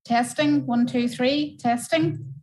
Testing, 1, 2, 3, testing.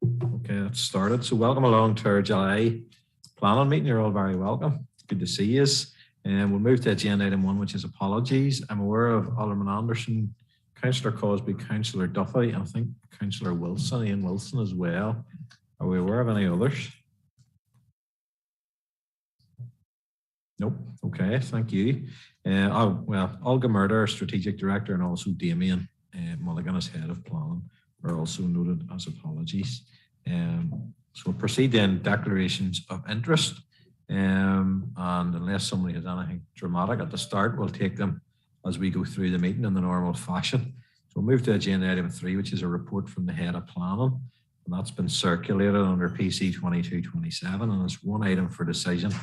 Okay, that's started. So welcome along to our July planning meeting. You're all very welcome. Good to see you. And we'll move to agenda item 1, which is apologies. I'm aware of Alderman Anderson, Councillor Cosby, Councillor Duffy, and I think Councillor Wilson, Ian Wilson as well. Are we aware of any others? Nope. Okay, thank you. Olga Murder, Strategic Director, and also Damien Mulligan as Head of Planning are also noted as apologies. So we'll proceed then, declarations of interest. And unless somebody has anything dramatic at the start, we'll take them as we go through the meeting in the normal fashion. So we'll move to agenda item 3, which is a report from the Head of Planning. And that's been circulated under PC 2227, and it's one item for decision.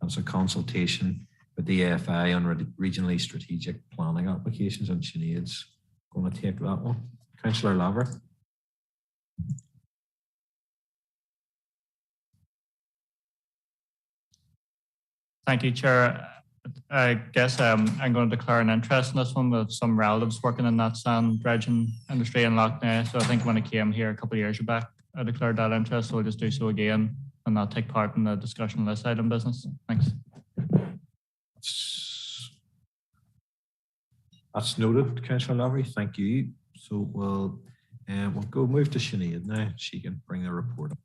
It's a consultation with the AFI on regionally strategic planning applications, and Sinead's going to take that one. Councillor Laver. Thank you, Chair. I guess I'm going to declare an interest in this one with some relatives working in that sand dredging industry in Lough Neagh. So I think when I came here a couple of years back, I declared that interest. So I'll just do so again and not take part in the discussion on this item business. Thanks. That's noted, Councillor Lavery. Thank you. So we'll go move to Sinead now. She can bring the report up.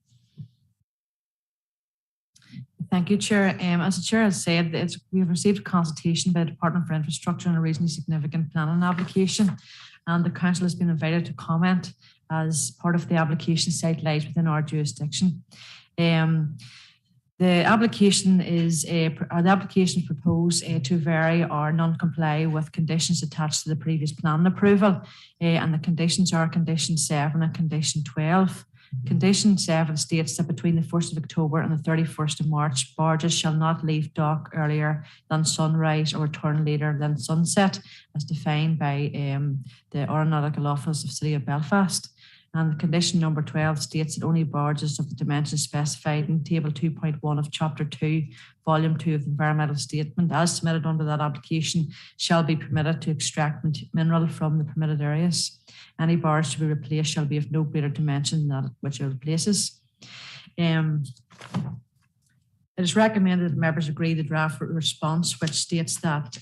Thank you, Chair. As the Chair has said, we have received a consultation by the Department for Infrastructure on a reasonably significant planning application, and the Council has been invited to comment as part of the application site lies within our jurisdiction. The application is proposed to vary or non-comply with conditions attached to the previous planning approval, and the conditions are Condition 7 and Condition 12. Condition 7 states that between the 1st of October and the 31st of March, barges shall not leave dock earlier than sunrise or return later than sunset, as defined by the Aeronautical Office of City of Belfast. And the condition number 12 states that only barges of the dimensions specified in Table 2.1 of Chapter 2, Volume 2 of the Environmental Statement, as submitted under that application, shall be permitted to extract mineral from the permitted areas. Any barge to be replaced shall be of no greater dimension than that which it replaces. It is recommended that members agree the draft response, which states that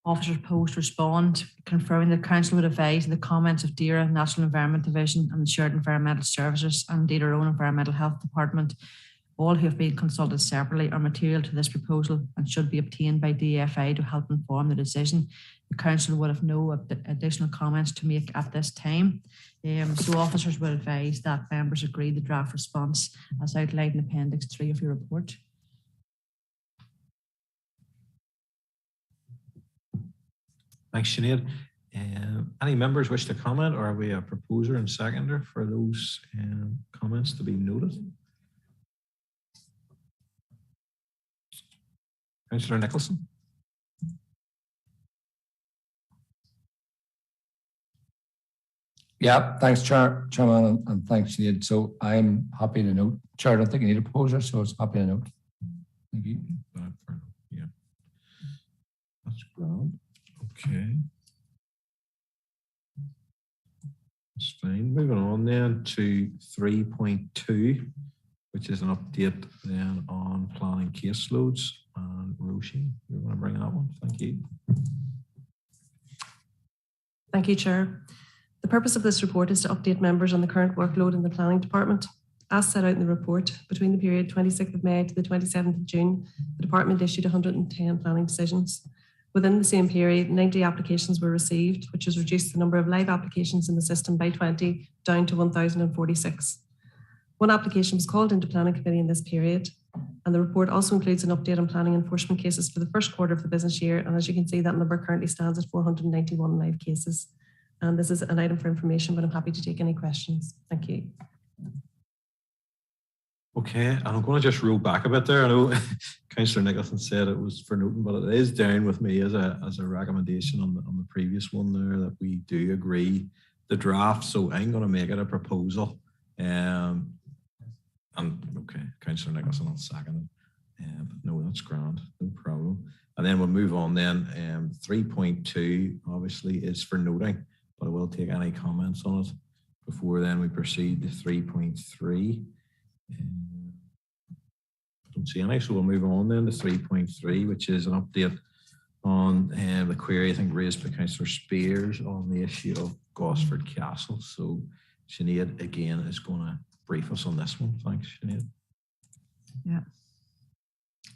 officers post respond, confirming the Council would advise the comments of DERA, National Environment Division, and the Shared Environmental Services, and indeed our own Environmental Health Department, all who have been consulted separately, are material to this proposal and should be obtained by DFI to help inform the decision. The Council would have no additional comments to make at this time. So officers would advise that members agree the draft response as outlined in Appendix 3 of your report. Thanks, Sinead. Any members wish to comment, or are we a proposer and seconder for those comments to be noted? Councillor Nicholson. Yeah, thanks, Chairman, and thanks, Sinead. So I'm happy to note, Chair, I don't think you need a proposer, so it's happy to note. Thank you. Yeah, that's grand. Okay. That's fine. Moving on then to 3.2, which is an update then on planning caseloads. And Roisin, you want to bring that one? Thank you. Thank you, Chair. The purpose of this report is to update members on the current workload in the Planning Department. As set out in the report, between the period 26th of May to the 27th of June, the Department issued 110 planning decisions. Within the same period, 90 applications were received, which has reduced the number of live applications in the system by 20 down to 1,046. One application was called into Planning Committee in this period, and the report also includes an update on planning enforcement cases for the first quarter of the business year. And as you can see, that number currently stands at 491 live cases. And this is an item for information, but I'm happy to take any questions. Thank you. Okay, and I'm going to just roll back a bit there. I know Councillor Nicholson said it was for noting, but it is down with me as a recommendation on the previous one there that we do agree the draft. So I'm going to make it a proposal. And okay, Councillor Nicholson will second it. But no, that's grand, no problem. And then we'll move on then. 3.2 obviously is for noting, but I will take any comments on it. before then we proceed to 3.3. Don't see any, so we'll move on then to 3.3, which is an update on the query I think raised by Councillor Spears on the issue of Gosford Castle. So Sinead again is going to brief us on this one. Thanks, Sinead. Yeah.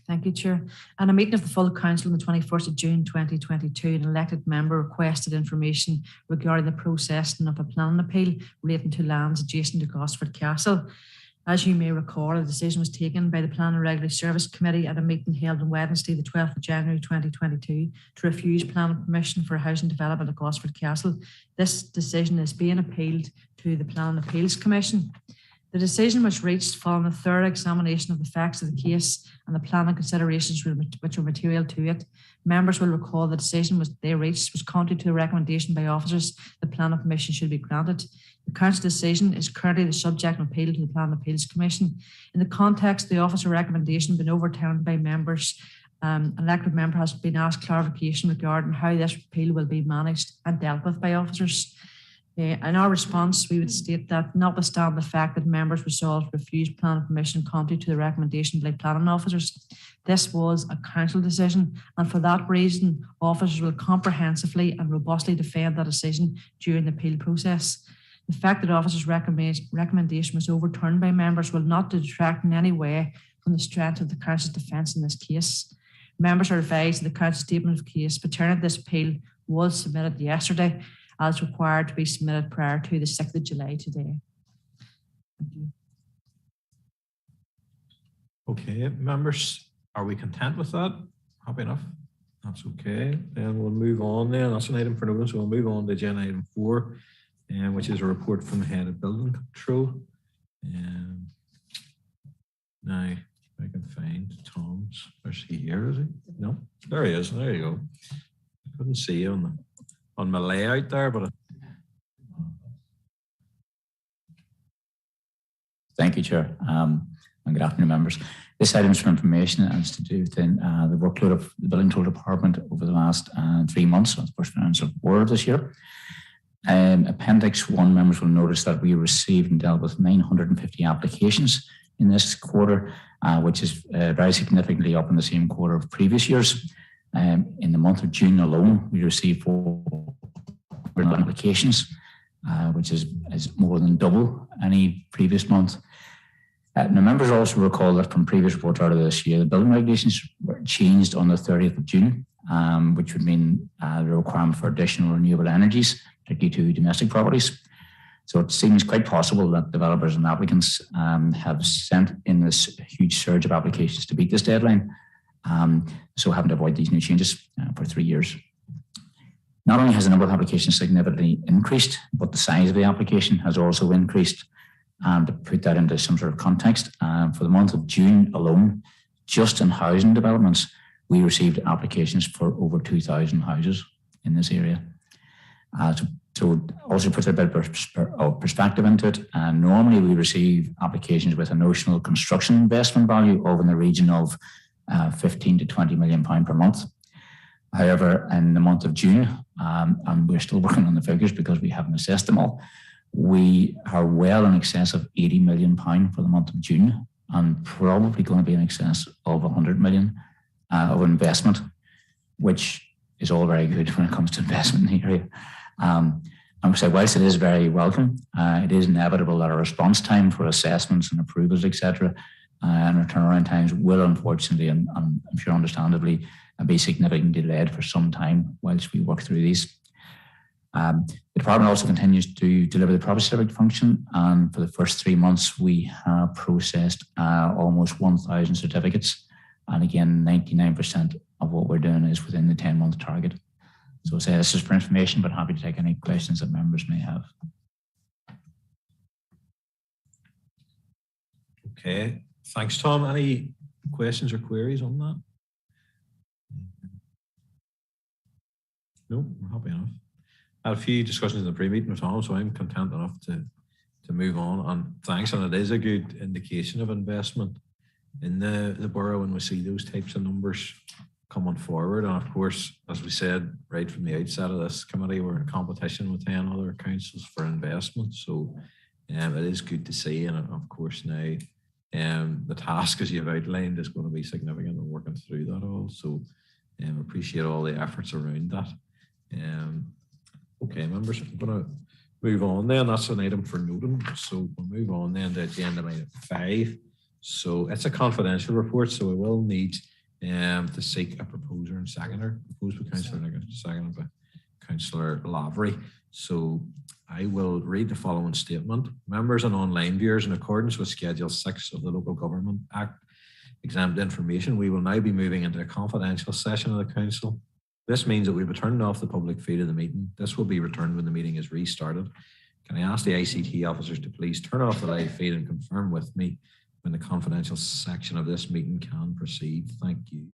Thank you, Chair. At a meeting of the full council on the 21st of June 2022, an elected member requested information regarding the processing of a planning appeal relating to lands adjacent to Gosford Castle. As you may recall, a decision was taken by the Planning and Regulatory Service Committee at a meeting held on Wednesday, the 12th of January 2022, to refuse planning permission for housing development at Gosford Castle. This decision is being appealed to the Planning Appeals Commission. The decision was reached following a thorough examination of the facts of the case and the planning considerations which were material to it. Members will recall the decision they reached was contrary to the recommendation by officers the planning permission should be granted. The council decision is currently the subject of appeal to the Planning Appeals Commission. In the context, the officer recommendation been overturned by members. An elected member has been asked clarification regarding how this appeal will be managed and dealt with by officers. In our response, we would state that notwithstanding the fact that members resolved to refuse planning permission contrary to the recommendation by planning officers, this was a council decision, and for that reason, officers will comprehensively and robustly defend that decision during the appeal process. The fact that officers' recommendation was overturned by members will not detract in any way from the strength of the council's defence in this case. Members are advised that the council statement of case pertaining to this appeal was submitted yesterday, as required to be submitted prior to the 6th of July today. Thank you. Okay, members, are we content with that? Happy enough? That's okay. Then we'll move on then. That's an item for notice. So we'll move on to agenda item 4, which is a report from the head of building control. Now, if I can find Tom's, where's he here, is he? No, there he is. There you go. I couldn't see you on my layout there, but thank you, Chair, and good afternoon, members. This item is for information and it's to do with the workload of the Building Control Department over the last 3 months, of the first financial quarter of this year. Appendix 1 members will notice that we received and dealt with 950 applications in this quarter, which is very significantly up in the same quarter of previous years. In the month of June alone, we received 400 applications, which is more than double any previous month. Now, members also recall that from previous reports out of this year, the building regulations were changed on the 30th of June, which would mean the requirement for additional renewable energies, particularly to domestic properties. So it seems quite possible that developers and applicants have sent in this huge surge of applications to beat this deadline. So having to avoid these new changes for 3 years. Not only has the number of applications significantly increased, but the size of the application has also increased. And to put that into some sort of context, for the month of June alone, just in housing developments, we received applications for over 2,000 houses in this area. So also put a bit of perspective into it. Normally we receive applications with a notional construction investment value of in the region of 15 to 20 million pound per month. However, in the month of June, and we're still working on the figures because we haven't assessed them all, we are well in excess of 80 million pound for the month of June, and probably going to be in excess of 100 million of investment, which is all very good when it comes to investment in the area. And so whilst it is very welcome, it is inevitable that our response time for assessments and approvals, etc., and our turnaround times will unfortunately, and I'm sure understandably, be significantly delayed for some time whilst we work through these. The department also continues to deliver the property certificate function, and for the first 3 months we have processed almost 1,000 certificates, and again 99% of what we're doing is within the 10-month target. So say this is for information, but happy to take any questions that members may have. okay. Thanks, Tom. Any questions or queries on that? No, we're happy enough. I had a few discussions in the pre-meeting with Tom, so I'm content enough to move on. And thanks, and it is a good indication of investment in the borough when we see those types of numbers coming forward. And of course, as we said right from the outset of this committee, we're in competition with 10 other councils for investment. So it is good to see. And of course now the task, as you've outlined, is going to be significant in working through that all. So appreciate all the efforts around that. Okay, members, I'm going to move on then. That's an item for noting. So we'll move on then to agenda item 5. So it's a confidential report, so we will need to seek a proposer and seconder. Proposed by Councillor Nicholas, seconded by Councillor Lavery. So I will read the following statement. Members and online viewers, in accordance with Schedule 6 of the Local Government Act, exempt information, we will now be moving into a confidential session of the Council. This means that we'll be turning off the public feed of the meeting. This will be returned when the meeting is restarted. Can I ask the ICT officers to please turn off the live feed and confirm with me when the confidential section of this meeting can proceed? Thank you.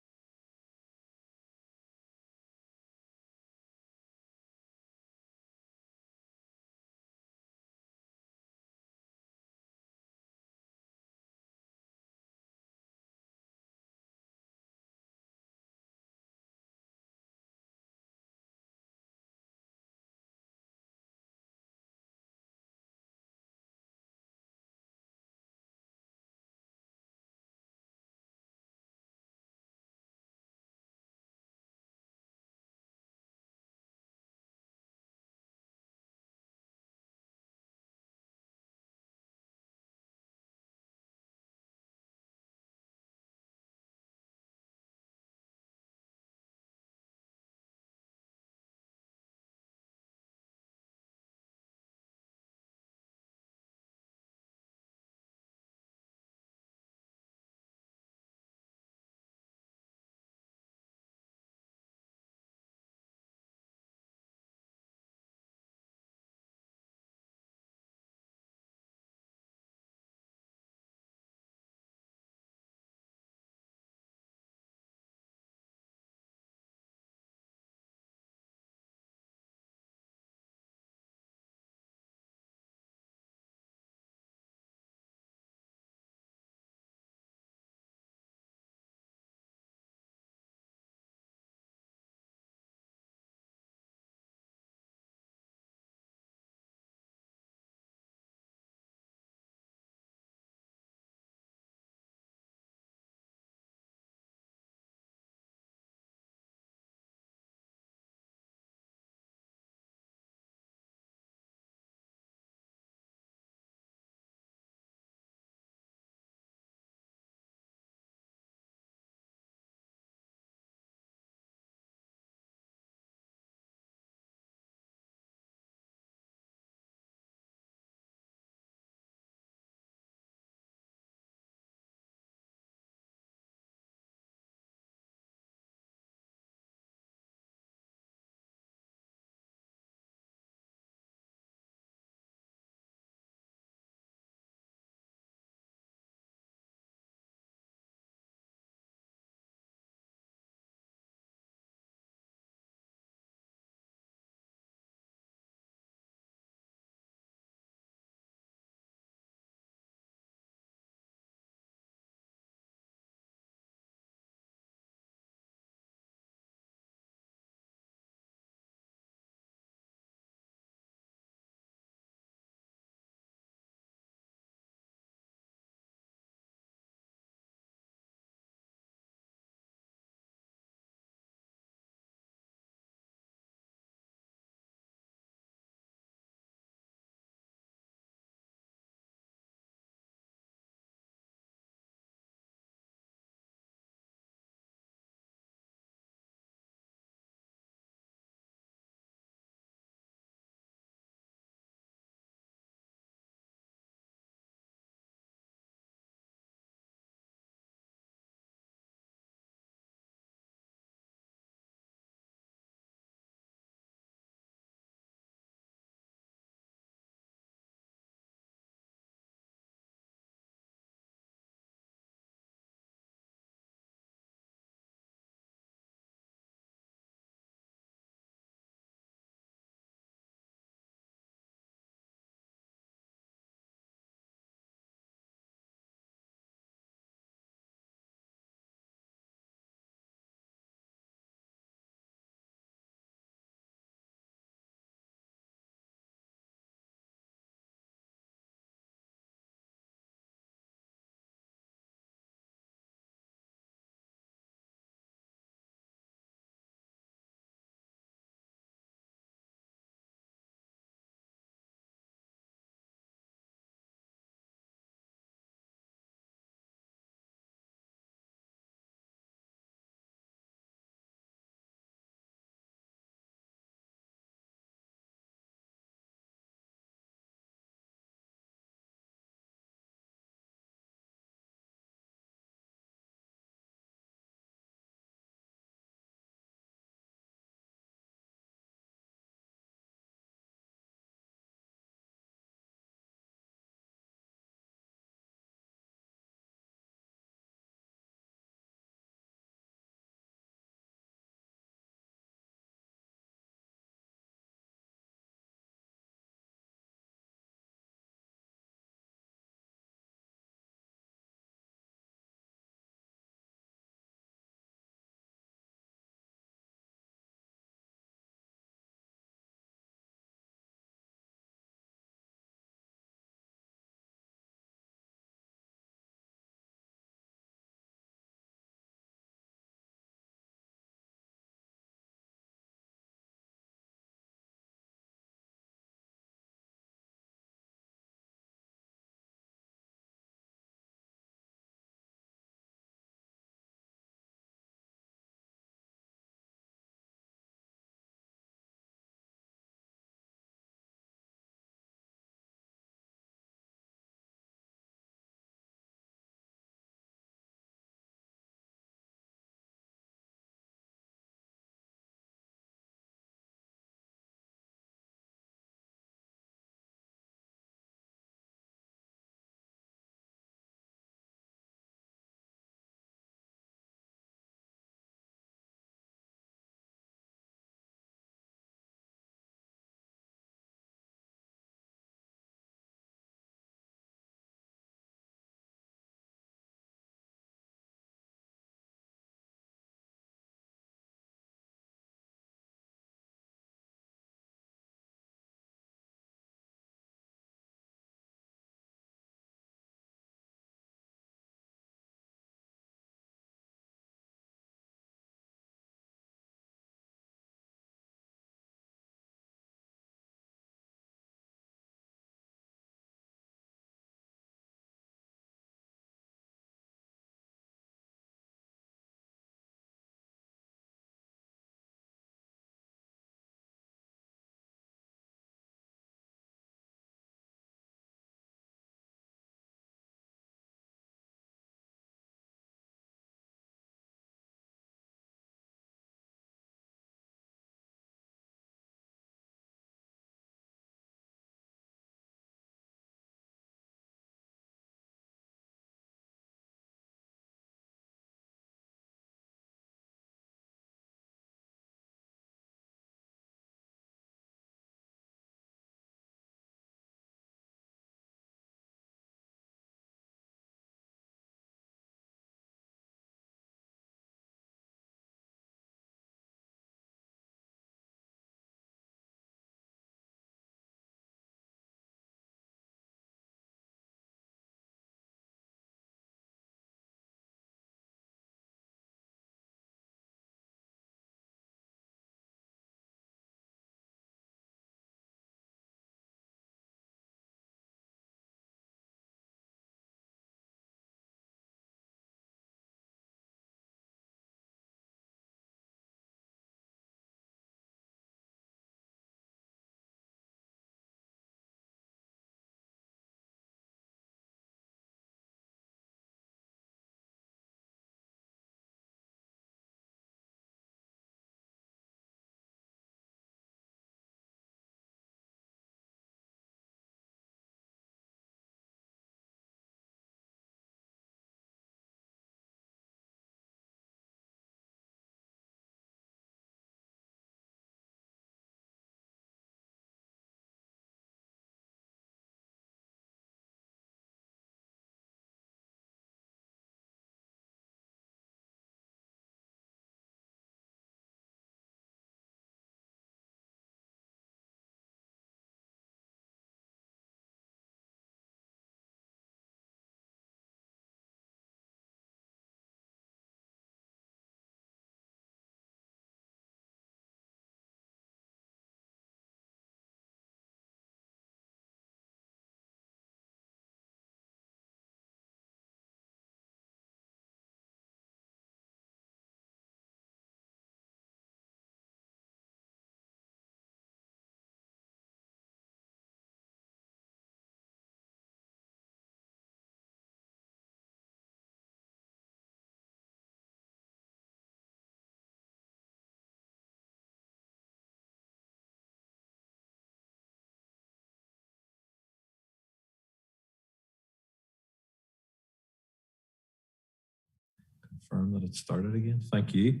confirm that it started again. Thank you.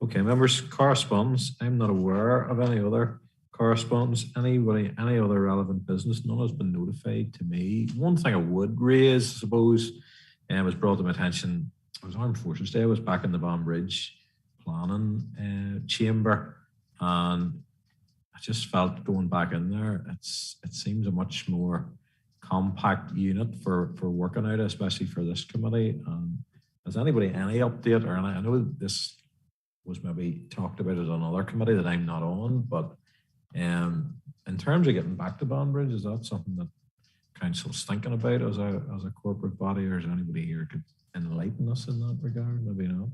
Okay, members, correspondence. I'm not aware of any other correspondence. Anybody, any other relevant business? None has been notified to me. One thing I would raise, I suppose, was brought to my attention. It was Armed Forces Day. I was back in the Banbridge planning chamber, and I just felt going back in there, it seems a much more compact unit for working out, especially for this committee. Has anybody any update, or I know this was maybe talked about at another committee that I'm not on, but in terms of getting back to Banbridge, is that something that council's thinking about as a corporate body, or is anybody here could enlighten us in that regard? Maybe not.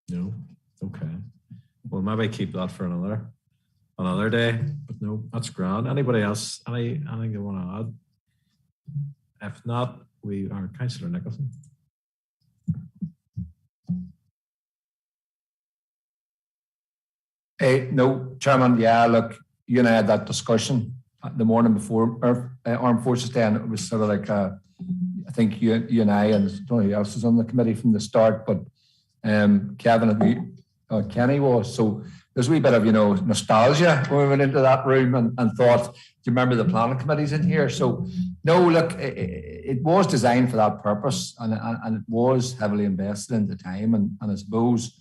No. Okay. Well, maybe keep that for another day. But no, that's grand. Anybody else? Anything you want to add? If not, we are Councillor Nicholson. No, Chairman. Yeah, look, you and I had that discussion the morning before Armed Forces Day, and it was sort of like I think you and I, and I don't know who else was on the committee from the start, but Kevin and Kenny was. So there's a wee bit of nostalgia when we went into that room and thought, do you remember the planning committees in here? So no, look, it was designed for that purpose, and it was heavily invested in the time, and I suppose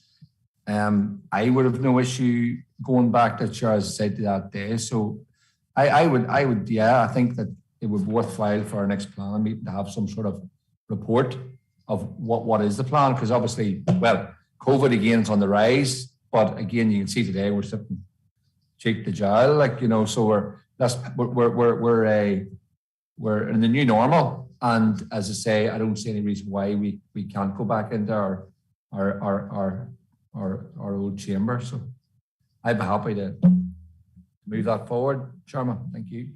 I would have no issue going back to Charles said to that day. So I would, yeah, I think that it would be worthwhile for our next planning meeting to have some sort of report of what is the plan, because obviously, well, COVID again is on the rise, but again, you can see today we're sitting cheek to jowl, so we're in the new normal, and as I say, I don't see any reason why we can't go back into our old chamber. So I'd be happy to move that forward, Chairman. Thank you.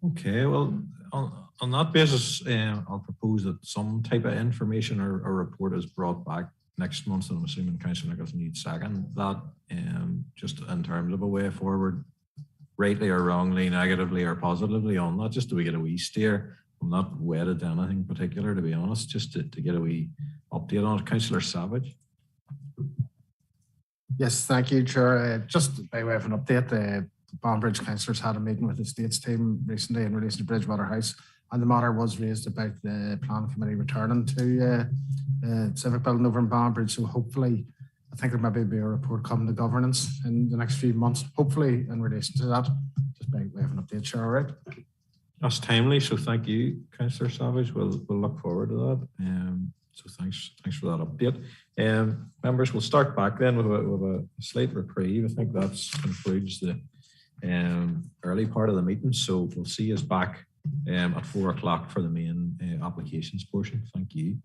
Okay, well, on that basis, I'll propose that some type of information or report is brought back next month, and I'm assuming Councillor Nicholson needs second that, just in terms of a way forward, rightly or wrongly, negatively or positively on that, just so we get a wee steer. I'm not wedded to anything particular, to be honest, just to get a wee update on it. Councillor Savage. Yes, thank you, Chair. Just by way of an update, the Banbridge councillors had a meeting with the States team recently in relation to Bridgewater House, and the matter was raised about the planning committee returning to Civic building over in Banbridge. So hopefully, I think there may be a report coming to governance in the next few months, hopefully in relation to that. Just by way of an update, Chair, all right? That's timely, so thank you, Councillor Savage. We'll look forward to that. So thanks for that update. Members, we'll start back then with a slight reprieve. I think that concludes the early part of the meeting. So we'll see us back at 4 o'clock for the main applications portion. Thank you.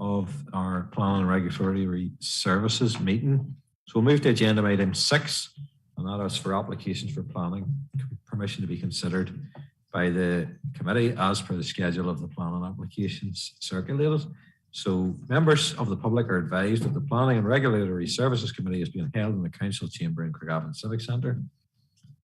of our Planning and Regulatory Services meeting. So we'll move to agenda item 6, and that is for applications for planning permission to be considered by the committee as per the schedule of the planning applications circulated. So members of the public are advised that the Planning and Regulatory Services Committee is being held in the Council Chamber in Craigavon Civic Centre.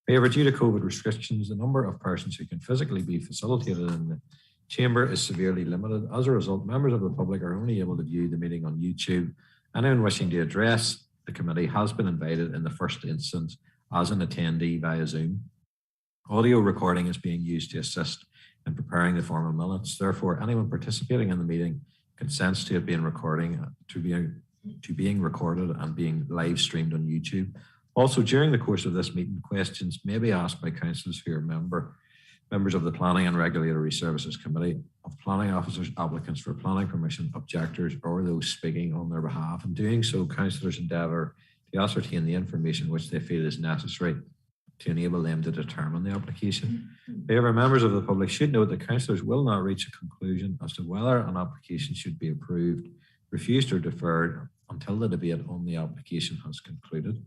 However, due to COVID restrictions, the number of persons who can physically be facilitated in the chamber is severely limited. As a result, members of the public are only able to view the meeting on YouTube. Anyone wishing to address the committee has been invited in the first instance as an attendee via Zoom. Audio recording is being used to assist in preparing the formal minutes. Therefore, anyone participating in the meeting consents to it being being recorded and being live streamed on YouTube. Also, during the course of this meeting, questions may be asked by councillors who are members of the Planning and Regulatory Services Committee, of planning officers, applicants for planning permission, objectors, or those speaking on their behalf. In doing so, councillors endeavour to ascertain the information which they feel is necessary to enable them to determine the application. However, members of the public should note that councillors will not reach a conclusion as to whether an application should be approved, refused, or deferred until the debate on the application has concluded.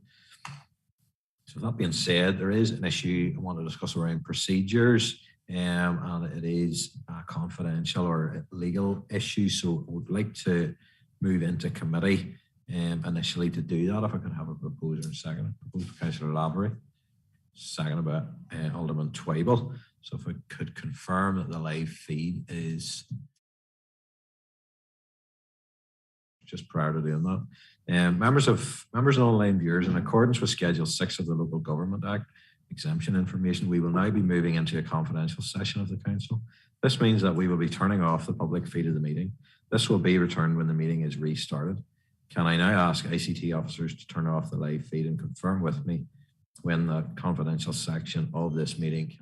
So that being said, there is an issue I want to discuss around procedures, and it is a confidential or a legal issue. So I would like to move into committee initially to do that. If I could have a proposer and second, proposed by Councillor Lavery, second by Alderman Twyble. So if I could confirm that the live feed is just prior to doing that. Members and online viewers, in accordance with Schedule 6 of the Local Government Act, exemption information, we will now be moving into a confidential session of the Council. This means that we will be turning off the public feed of the meeting. This will be returned when the meeting is restarted. Can I now ask ICT officers to turn off the live feed and confirm with me when the confidential section of this meeting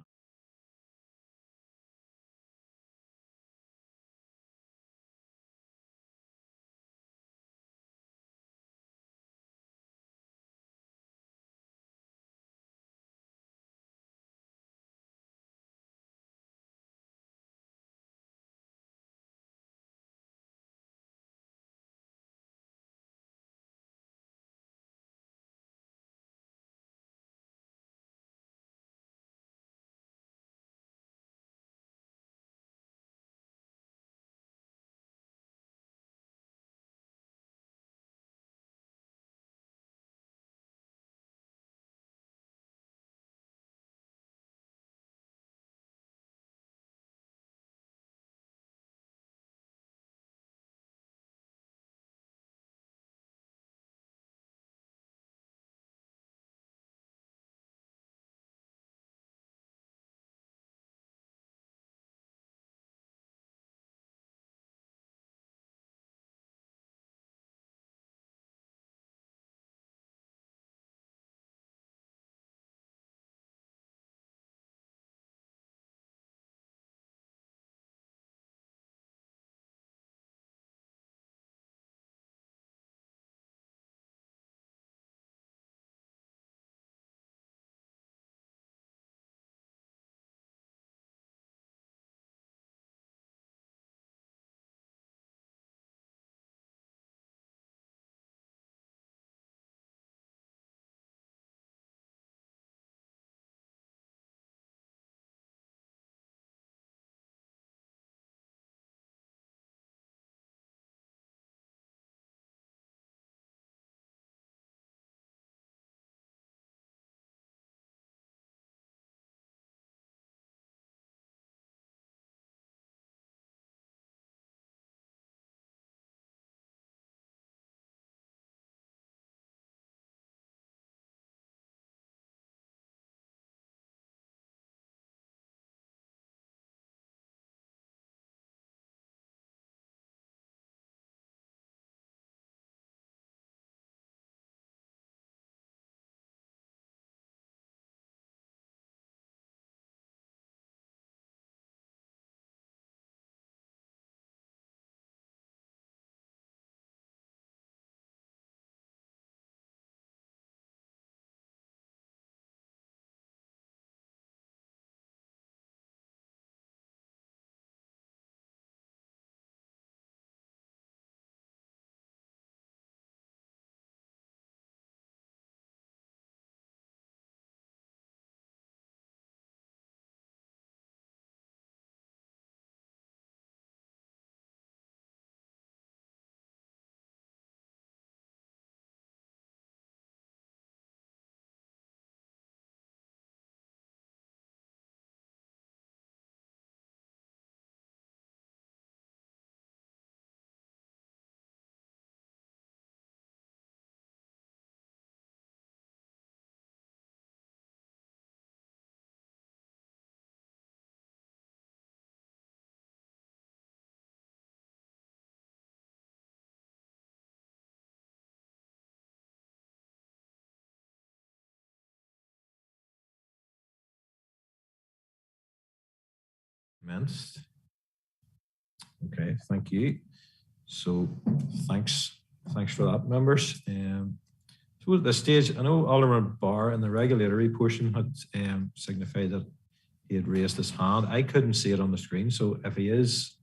Commenced. Okay, thank you. So thanks for that, members. So at this stage, I know Alderman Barr in the regulatory portion had signified that he had raised his hand. I couldn't see it on the screen, so if he is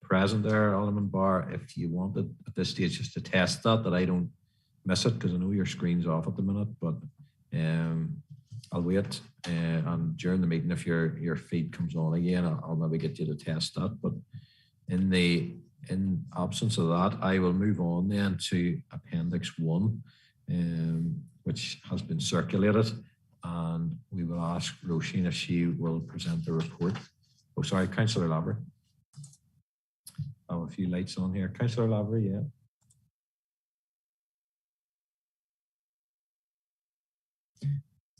present there, Alderman Barr, if you wanted at this stage just to test that I don't miss it, because I know your screen's off at the minute, but I'll wait, and during the meeting, if your feed comes on again, I'll maybe get you to test that. But in absence of that, I will move on then to Appendix 1, which has been circulated, and we will ask Roisin if she will present the report. Oh, sorry, Councillor Lavery. I have a few lights on here. Councillor Lavery, yeah.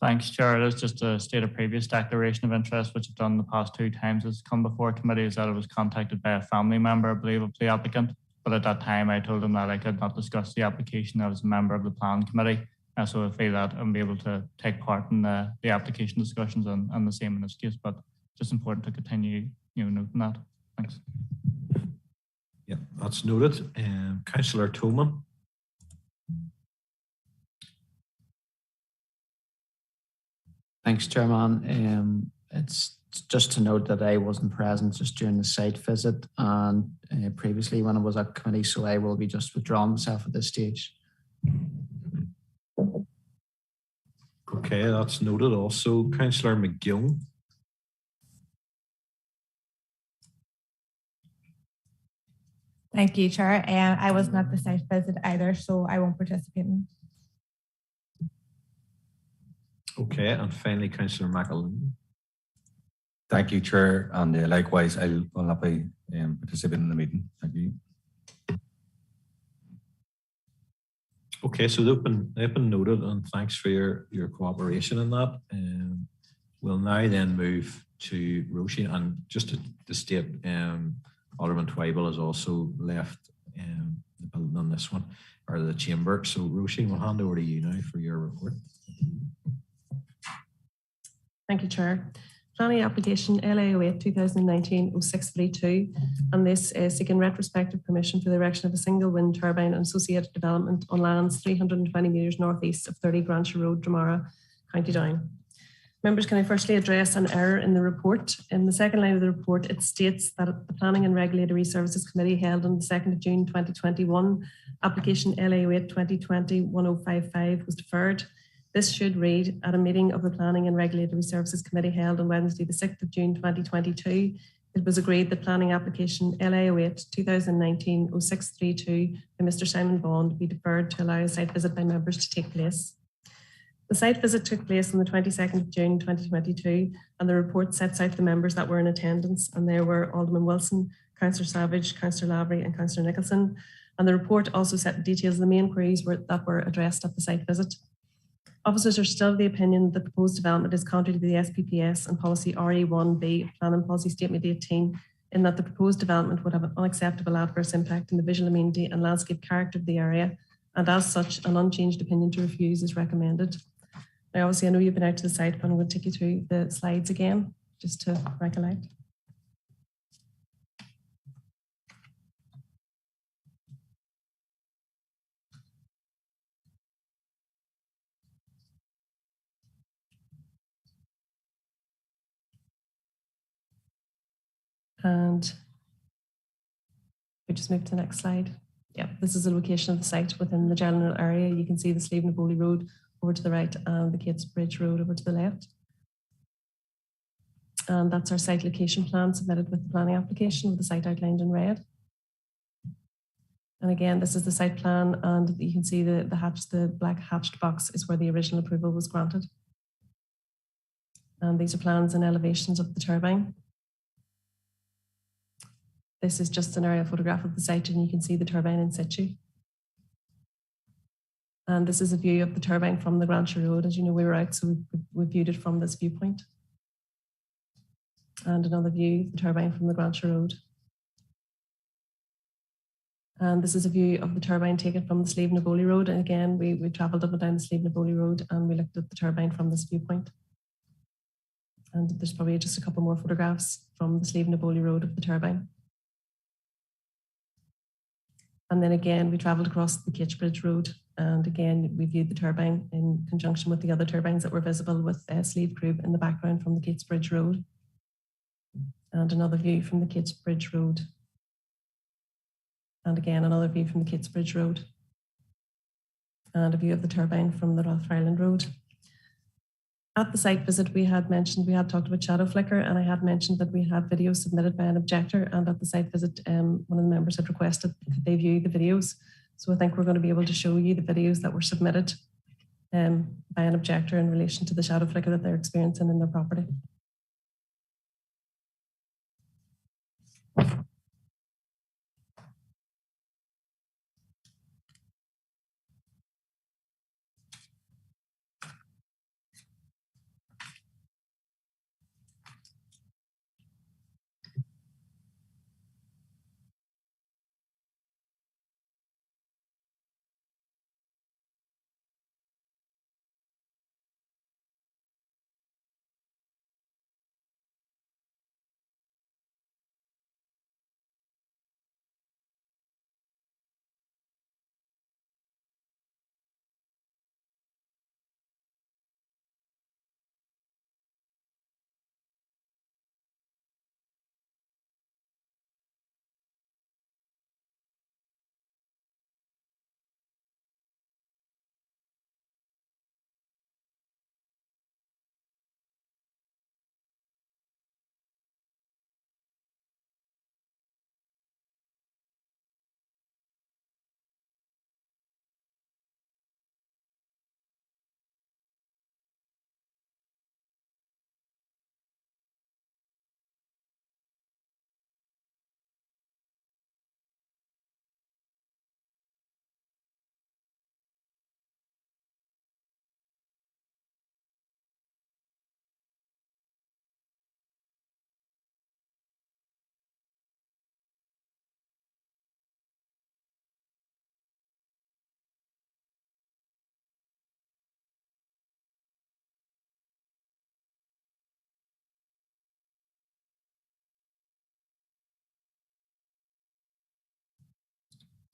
Thanks, Chair. It is just to state a previous declaration of interest, which I've done the past 2 times. It's come before committee, is that I was contacted by a family member, I believe, of the applicant. But at that time, I told him that I could not discuss the application. I was a member of the planning committee. And so I feel that I'm able to take part in the application discussions and the same in this case, but just important to continue, noting that. Thanks. Yeah, that's noted. Councillor Tolman. Thanks, Chairman. It's just to note that I wasn't present just during the site visit and previously when I was at committee, so I will be just withdrawing myself at this stage. Okay, that's noted. Also, Councillor McGill. Thank you, Chair. I was not at the site visit either, so I won't participate in. Okay, and finally, Councillor McAloon. Thank you, Chair, and likewise, I will not be participating in the meeting. Thank you. Okay, so they've been noted, and thanks for your cooperation in that. We'll now then move to Roisin, and just to state, Alderman Twybull has also left the building on this one, or the chamber. So Roisin, we'll hand over to you now for your report. Thank you, Chair. Planning application LA08 2019-0632, and this is seeking retrospective permission for the erection of a single wind turbine and associated development on lands 320 metres northeast of 30 Granshire Road, Armagh, County Down. Members, can I firstly address an error in the report? In the second line of the report, it states that the Planning and Regulatory Services Committee held on the 2nd of June 2021, application LA08 2020-1055 was deferred. This should read, at a meeting of the Planning and Regulatory Services Committee held on Wednesday, the 6th of June 2022, it was agreed that planning application LA08 2019-0632 by Mr. Simon Bond be deferred to allow a site visit by members to take place. The site visit took place on the 22nd of June 2022, and the report sets out the members that were in attendance, and there were Alderman Wilson, Councillor Savage, Councillor Lavery and Councillor Nicholson. And the report also set details of the main queries that were addressed at the site visit. Officers are still of the opinion that the proposed development is contrary to the SPPS and policy RE1B of Planning Policy Statement 18, in that the proposed development would have an unacceptable adverse impact on the visual amenity and landscape character of the area, and as such, an unchanged opinion to refuse is recommended. Now, obviously, I know you've been out to the site, but I'm going to take you through the slides again, just to recollect. And we just move to the next slide. Yeah, this is the location of the site within the general area. You can see the Sleeve Naboli Road over to the right and the Kates Bridge Road over to the left. And that's our site location plan submitted with the planning application with the site outlined in red. And again, this is the site plan, and you can see the black hatched box is where the original approval was granted. And these are plans and elevations of the turbine. This is just an aerial photograph of the site, and you can see the turbine in situ. And this is a view of the turbine from the Granshire Road. As you know, we were out, so we viewed it from this viewpoint. And another view of the turbine from the Granshire Road. And this is a view of the turbine taken from the Sleeve Naboli Road. And again, we travelled up and down the Sleeve Naboli Road, and we looked at the turbine from this viewpoint. And there's probably just a couple more photographs from the Sleeve Naboli Road of the turbine. And then again, we travelled across the Kitchbridge Road, and again, we viewed the turbine in conjunction with the other turbines that were visible with Sleeve Group in the background from the Kitchbridge Road. And another view from the Kitchbridge Road. And again, another view from the Kitchbridge Road. And a view of the turbine from the Rathfriland Road. At the site visit, we had talked about shadow flicker, and I had mentioned that we had videos submitted by an objector, and at the site visit, one of the members had requested could they view the videos. So I think we're going to be able to show you the videos that were submitted by an objector in relation to the shadow flicker that they're experiencing in their property.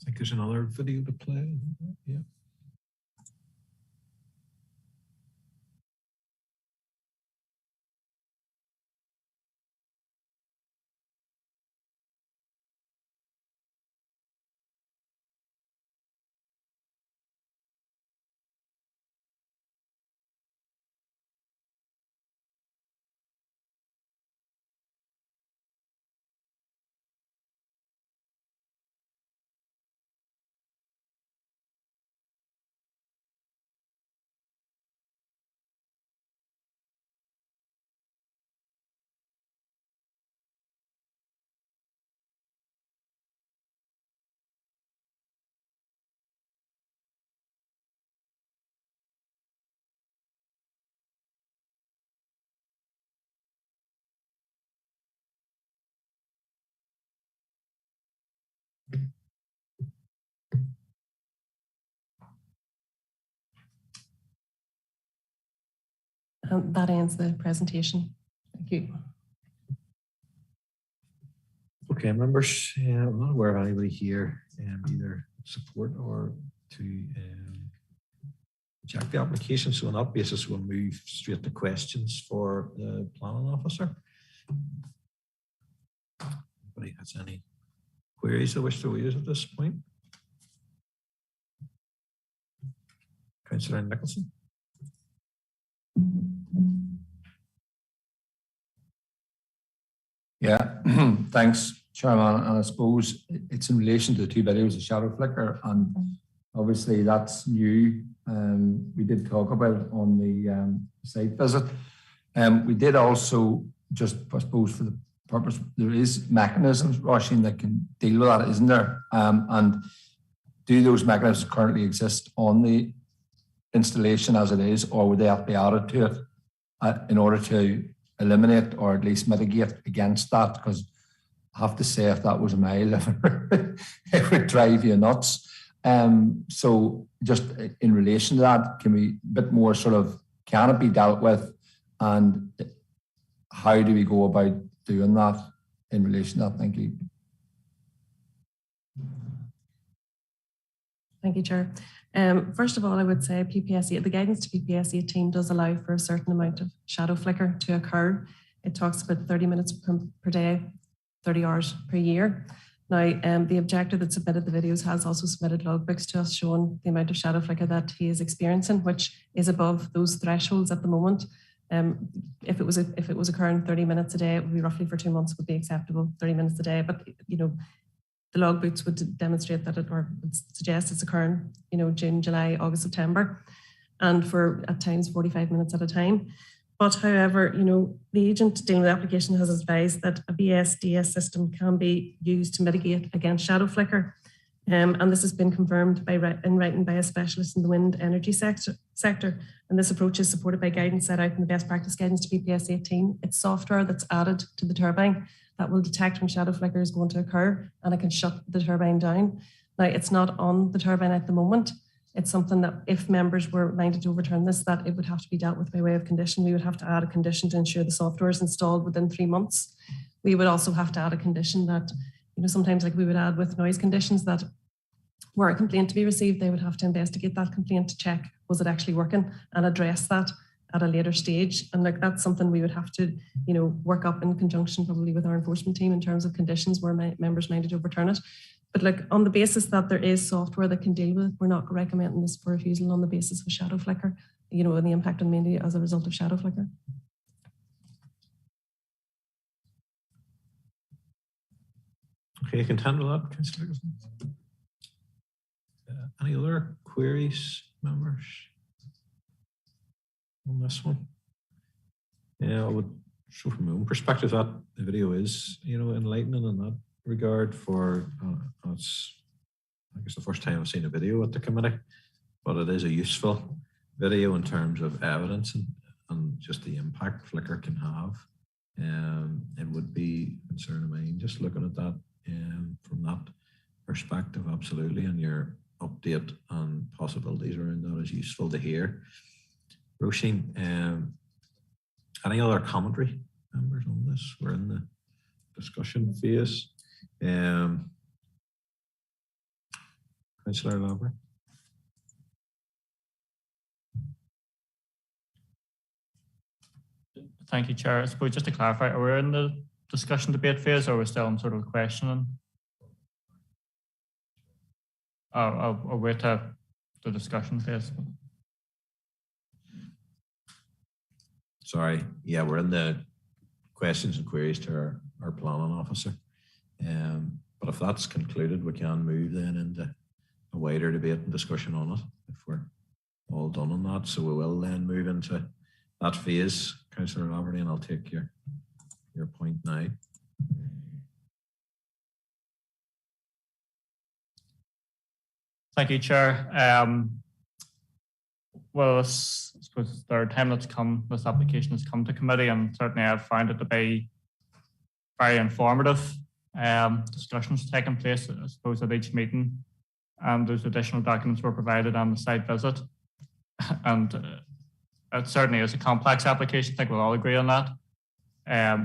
I think there's another video to play. Yeah. And that ends the presentation. Thank you. Okay, members, I'm not aware of anybody here either support or to check the application. So on that basis, we'll move straight to questions for the planning officer. Anybody has any queries they wish to raise at this point? Councillor Nicholson. Yeah, thanks, Chairman. And I suppose it's in relation to the two videos of shadow flicker, and obviously that's new. We did talk about it on the site visit. We did also, just I suppose for the purpose, there is mechanisms, Roisin, that can deal with that, isn't there? And do those mechanisms currently exist on the installation as it is, or would they have to be added to it in order to eliminate or at least mitigate against that? Because I have to say, if that was my living, it would drive you nuts. So just in relation to that, can we a bit more sort of, can it be dealt with? And how do we go about doing that in relation to that? Thank you. Thank you, Chair. First of all, I would say PPS, the guidance to PPS 18 does allow for a certain amount of shadow flicker to occur. It talks about 30 minutes per day, 30 hours per year. Now, the objector that submitted the videos has also submitted logbooks to us showing the amount of shadow flicker that he is experiencing, which is above those thresholds at the moment. If it was occurring 30 minutes a day, it would be roughly for 2 months would be acceptable, 30 minutes a day. But the logbooks would demonstrate that it, or would suggest it's occurring, June, July, August, September, and for at times 45 minutes at a time. But however, the agent dealing with the application has advised that a BSDS system can be used to mitigate against shadow flicker. And this has been confirmed in writing by a specialist in the wind energy sector. And this approach is supported by guidance set out in the best practice guidance to BPS 18. It's software that's added to the turbine that will detect when shadow flicker is going to occur, and it can shut the turbine down. Now, it's not on the turbine at the moment. It's something that if members were minded to overturn this, that it would have to be dealt with by way of condition. We would have to add a condition to ensure the software is installed within 3 months. We would also have to add a condition that, sometimes like we would add with noise conditions, that were a complaint to be received, they would have to investigate that complaint to check, was it actually working, and address that at a later stage. And that's something we would have to, work up in conjunction probably with our enforcement team in terms of conditions where members minded to overturn it. But on the basis that there is software that can deal with it, we're not recommending this for refusal on the basis of shadow flicker, and the impact on mainly as a result of shadow flicker. Okay, content with that, Councillor Ferguson? Any other queries, members, on this one? Yeah, I would show from my own perspective that the video is, enlightening in that regard. For it's, I guess, the first time I've seen a video at the committee, but it is a useful video in terms of evidence and just the impact flicker can have. It would be a concern of mine just looking at that from that perspective, absolutely, and your update and possibilities around that is useful to hear. Roisin, any other commentary, members, on this? We're in the discussion phase. Councillor Lambert. Thank you, Chair. I suppose just to clarify, are we in the discussion debate phase, or are we still in sort of questioning? I'll wait to the discussion phase. Sorry, yeah, we're in the questions and queries to our planning officer. But if that's concluded, we can move then into a wider debate and discussion on it if we're all done on that. So we will then move into that phase, Councillor Laverty, and I'll take your point now. Thank you, Chair. Well, I suppose it's the third time this application has come to committee, and certainly I've found it to be very informative. Discussions taking place, I suppose, at each meeting, and those additional documents were provided on the site visit. And it certainly is a complex application. I think we'll all agree on that.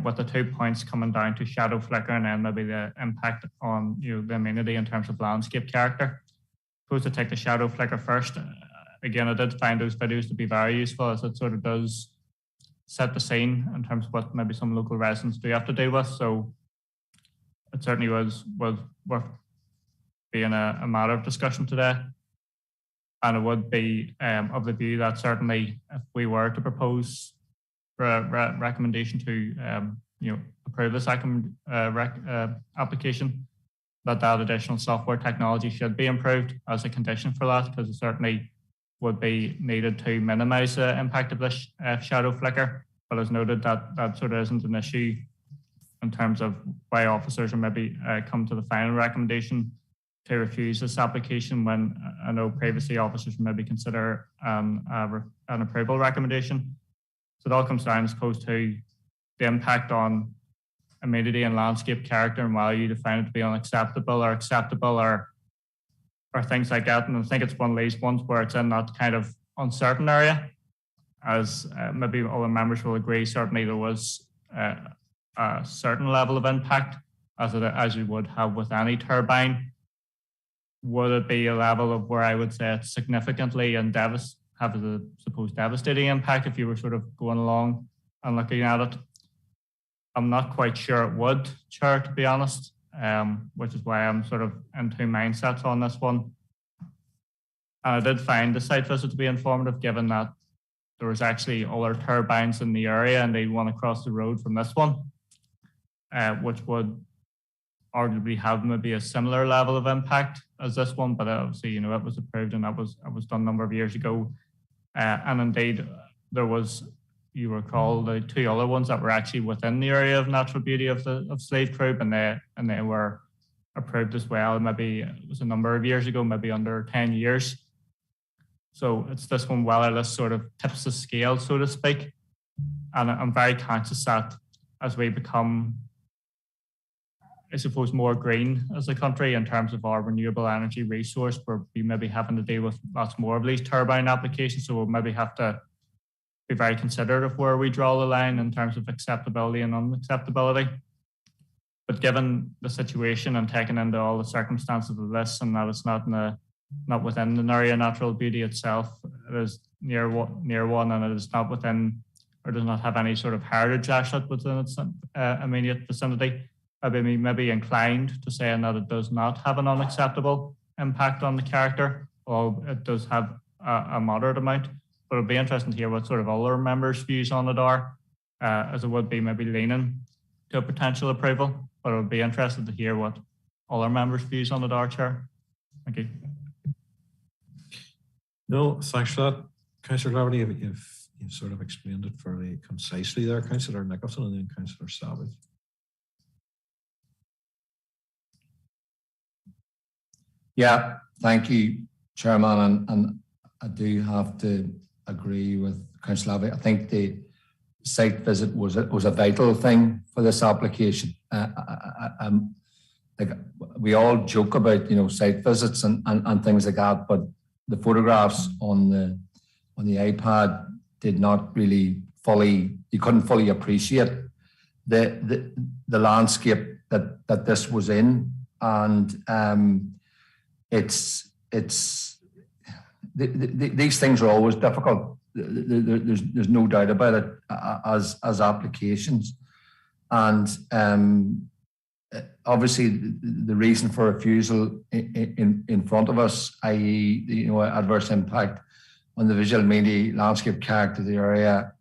With the 2 points coming down to shadow flicker and then maybe the impact on the amenity in terms of landscape character. Suppose to take the shadow flicker first. Again, I did find those videos to be very useful, as it sort of does set the scene in terms of what maybe some local residents do have to deal with. So it certainly was worth being a matter of discussion today. And it would be of the view that certainly if we were to propose a recommendation to approve this application, that additional software technology should be improved as a condition for that, because it certainly would be needed to minimise the impact of this shadow flicker. But as noted, that sort of isn't an issue in terms of why officers are maybe come to the final recommendation to refuse this application, when I know previously officers maybe consider an approval recommendation. So it all comes down, I suppose, to the impact on amenity and landscape character, and whether you define it to be unacceptable or acceptable, or things like that. And I think it's one of these ones where it's in that kind of uncertain area, as maybe all the members will agree. Certainly there was a certain level of impact as you would have with any turbine? Would it be a level of where I would say it's significantly and have a supposed devastating impact if you were sort of going along and looking at it? I'm not quite sure it would, Chair, to be honest, which is why I'm sort of in two mindsets on this one. And I did find the site visit to be informative, given that there was actually other turbines in the area and they'd one across the road from this one, which would arguably have maybe a similar level of impact as this one, but obviously, it was approved and that was done a number of years ago. And indeed, there was, you recall, the two other ones that were actually within the area of natural beauty of Slave Troop, and they were approved as well. Maybe it was a number of years ago, maybe under 10 years. So it's this one whether this sort of tips the scale, so to speak. And I'm very conscious that as we become, I suppose, more green as a country in terms of our renewable energy resource, we're maybe having to deal with lots more of these turbine applications. So we'll maybe have to be very considerate of where we draw the line in terms of acceptability and unacceptability. But given the situation and taking into all the circumstances of this, and that it's not within the area of natural beauty itself, it is near one, and it is not within, or does not have any sort of heritage asset within its immediate vicinity. I'd be maybe inclined to saying that it does not have an unacceptable impact on the character, or it does have a moderate amount. But it'd be interesting to hear what sort of other members' views on it are, as it would be maybe leaning to a potential approval. But it would be interested to hear what other members' views on it are, Chair. Thank you. No, thanks for that, Councillor Laverty. You've sort of explained it fairly concisely there, Councillor Nicholson, and then Councillor Savage. Yeah, thank you, Chairman, and I do have to agree with Councillor Laverty. I think the site visit was a vital thing for this application. Like, we all joke about site visits and things like that, but the photographs on the iPad did not really you couldn't fully appreciate the landscape that this was in, and these things are always difficult. There's no doubt about it as applications, and obviously the reason for refusal in front of us, i.e., adverse impact on the visual media landscape character of the area.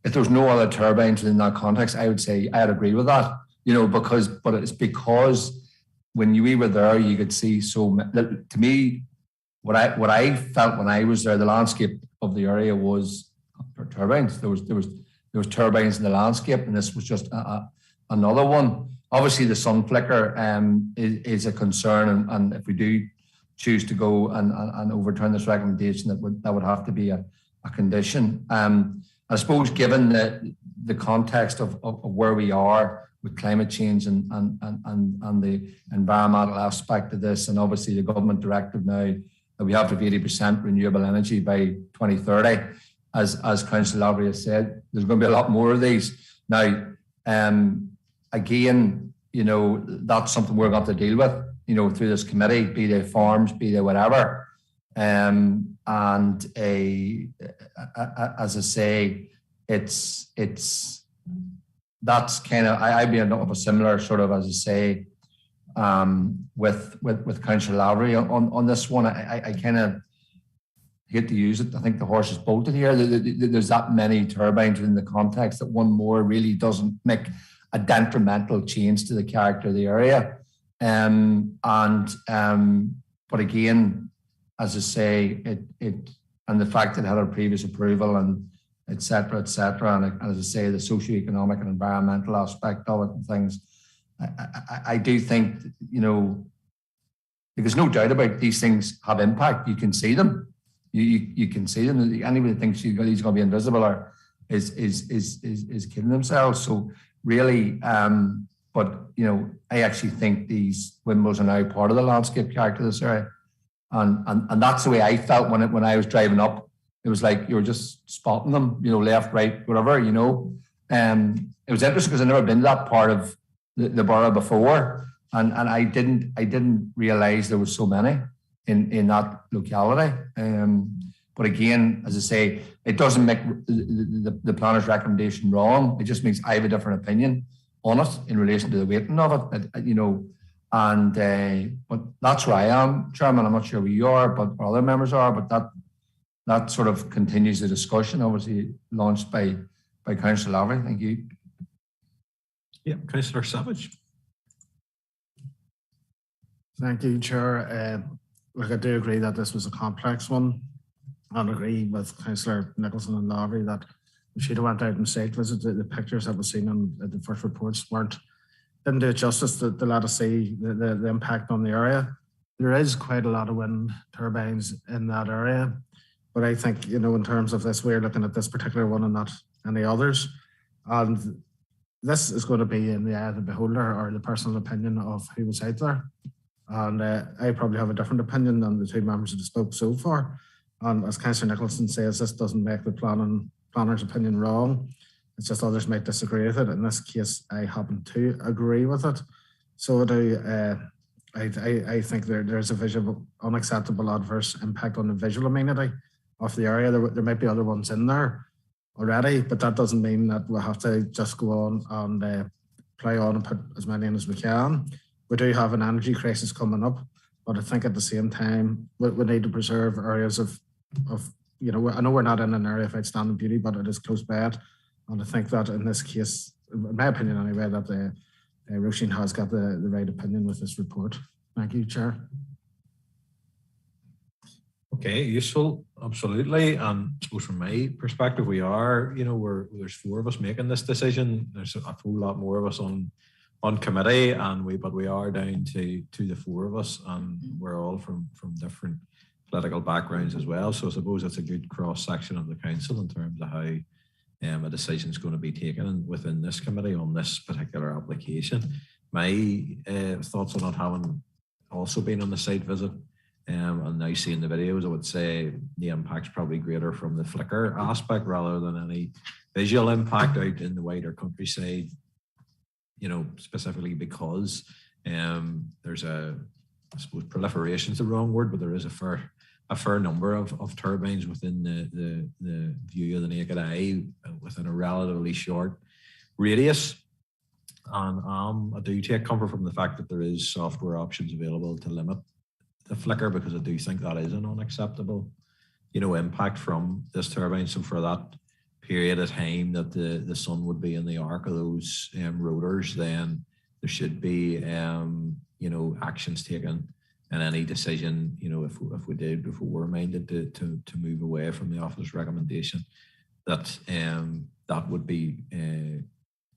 If there's no other turbines within that context, I would say I'd agree with that. But it's because when we were there, you could see to me, what I felt when I was there, the landscape of the area was turbines. There was turbines in the landscape, and this was just another one. Obviously, the sun flicker is a concern, and if we do choose to go and overturn this recommendation, that would have to be a condition. I suppose, given the context of where we are with climate change and the environmental aspect of this, and obviously the government directive now that we have to have 80% renewable energy by 2030, as Councillor Laverty has said, there's going to be a lot more of these. Now, again, that's something we're going to deal with, through this committee, be they farms, be they whatever. And as I say, that's kind of, I'd be of a similar sort of, as I say, with Councillor Laverty on this one. I kind of hate to use it. I think the horse is bolted here. There's that many turbines in the context that one more really doesn't make a detrimental change to the character of the area. But again, as I say, it and the fact that it had a previous approval and et cetera, and as I say, the socioeconomic and environmental aspect of it and things, I do think, there's no doubt about these things have impact. You can see them. You can see them. Anybody that thinks he's going to be invisible or is kidding themselves. So really, but I actually think these windmills are now part of the landscape character of this area, and that's the way I felt when I was driving up. It was like you were just spotting them, left, right, whatever, it was interesting because I've never been to that part of the borough before, and I didn't realise there was so many in that locality. But again, as I say, it doesn't make the planner's recommendation wrong. It just means I have a different opinion on it in relation to the weighting of it, and but that's where I am, Chairman. I'm not sure where you are, but or other members are, but that sort of continues the discussion, obviously launched by Councillor Lavery. Thank you. Yeah, Councillor Savage. Thank you, Chair. Look, I do agree that this was a complex one, and agree with Councillor Nicholson and Lavery that we should have went out and site visited. The pictures that we've seen on the first reports didn't do it justice to let us see the impact on the area. There is quite a lot of wind turbines in that area, but I think, in terms of this, we're looking at this particular one and not any others. And this is going to be in the eye of the beholder, or the personal opinion of who was out there. And I probably have a different opinion than the two members that spoke so far. And as Councillor Nicholson says, this doesn't make the planner's opinion wrong. It's just others might disagree with it. In this case, I happen to agree with it. So I think there's a visual, unacceptable adverse impact on the visual amenity of the area. There might be other ones in there already, but that doesn't mean that we'll have to just go on and play on and put as many in as we can. We do have an energy crisis coming up, but I think at the same time, we need to preserve areas of I know we're not in an area of outstanding beauty, but it is close by it. And I think that in this case, in my opinion anyway, that Roisin has got the right opinion with this report. Thank you, Chair. Okay, useful, absolutely. And I suppose from my perspective, we are, there's 4 of us making this decision. There's a whole lot more of us on committee, but we are down to the 4 of us, and we're all from different political backgrounds as well. So I suppose it's a good cross section of the council in terms of how a decision is going to be taken within this committee on this particular application. My thoughts on it, having also been on the site visit and now seeing the videos, I would say the impact's probably greater from the flicker aspect rather than any visual impact out in the wider countryside, specifically because there's I suppose proliferation is the wrong word, but there is a fair number of turbines within the view of the naked eye within a relatively short radius. And I do take comfort from the fact that there is software options available to limit the flicker, because I do think that is an unacceptable, impact from this turbine. So for that period of time that the sun would be in the arc of those rotors, then there should be, actions taken. And any decision, if we were minded to move away from the officer's recommendation, that would be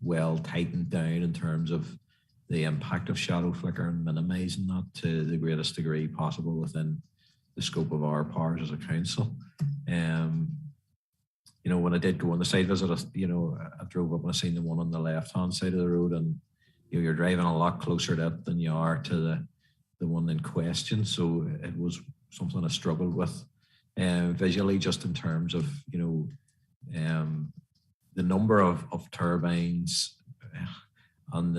well tightened down in terms of the impact of shadow flicker and minimising that to the greatest degree possible within the scope of our powers as a council. When I did go on the site visit, I drove up and I seen the one on the left-hand side of the road, and you're driving a lot closer to it than you are to the one in question. So it was something I struggled with visually, just in terms of, the number of turbines and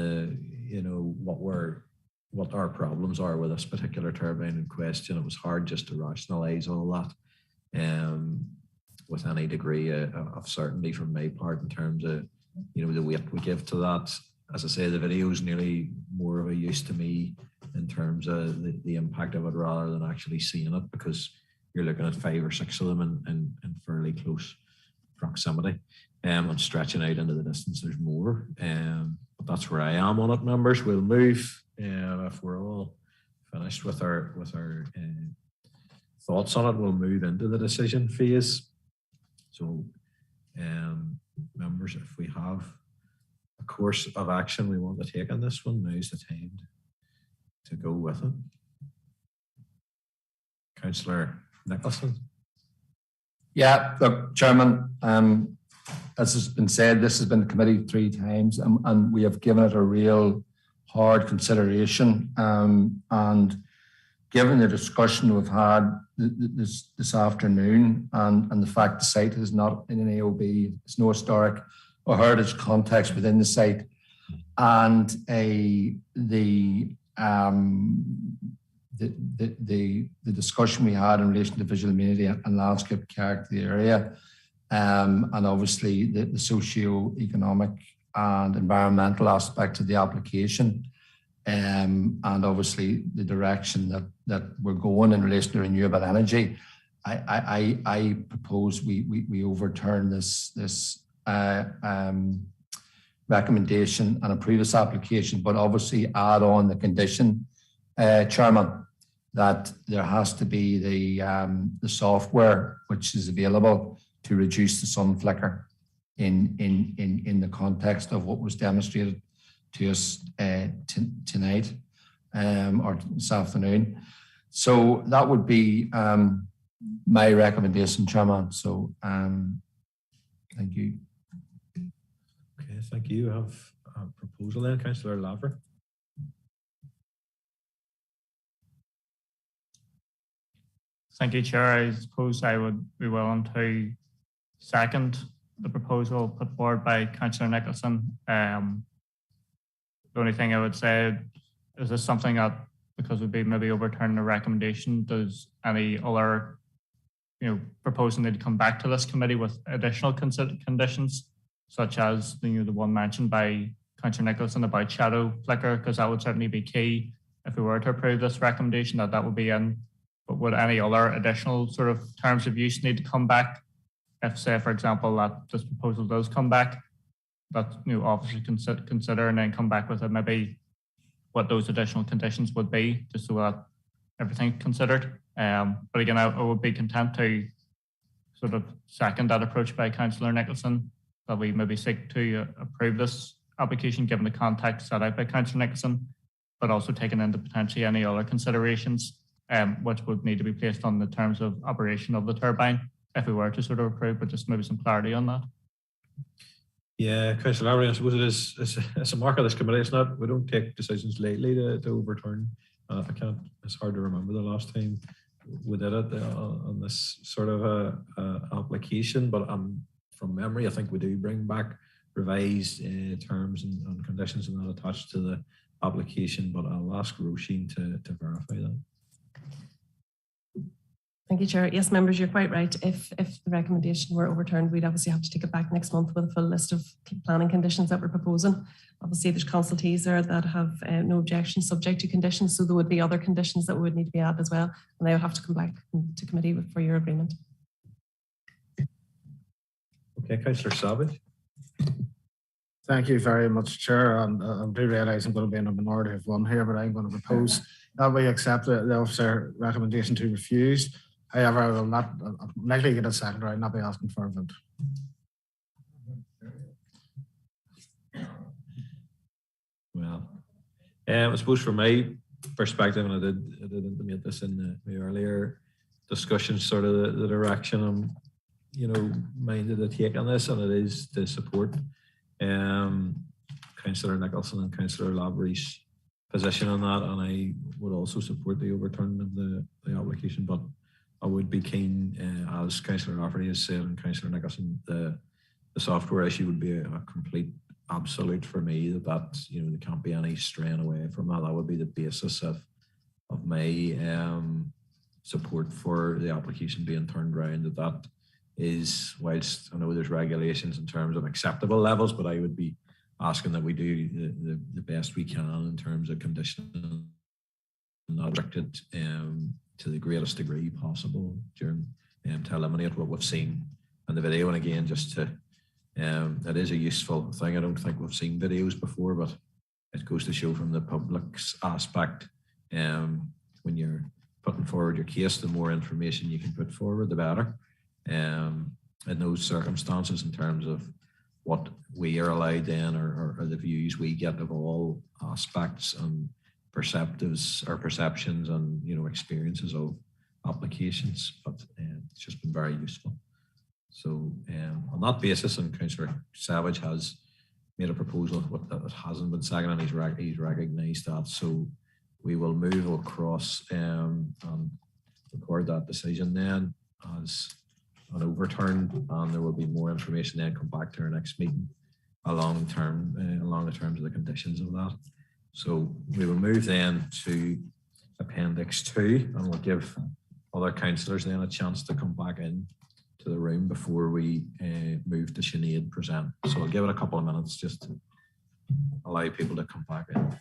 what our problems are with this particular turbine in question. It was hard just to rationalise all that with any degree of certainty from my part in terms of, the weight we give to that. As I say, the video is nearly more of a use to me in terms of the impact of it rather than actually seeing it, because you're looking at 5 or 6 of them in fairly close proximity and stretching out into the distance. There's more, but that's where I am on it, members. We'll move if we're all finished with our thoughts on it. We'll move into the decision phase. So, members, if we have a course of action we want to take on this one, now's the time to go with it. Councillor Nicholson. Yeah, look, Chairman, as has been said, this has been committee 3 times, and we have given it a real hard consideration. And given the discussion we've had this afternoon, and the fact the site is not in an AOB, it's no historic or heritage context within the site, and the discussion we had in relation to visual amenity and landscape character of the area, and obviously the socio-economic and environmental aspects of the application, and obviously the direction that we're going in relation to renewable energy. I propose we overturn this recommendation and approve this application, but obviously add on the condition, Chairman, that there has to be the software which is available to reduce the sun flicker in the context of what was demonstrated to us tonight or this afternoon. So that would be my recommendation, Chairman. So thank you. Okay, thank you. I have a proposal then, Councillor Laver. Thank you, Chair. I suppose I would be willing to second the proposal put forward by Councillor Nicholson. The only thing I would say is this something that, because we'd be maybe overturning the recommendation, does any other proposal need to come back to this committee with additional conditions, such as the one mentioned by Councillor Nicholson about shadow flicker, because that would certainly be key if we were to approve this recommendation, that would be in. But would any other additional sort of terms of use need to come back? If, say, for example, that this proposal does come back, that officers consider and then come back with maybe what those additional conditions would be, just so that everything's considered. But again, I would be content to sort of second that approach by Councillor Nicholson, that we maybe seek to approve this application given the context set out by Councillor Nicholson, but also taking into potentially any other considerations which would need to be placed on the terms of operation of the turbine if we were to sort of approve, but just maybe some clarity on that. Yeah, Councillor Lavery, I suppose it's a mark of this committee. It's not, we don't take decisions lightly to overturn. It's hard to remember the last time we did it on this sort of application, but from memory, I think we do bring back revised terms and conditions and that attached to the application, but I'll ask Roisin to verify that. Thank you, Chair. Yes, members, you're quite right. If the recommendation were overturned, we'd obviously have to take it back next month with a full list of planning conditions that we're proposing. Obviously, there's consultees there that have no objection subject to conditions, so there would be other conditions that would need to be added as well, and they would have to come back to committee for your agreement. Okay, Councillor Savage. Thank you very much, Chair. And I do realise I'm going to be in a minority of one here, but I'm going to propose that we accept the officer recommendation to refuse. However, I will not likely get a second, or I'll not be asking for a vote. Well, I suppose from my perspective, and I did intimate this in the earlier discussion, sort of the direction I'm, minded to take on this, and it is to support Councillor Nicholson and Councillor Lavery's position on that, and I would also support the overturn of the application, but I would be keen, as Councillor Lavery has said and Councillor Nicholson, the software issue would be a complete absolute for me, that there can't be any straying away from that. That would be the basis of my support for the application being turned around. That is, whilst I know there's regulations in terms of acceptable levels, but I would be asking that we do the best we can in terms of conditioning, not restricted to the greatest degree possible during to eliminate what we've seen in the video. And again, just to it is a useful thing. I don't think we've seen videos before, but it goes to show from the public's aspect, when you're putting forward your case, the more information you can put forward, the better. In those circumstances, in terms of what we are allowed then, or the views we get of all aspects and perceptions and experiences of applications, but it's just been very useful. So on that basis, and Councillor Savage has made a proposal that hasn't been seconded, and he's recognised that, so we will move across and record that decision then as an overturn, and there will be more information then come back to our next meeting along the terms of the conditions of that. So we will move then to Appendix 2, and we'll give other councillors then a chance to come back in to the room before we move to Sinead present. So I'll give it a couple of minutes just to allow people to come back in.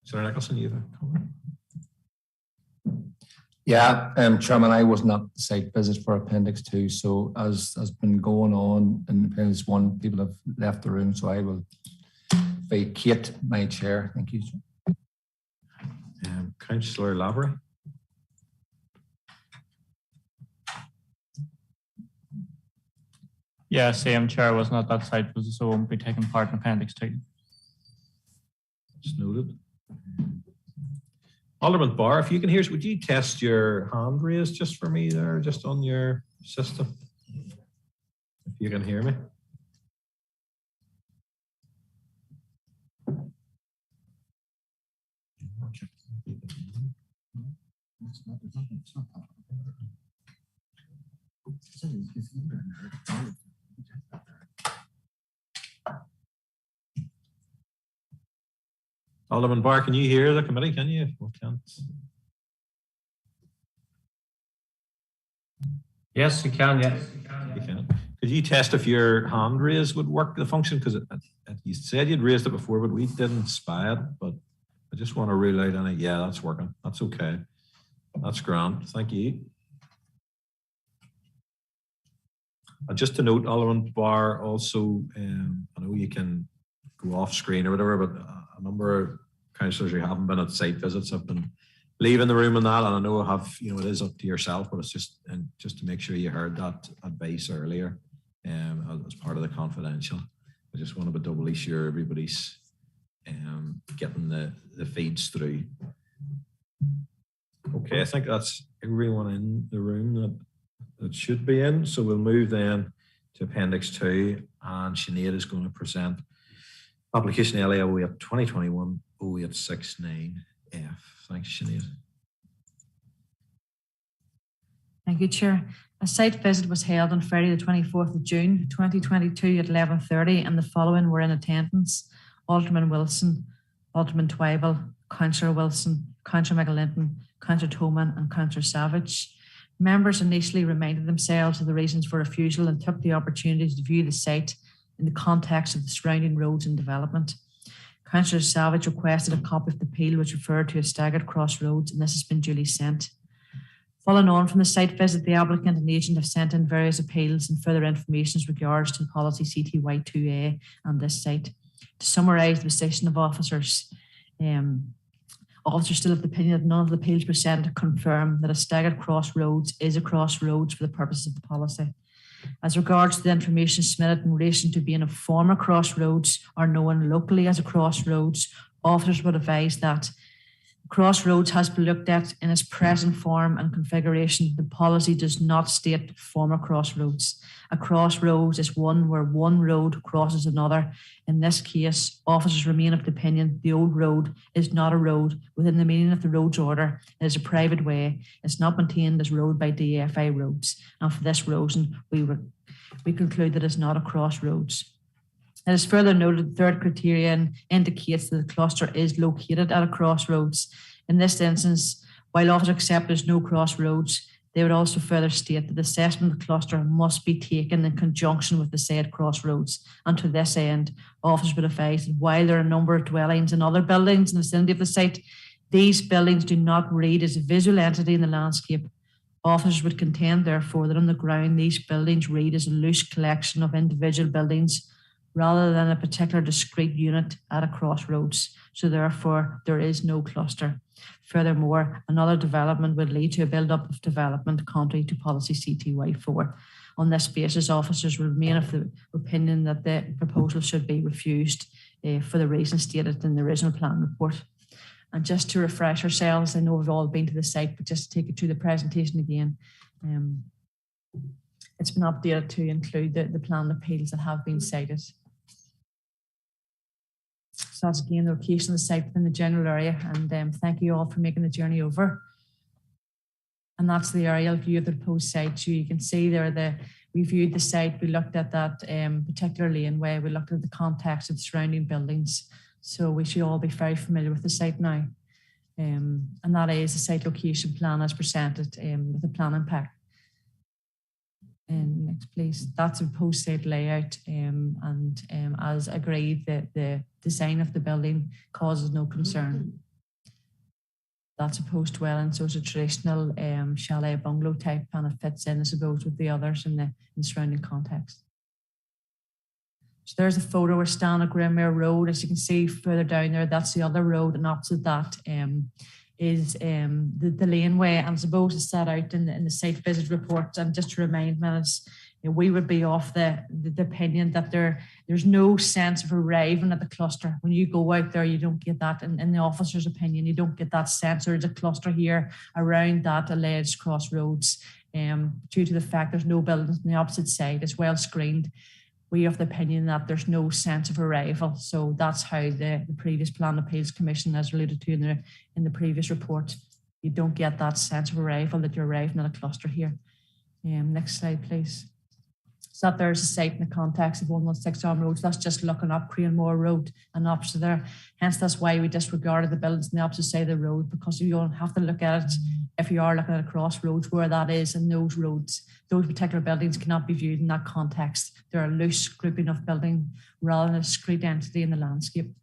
Sir Nicholson, you have a comment? Yeah, Chairman, I was not the site visit for Appendix 2, so as has been going on in Appendix 1, people have left the room, so I will vacate my chair. Thank you, sir. Councillor Lavery. Yeah, same, Chair. Was not that site visit, so won't be taking part in Appendix 2. It's noted. Alderman Barr, if you can hear us, would you test your hand raised just for me there, just on your system? If you can hear me. Alderman Barr, can you hear the committee? Can you? We can't. Yes, you can. Yes, you can. Could you test if your hand raise would work the function? Because you said you'd raised it before, but we didn't spy it. But I just want to rule out on it. Yeah, that's working. That's okay. That's grand. Thank you. Just to note, Alderman Barr, also, I know you can go off screen or whatever, but a number of councillors who haven't been at site visits have been leaving the room and that. And I know it is up to yourself, but it's just to make sure you heard that advice earlier as part of the confidential. I just want to be doubly sure everybody's getting the feeds through. Okay, I think that's everyone in the room that should be in. So we'll move then to Appendix 2, and Sinead is going to present application LAO 2021-0869F. Thanks, Sinead. Thank you, Chair. A site visit was held on Friday the 24th of June 2022 at 11:30, and the following were in attendance: Alderman Wilson, Alderman Twyble, Councillor Wilson, Councillor McAlinton, Councillor Toman and Councillor Savage. Members initially reminded themselves of the reasons for refusal and took the opportunity to view the site in the context of the surrounding roads and development. Councillor Savage requested a copy of the appeal which referred to a staggered crossroads, and this has been duly sent. Following on from the site visit, the applicant and agent have sent in various appeals and further information as regards to policy CTY2A and this site. To summarise the position of officers, officers still have the opinion that none of the appeals presented confirm that a staggered crossroads is a crossroads for the purposes of the policy. As regards to the information submitted in relation to being a former crossroads or known locally as a crossroads, officers would advise that crossroads has been looked at in its present form and configuration. The policy does not state former crossroads. A crossroads is one where one road crosses another. In this case, officers remain of the opinion the old road is not a road within the meaning of the roads order. It is a private way. It's not maintained as road by DFI roads. And for this reason, we conclude that it's not a crossroads. It is further noted the third criterion indicates that the cluster is located at a crossroads. In this instance, while officers accept there's no crossroads, they would also further state that the assessment of the cluster must be taken in conjunction with the said crossroads. And to this end, officers would advise that while there are a number of dwellings and other buildings in the vicinity of the site, these buildings do not read as a visual entity in the landscape. Officers would contend, therefore, that on the ground these buildings read as a loose collection of individual buildings rather than a particular discrete unit at a crossroads. So therefore, there is no cluster. Furthermore, another development would lead to a build-up of development contrary to policy CTY4. On this basis, officers will remain of the opinion that the proposal should be refused for the reasons stated in the original plan report. And just to refresh ourselves, I know we've all been to the site, but just to take it through the presentation again, it's been updated to include the plan appeals that have been cited. Plus again, the location of the site within the general area. And thank you all for making the journey over. And that's the aerial view of the proposed site. So you can see there, we viewed the site, we looked at that particular laneway, we looked at the context of the surrounding buildings. So we should all be very familiar with the site now. And that is the site location plan as presented with the planning pack. Next, please. That's a proposed site layout, and as agreed, the design of the building causes no concern. That's a post dwelling, so it's a traditional chalet bungalow type, and it fits in, I suppose, with the others in the surrounding context. So there's a photo. We're standing at Grenmere Road. As you can see further down there, that's the other road, and opposite that is the laneway. And I suppose it's set out in the site visit report. And just to remind minutes, we would be of the opinion that there's no sense of arriving at the cluster. When you go out there, you don't get that. In the officer's opinion, you don't get that sense. There's a cluster here around that alleged crossroads due to the fact there's no buildings on the opposite side. It's well screened. We have the opinion that there's no sense of arrival. So that's how the previous Plan Appeals Commission, as alluded to in the previous report, you don't get that sense of arrival that you're arriving at a cluster here. Next slide, please. So that there's a site in the context of 116 Armagh Road. So that's just looking up Craigavon Road and opposite there. Hence, that's why we disregarded the buildings on the opposite side of the road, because you don't have to look at it if you are looking at a crossroads where that is, and those roads, those particular buildings cannot be viewed in that context. They're a loose grouping of building rather than a discrete entity in the landscape.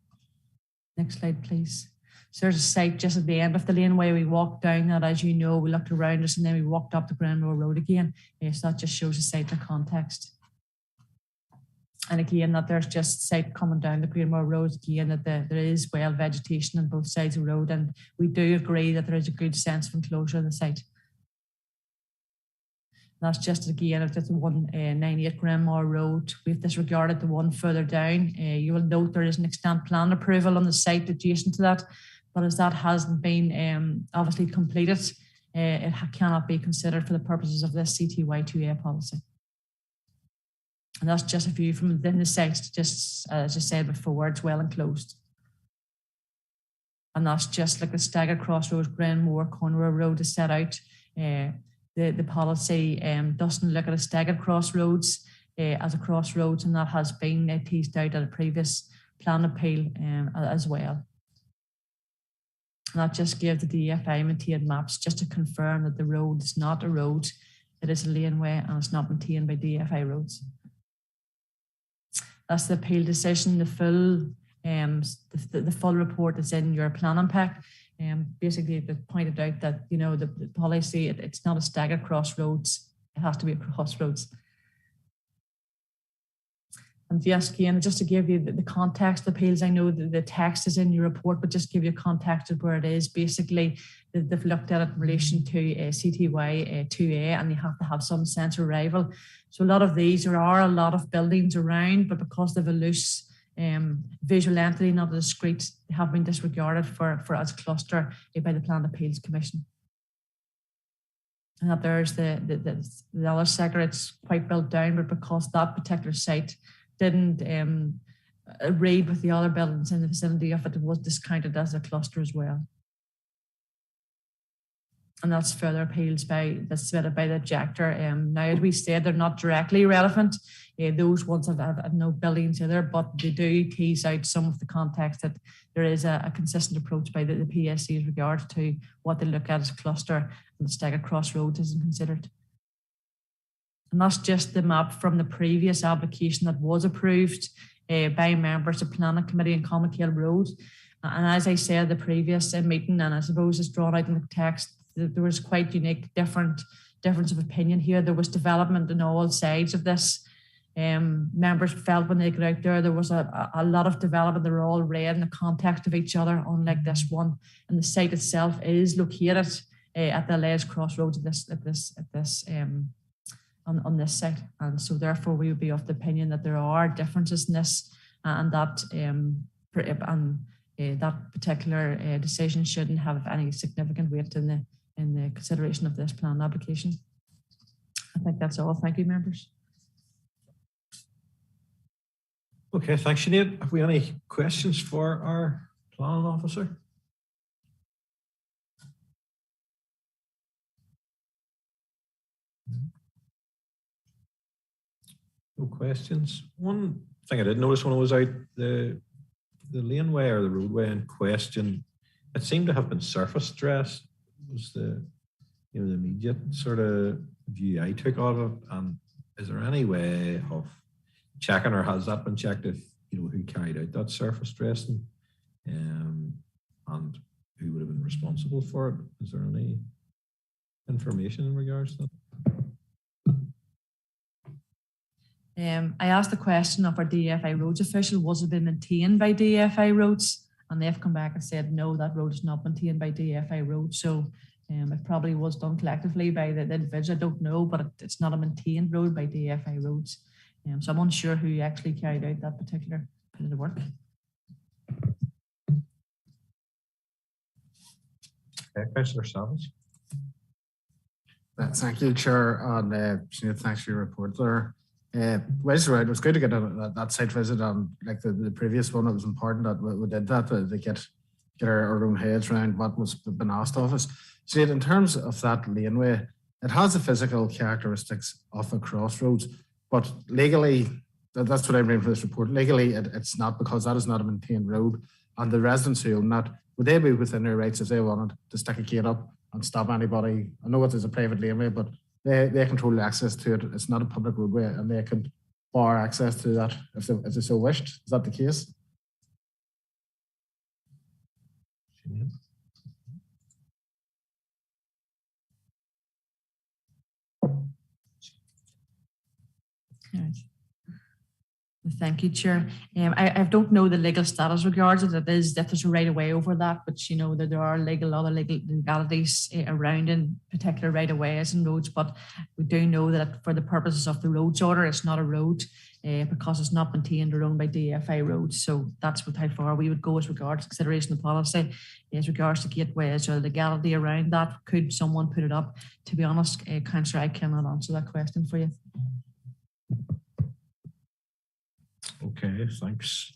Next slide, please. So there's a site just at the end of the laneway. We walked down that, as you know, we looked around us and then we walked up the Grenmore Road again. So that just shows the site in the context. And again, that there's just site coming down the Grenmore Road again, that there is well vegetation on both sides of the road. And we do agree that there is a good sense of enclosure on the site. That's just again at the 198 Grenmore Road. We've disregarded the one further down. You will note there is an extant plan approval on the site adjacent to that, but as that hasn't been obviously completed, it cannot be considered for the purposes of this CTY2A policy. And that's just a view from within the site, just as I said before, it's well enclosed. And that's just like the staggered crossroads, Grenmore, Conroe Road is set out. The policy doesn't look at a staggered crossroads as a crossroads, and that has been teased out at a previous plan appeal as well. And that just gave the DFI maintained maps just to confirm that the road is not a road, it is a laneway and it's not maintained by DFI roads. That's the appeal decision. The full report is in your planning pack. Basically, they pointed out that the policy it's not a staggered crossroads; it has to be a crossroads. And yes, again, just to give you the context of appeals, I know that the text is in your report, but just give you context of where it is. Basically, they've looked at it in relation to CTY 2A, and you have to have some sense of arrival. So a lot of these, there are a lot of buildings around, but because they've a loose visual entity, not a discrete, they have been disregarded for as a cluster by the Planned Appeals Commission. And that there's the other sector, it's quite built down, but because that particular site didn't read with the other buildings in the vicinity of it, it was discounted as a cluster as well. And that's further appeals that's submitted by the objector. Now, as we said, they're not directly relevant. Those ones have no buildings either, but they do tease out some of the context that there is a consistent approach by the PSC with regard to what they look at as a cluster, and the staggered crossroads isn't considered. And that's just the map from the previous application that was approved by members of Planning Committee in Commonkill Road. And as I said, the previous meeting, and I suppose it's drawn out in the text, there was quite unique difference of opinion here. There was development on all sides of this. Members felt when they got out there was a lot of development. They were all read in the context of each other, unlike this one. And the site itself is located at the alleged crossroads on this site. And so therefore we would be of the opinion that there are differences in this, and that that particular decision shouldn't have any significant weight in the consideration of this plan application. I think that's all. Thank you, members. Okay, thanks, Sinead. Have we any questions for our planning officer? No questions. One thing I did notice when I was out, the laneway or the roadway in question, it seemed to have been surface dressed. Was the the immediate sort of view I took of it. And is there any way of checking, or has that been checked, if who carried out that surface dressing, and who would have been responsible for it? Is there any information in regards to that? I asked the question of our DFI roads official, was it been maintained by DFI roads? And they've come back and said, no, that road is not maintained by DFI roads. So it probably was done collectively by the individual. I don't know, but it's not a maintained road by DFI roads. So I'm unsure who actually carried out that particular bit of work. Okay, Councillor Savage. Thank you, Chair, and Sinead, thanks for your report there. Well, right, it was good to get that site visit, and like the previous one, it was important that we did that to get our own heads around what was been asked of us. Sinead, in terms of that laneway, it has the physical characteristics of a crossroads, but legally, that's what I'm reading from this report. Legally, it's not, because that is not a maintained road, and the residents who own that, would they be within their rights if they wanted to stick a gate up and stop anybody? I know it is a private laneway, but they control the access to it. It's not a public roadway, and they can bar access to that if they so wished. Is that the case? Thank you, Chair. I don't know the legal status regards it. It is that there's a right of way over that, but that there are other legalities around in particular right of ways and roads. But we do know that for the purposes of the roads order, it's not a road because it's not maintained or owned by DFI roads. So that's how far we would go as regards consideration of policy. As regards to gateways or the legality around that, could someone put it up? To be honest, Councillor, I cannot answer that question for you. Okay, thanks.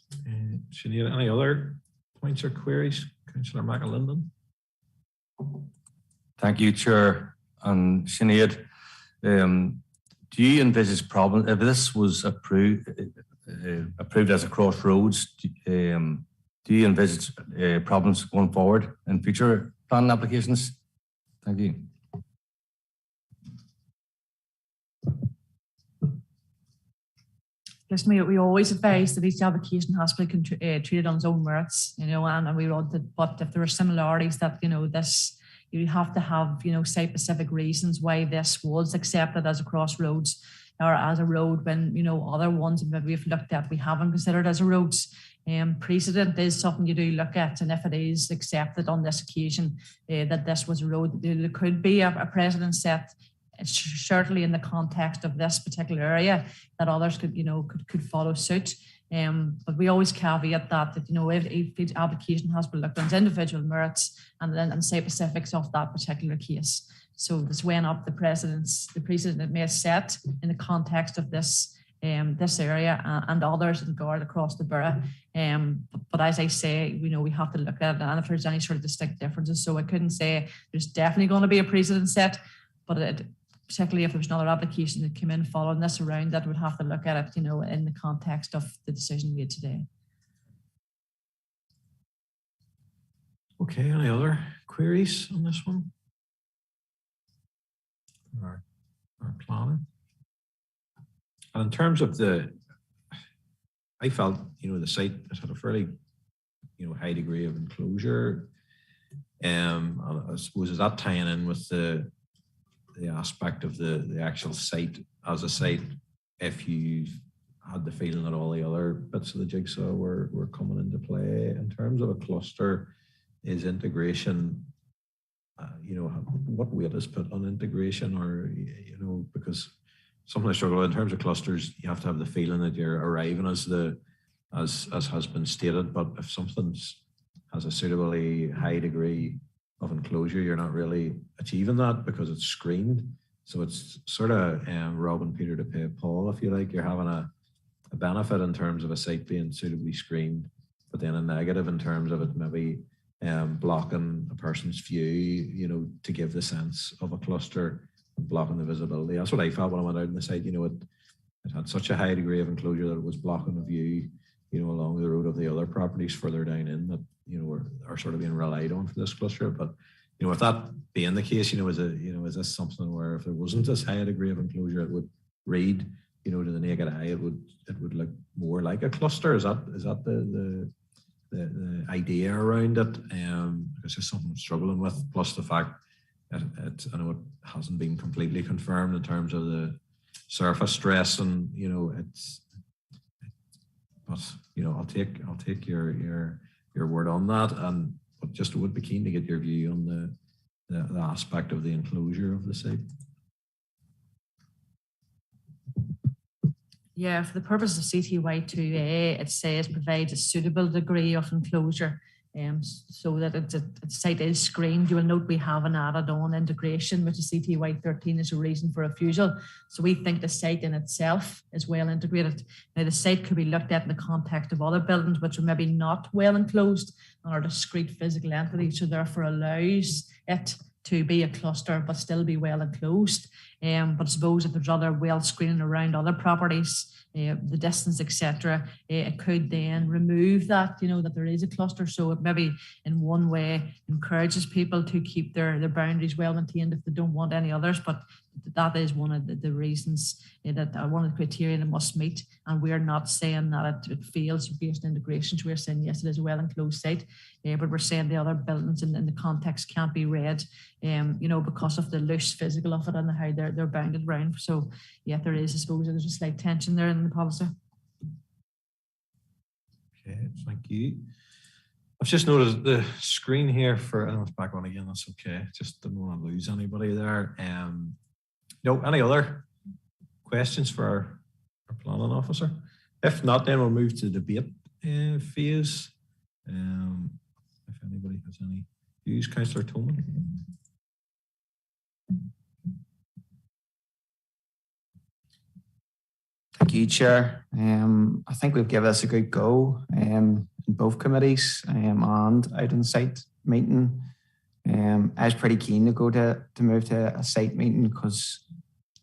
Sinead, any other points or queries? Councillor McAlinden. Thank you, Chair. And Sinead, do you envisage problems if this was approved as a crossroads? Do you envisage problems going forward in future planning applications? Thank you. Listen, we always advise that each application has to be treated on its own merits, and we want that. But if there are similarities that this, you have to have site-specific reasons why this was accepted as a crossroads or as a road, when other ones that we've looked at we haven't considered as a roads. Precedent is something you do look at, and if it is accepted on this occasion that this was a road, there could be a precedent set. It's certainly in the context of this particular area that others could follow suit. But we always caveat that if each application has been looked at individual merits and say specifics of that particular case. So it's weighing up the precedent that may set in the context of this area and others in regard across the borough. But as I say, we have to look at it, and if there's any sort of distinct differences. So I couldn't say there's definitely going to be a precedent set, but particularly if there's another application that came in following this around, that would have to look at it, in the context of the decision made today. Okay, any other queries on this one? Our planner. And in terms of I felt, the site has had a fairly, high degree of enclosure. I suppose, is that tying in with the aspect of the actual site as a site, if you had the feeling that all the other bits of the jigsaw were coming into play? In terms of a cluster, is integration, what weight is put on integration, or, because something I struggle with in terms of clusters, you have to have the feeling that you're arriving as has been stated, but if something has a suitably high degree of enclosure, you're not really achieving that because it's screened. So it's sort of robbing Peter to pay Paul, if you like. You're having a benefit in terms of a site being suitably screened, but then a negative in terms of it maybe blocking a person's view, you know, to give the sense of a cluster, blocking the visibility. That's what I felt when I went out on the site. You know, it had such a high degree of enclosure that it was blocking the view, you know, along the road of the other properties further down in that, you know, are sort of being relied on for this cluster. But, you know, with that being the case, you know, is this something where if there wasn't this high a degree of enclosure, it would read, you know, to the naked eye, it would look more like a cluster? Is that the idea around it? It's just something I'm struggling with. Plus the fact that I know it hasn't been completely confirmed in terms of the surface stress, and you know, but you know, I'll take your word on that, and but just would be keen to get your view on the aspect of the enclosure of the site. Yeah, for the purpose of CTY2A, it says provides a suitable degree of enclosure, so that the site is screened. You will note we have an added on integration, which is CTY13 is a reason for refusal. So we think the site in itself is well integrated. Now the site could be looked at in the context of other buildings which are maybe not well enclosed and are discrete physical entities, so therefore allows it to be a cluster but still be well enclosed. But I suppose if there's other well screening around other properties, the distance, etc., it could then remove that, you know, that there is a cluster. So it maybe in one way encourages people to keep their boundaries well maintained if they don't want any others. But that is one of the reasons that one of the criteria they must meet. And we're not saying that it fails based on integrations. We're saying yes, it is a well enclosed site, but we're saying the other buildings in the context can't be read, you know, because of the loose physical of it and how they're bounded around. So yeah, there is, I suppose, there's a slight tension there in the policy. Okay, thank you. I've just noticed the screen here for, and it's back on again, that's okay. Just didn't want to lose anybody there. No, any other questions for our planning officer? If not, then we'll move to the debate phase. If anybody has any views, Councillor Tolman. Thank you, Chair. I think we've given us a good go in both committees and out on site meeting. I was pretty keen to move to a site meeting because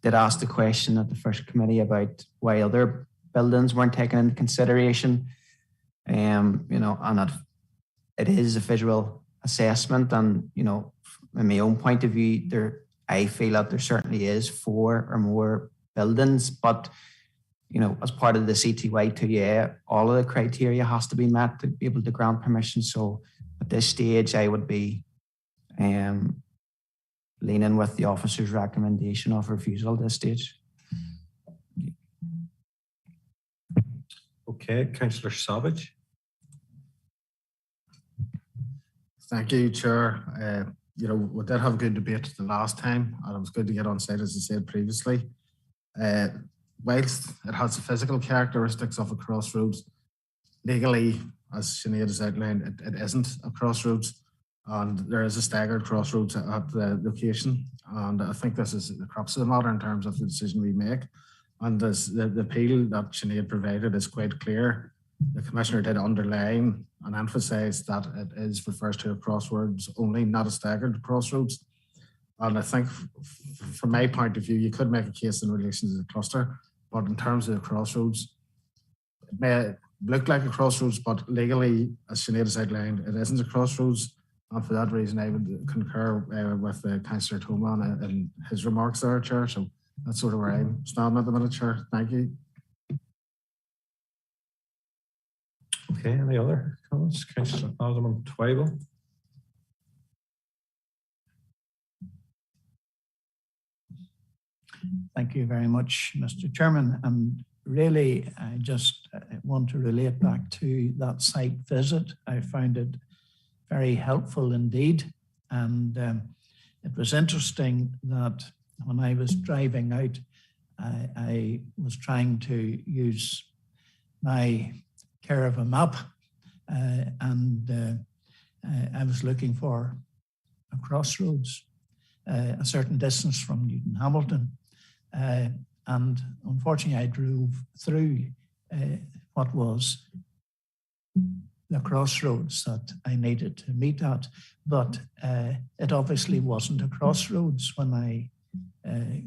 did ask the question at the first committee about why other buildings weren't taken into consideration. You know, and it is a visual assessment, and you know, in my own point of view, I feel that there certainly is 4 or more buildings, but you know, as part of the CTY2A, all of the criteria has to be met to be able to grant permission. So at this stage, I would be leaning with the officer's recommendation of refusal at this stage. Okay, Councillor Savage. Thank you, Chair. You know, we did have a good debate the last time, and it was good to get on site, as I said previously. Whilst it has the physical characteristics of a crossroads, legally, as Sinead has outlined, it isn't a crossroads, and there is a staggered crossroads at the location. And I think this is the crux of the matter in terms of the decision we make. And the appeal that Sinead provided is quite clear. The Commissioner did underline and emphasise that it refers to a crossroads only, not a staggered crossroads. And I think from my point of view, you could make a case in relation to the cluster, but in terms of the crossroads, it may look like a crossroads, but legally, as Sinead has outlined, it isn't a crossroads. And for that reason, I would concur with Councillor Toman and his remarks there, Chair. So that's sort of where I'm standing at the minute, Chair. Thank you. Okay, any other comments? Councillor Alderman Twyvell. Thank you very much, Mr. Chairman. And really, I just want to relate back to that site visit. I found it very helpful indeed. And it was interesting that when I was driving out, I was trying to use my Craigavon map and I was looking for a crossroads a certain distance from Newton Hamilton. And unfortunately, I drove through what was the crossroads that I needed to meet at. But it obviously wasn't a crossroads when I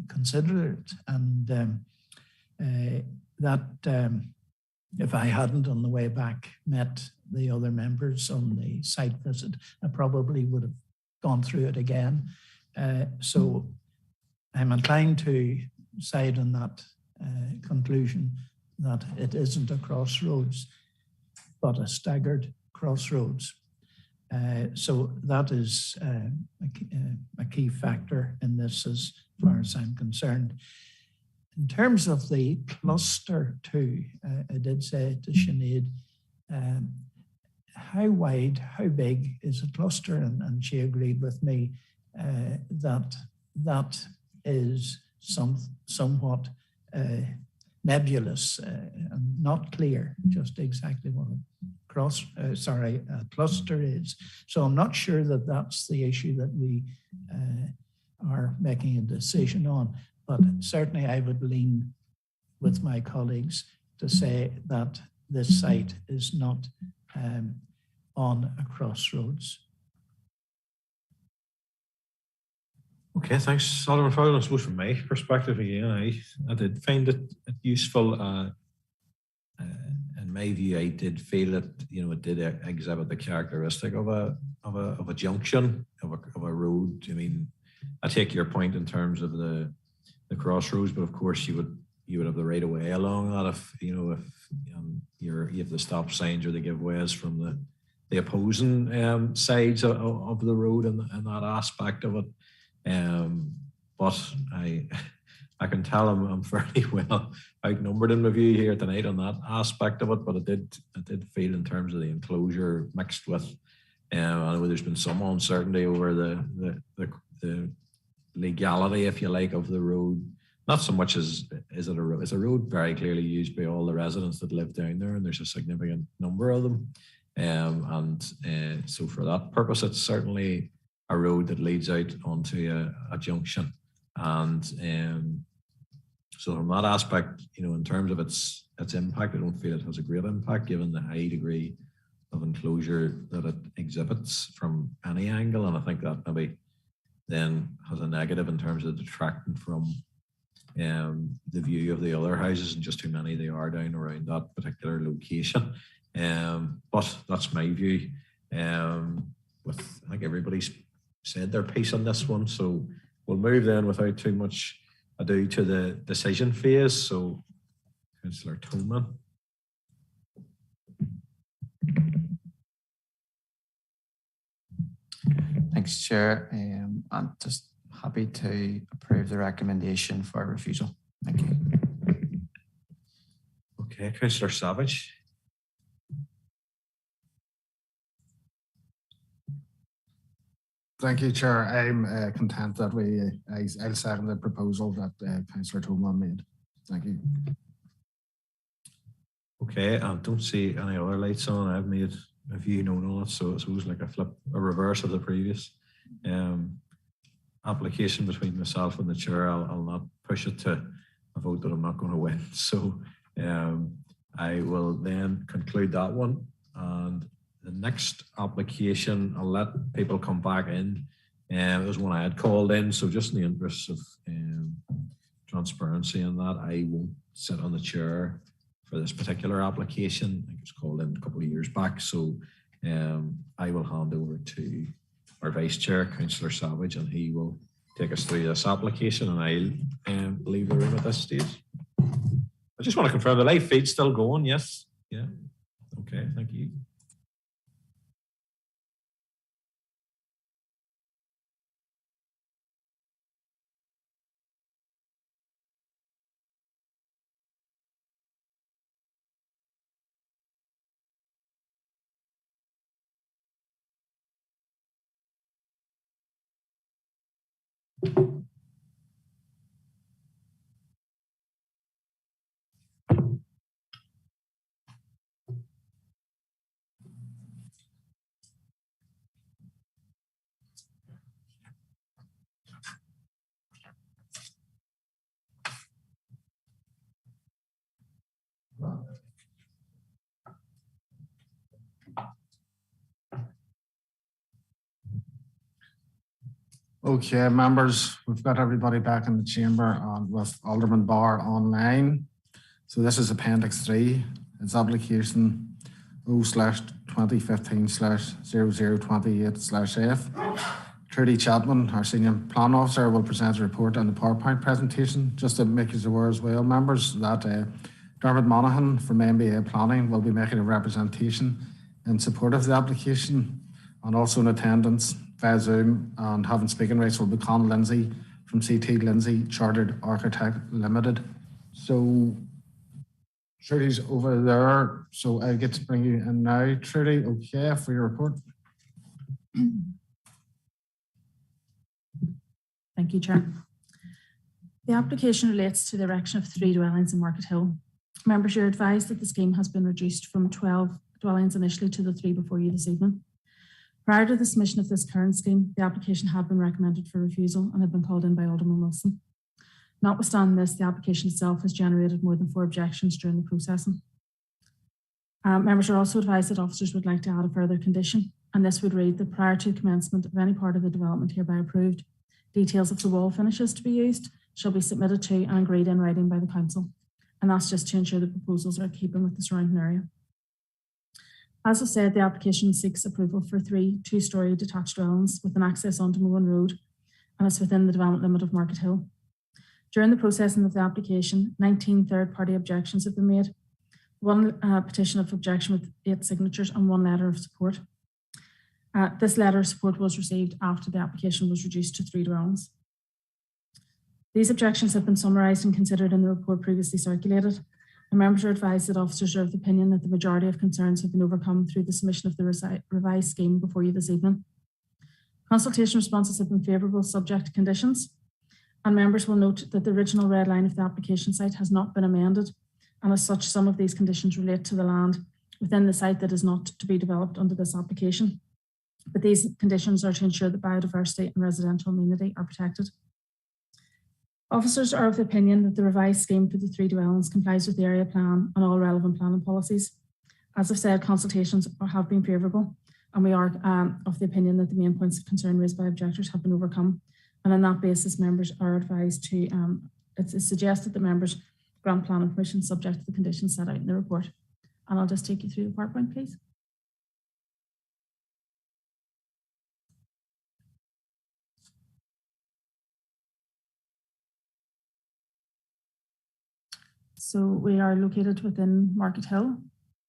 considered it. And if I hadn't on the way back met the other members on the site visit, I probably would have gone through it again. So I'm inclined to side on that conclusion that it isn't a crossroads, but a staggered crossroads. So that is a key factor in this as far as I'm concerned. In terms of the cluster too, I did say to Sinead, how wide, how big is a cluster? And she agreed with me that is somewhat nebulous and not clear just exactly what a cluster is. So I'm not sure that that's the issue that we are making a decision on, but certainly I would lean with my colleagues to say that this site is not on a crossroads. Okay, thanks, Alderman Fowler. I suppose from my perspective again, I did find it useful. In my view, I did feel that it did exhibit the characteristic of a junction of a road. I mean, I take your point in terms of the crossroads, but of course you would have the right of way along that if you have the stop signs or the giveaways from the opposing sides of the road and that aspect of it. But I can tell I'm fairly well outnumbered in my view here tonight on that aspect of it. But I did feel in terms of the enclosure mixed with, I know there's been some uncertainty over the legality, if you like, of the road. Not so much as is it a road. It's a road very clearly used by all the residents that live down there, and there's a significant number of them. So for that purpose, it's certainly a road that leads out onto a junction. And so from that aspect, in terms of its impact, I don't feel it has a great impact given the high degree of enclosure that it exhibits from any angle. And I think that maybe then has a negative in terms of detracting from the view of the other houses and just how many they are down around that particular location. But that's my view. I think everybody's said their piece on this one, so we'll move then without too much ado to the decision phase. So, Councillor Tolman. Thanks, Chair. I'm just happy to approve the recommendation for refusal. Thank you. Okay, Councillor Savage. Thank you, Chair. I'm content that I'll second the proposal that Councillor Tolman made. Thank you. Okay, I don't see any other lights on. I've made a view known on it, so it was like a reverse of the previous application between myself and the Chair. I'll not push it to a vote that I'm not going to win. So I will then conclude that one. And the next application, I'll let people come back in. It was one I had called in, so just in the interest of transparency in that, I won't sit on the chair for this particular application. I think it was called in a couple of years back, so I will hand over to our Vice Chair, Councillor Savage, and he will take us through this application, and I'll leave the room at this stage. I just want to confirm the live feed's still going, yes? Yeah. Okay, thank you. Okay, members, we've got everybody back in the chamber with Alderman Barr online. So this is Appendix 3. It's application 0/2015/0028/F. Trudy Chapman, our Senior Plan Officer, will present a report and the PowerPoint presentation. Just to make you aware as well, members, that Dermot Monaghan from MBA Planning will be making a representation in support of the application, and also in attendance via Zoom and having speaking rights will be Con Lindsay from CT Lindsay Chartered Architect Limited. So Trudy's over there, so I get to bring you in now. Trudy, okay, for your report. Thank you, Chair. The application relates to the erection of 3 dwellings in Market Hill. Members, you're advised that the scheme has been reduced from 12 dwellings initially to the 3 before you this evening. Prior to the submission of this current scheme, the application had been recommended for refusal and had been called in by Alderman Wilson. Notwithstanding this, the application itself has generated more than 4 objections during the processing. Members are also advised that officers would like to add a further condition, and this would read that prior to commencement of any part of the development hereby approved, details of the wall finishes to be used shall be submitted to and agreed in writing by the council, and that's just to ensure the proposals are in keeping with the surrounding area. As I said, the application seeks approval for 3 two-storey detached dwellings with an access onto Moone Road, and it's within the development limit of Market Hill. During the processing of the application, 19 third-party objections have been made, 1 petition of objection with 8 signatures and 1 letter of support. This letter of support was received after the application was reduced to 3 dwellings. These objections have been summarised and considered in the report previously circulated. And members are advised that officers are of the opinion that the majority of concerns have been overcome through the submission of the revised scheme before you this evening. Consultation responses have been favourable, subject to conditions. And members will note that the original red line of the application site has not been amended. And as such, some of these conditions relate to the land within the site that is not to be developed under this application. But these conditions are to ensure that biodiversity and residential amenity are protected. Officers are of the opinion that the revised scheme for the 3 dwellings complies with the area plan and all relevant planning policies. As I've said, consultations have been favourable, and we are of the opinion that the main points of concern raised by objectors have been overcome. And on that basis, members are advised to, it's suggested that members grant planning permission subject to the conditions set out in the report. And I'll just take you through the PowerPoint, please. So we are located within Market Hill.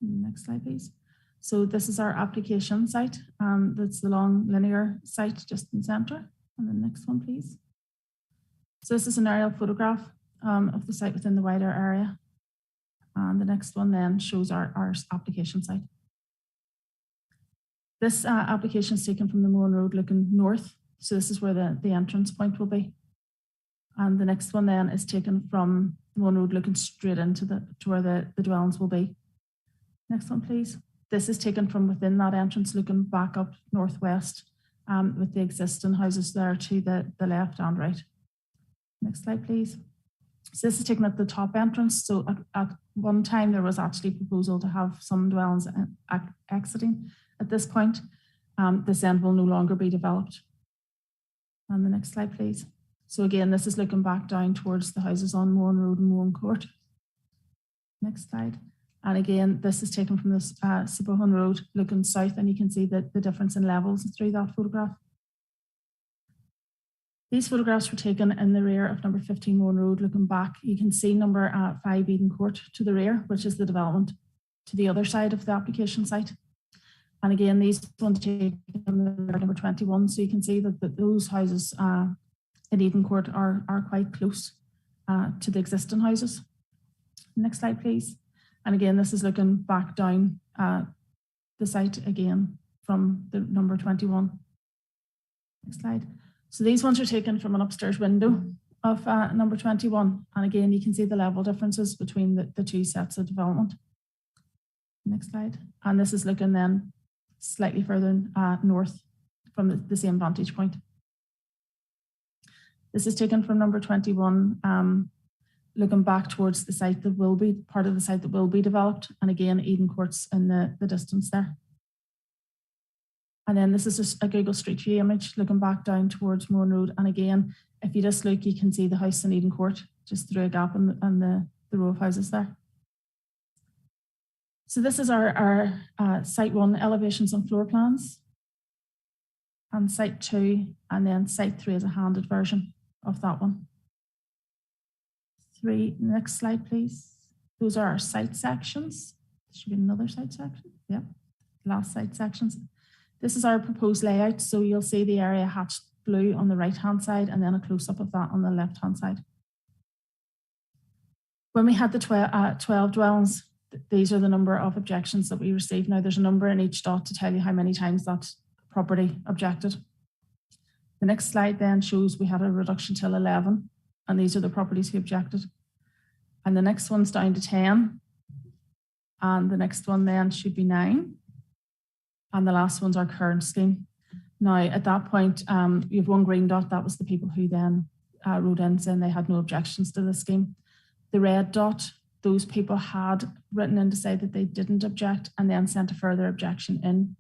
Next slide, please. So this is our application site. That's the long linear site just in the centre. And the next one, please. So this is an aerial photograph of the site within the wider area. And the next one then shows our application site. This application is taken from the Moone Road looking north. So this is where the entrance point will be. And the next one then is taken from Moone Road looking straight into to where the dwellings will be. Next one, please. This is taken from within that entrance looking back up northwest with the existing houses there to the left and right. Next slide, please. So this is taken at the top entrance. So at one time there was actually a proposal to have some dwellings exiting at this point. This end will no longer be developed. And the next slide, please. So again, this is looking back down towards the houses on Moone Road and Moone Court. Next slide. And again, this is taken from this Civic Road looking south, and you can see the difference in levels through that photograph. These photographs were taken in the rear of number 15 Moone Road looking back. You can see number 5 Eden Court to the rear, which is the development to the other side of the application site. And again, these ones taken in number 21. So you can see that those houses in Eden Court are quite close to the existing houses. Next slide, please. And again, this is looking back down the site again from the number 21. Next slide. So these ones are taken from an upstairs window of number 21. And again, you can see the level differences between the 2 sets of development. Next slide. And this is looking then slightly further north from the same vantage point. This is taken from number 21, looking back towards the site that will be part of the site that will be developed. And again, Eden Court's in the distance there. And then this is just a Google Street View image looking back down towards Mourne Road. And again, if you just look, you can see the house in Eden Court, just through a gap in the row of houses there. So this is our Site 1 elevations and floor plans, and Site 2, and then Site 3 is a handed version of that one. 3, next slide, please. Those are our site sections. There should be another site section. Yeah, last site sections. This is our proposed layout. So you'll see the area hatched blue on the right-hand side, and then a close-up of that on the left-hand side. When we had the 12 dwellings, these are the number of objections that we received. Now there's a number in each dot to tell you how many times that property objected. The next slide then shows we had a reduction till 11, and these are the properties who objected. And the next one's down to 10, and the next one then should be 9. And the last one's our current scheme. Now, at that point, you have one green dot. That was the people who then wrote in saying they had no objections to the scheme. The red dot, those people had written in to say that they didn't object and then sent a further objection in.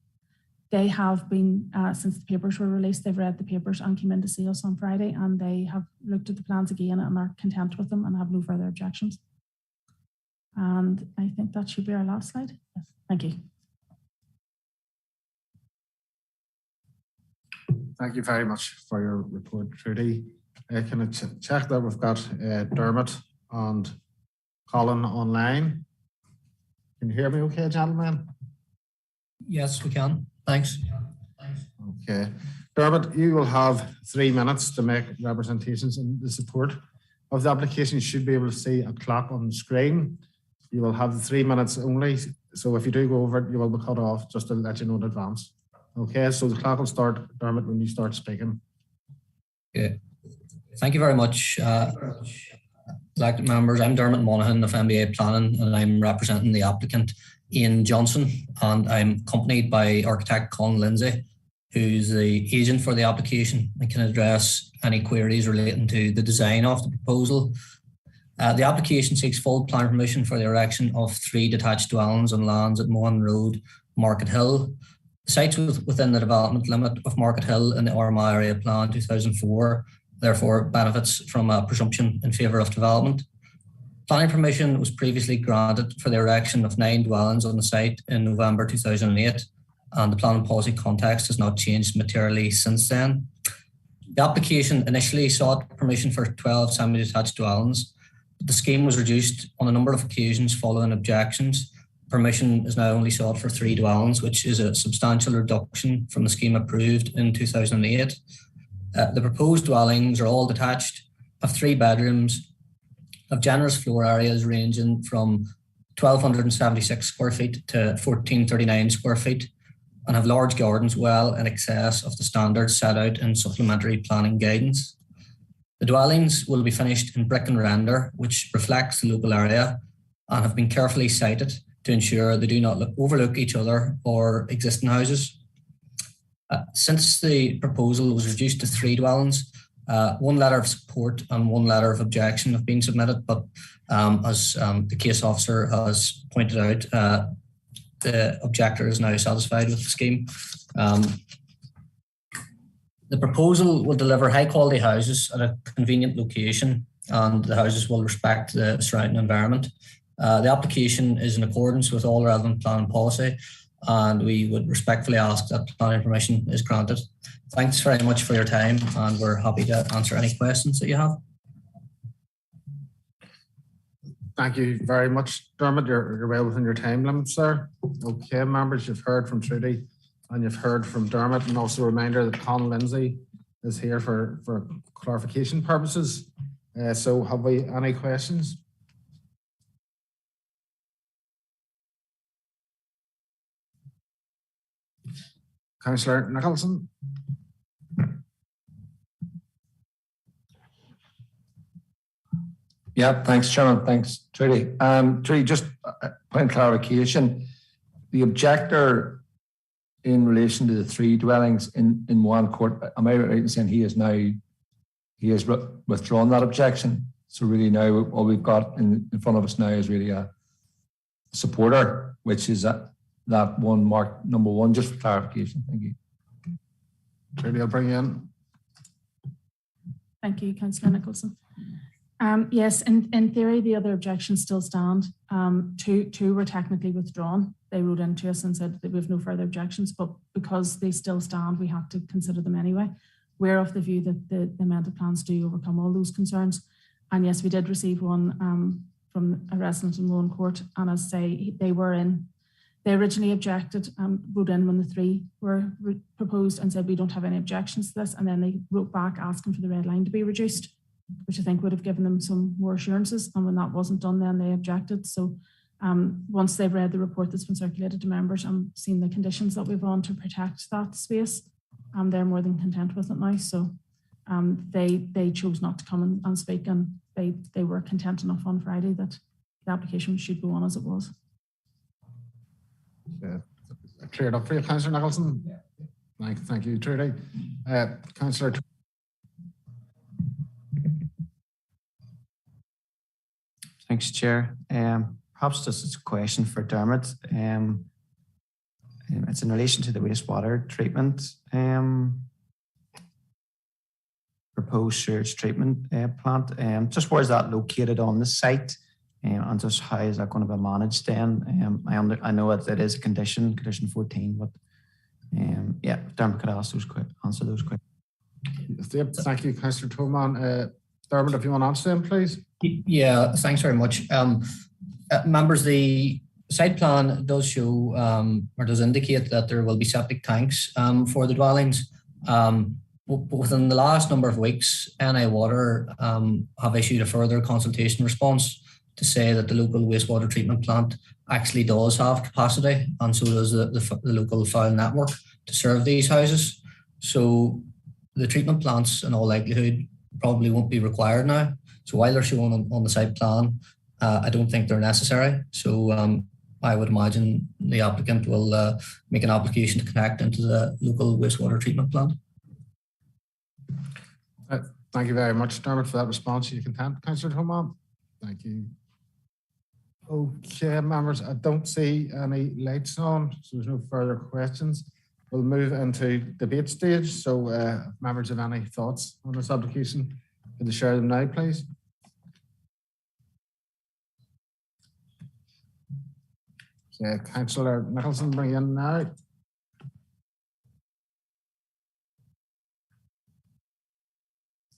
They have been, since the papers were released, they've read the papers and came in to see us on Friday, and they have looked at the plans again and are content with them and have no further objections. And I think that should be our last slide. Yes. Thank you. Thank you very much for your report, Trudy. Can I check that we've got Dermot and Colin online? Can you hear me okay, gentlemen? Yes, we can. Thanks. Okay. Dermot, you will have 3 minutes to make representations in the support of the application. You should be able to see a clock on the screen. You will have the 3 minutes only. So if you do go over it, you will be cut off, just to let you know in advance. Okay, so the clock will start, Dermot, when you start speaking. Okay. Thank you very much. Elected members, I'm Dermot Monaghan of MBA Planning, and I'm representing the applicant Ian Johnson, and I'm accompanied by architect Colin Lindsay, who's the agent for the application and can address any queries relating to the design of the proposal. The application seeks full plan permission for the erection of 3 detached dwellings on lands at Mourne Road, Market Hill. The site's within the development limit of Market Hill in the Armagh Area Plan 2004, therefore benefits from a presumption in favour of development. Planning permission was previously granted for the erection of 9 dwellings on the site in November 2008, and the planning policy context has not changed materially since then. The application initially sought permission for 12 semi-detached dwellings, but the scheme was reduced on a number of occasions following objections. Permission is now only sought for 3 dwellings, which is a substantial reduction from the scheme approved in 2008. The proposed dwellings are all detached, have 3 bedrooms, have generous floor areas ranging from 1,276 square feet to 1,439 square feet, and have large gardens well in excess of the standards set out in supplementary planning guidance. The dwellings will be finished in brick and render, which reflects the local area, and have been carefully sited to ensure they do not overlook each other or existing houses. Since the proposal was reduced to 3 dwellings, 1 letter of support and 1 letter of objection have been submitted, but as the case officer has pointed out, the objector is now satisfied with the scheme. The proposal will deliver high quality houses at a convenient location, and the houses will respect the surrounding environment. The application is in accordance with all relevant planning policy, and we would respectfully ask that planning permission is granted. Thanks very much for your time, and we're happy to answer any questions that you have. Thank you very much, Dermot. You're well within your time limits there. Okay, members, you've heard from Trudy and you've heard from Dermot, and also a reminder that Colin Lindsay is here for clarification purposes. So have we any questions? Councillor Nicholson. Yeah, thanks, Chairman. Thanks, Trudy. Trudy, just a point of clarification. The objector in relation to the 3 dwellings in one court, am I right in saying he has withdrawn that objection? So really now all we've got in front of us now is really a supporter, which is that one marked number 1, just for clarification. Thank you. Trudy, I'll bring you in. Thank you, Councillor Nicholson. Yes, in theory, the other objections still stand. Two were technically withdrawn. They wrote into us and said that we have no further objections, but because they still stand, we have to consider them anyway. We're of the view that the amended plans do overcome all those concerns. And yes, we did receive one from a resident in Rowan Court, and as I say, they originally objected and wrote in when the three were proposed and said we don't have any objections to this, and then they wrote back asking for the red line to be reduced, which I think would have given them some more assurances, and when that wasn't done then they objected. So once they've read the report that's been circulated to members and seen the conditions that we've on to protect that space, they're more than content with it now. So they chose not to come and speak, and they were content enough on Friday that the application should go on as it was. Cleared up for you, Councillor Nicholson. Thank you, Trudy. Councillor. Thanks, Chair. Perhaps just as a question for Dermot. It's in relation to the wastewater treatment, proposed sewage treatment plant. Just where is that located on the site? And just how is that going to be managed then? I know that it is a condition 14, but yeah, Dermot could answer those questions. Thank you, Councillor Toman. Dermot, if you want to answer them, please. Yeah, thanks very much. Members, the site plan does show or does indicate that there will be septic tanks for the dwellings. Within the last number of weeks, NI Water have issued a further consultation response to say that the local wastewater treatment plant actually does have capacity, and so does the local file network to serve these houses. So the treatment plants, in all likelihood, probably won't be required now. So while they're shown on the site plan, I don't think they're necessary. So I would imagine the applicant will make an application to connect into the local wastewater treatment plant. Thank you very much, Dermot, for that response. You content, Councillor Toman? Thank you. Okay, members, I don't see any lights on, so there's no further questions. We'll move into debate stage. So if members have any thoughts on this application, could you share them now, please? Okay, Councillor Nicholson, bring in now.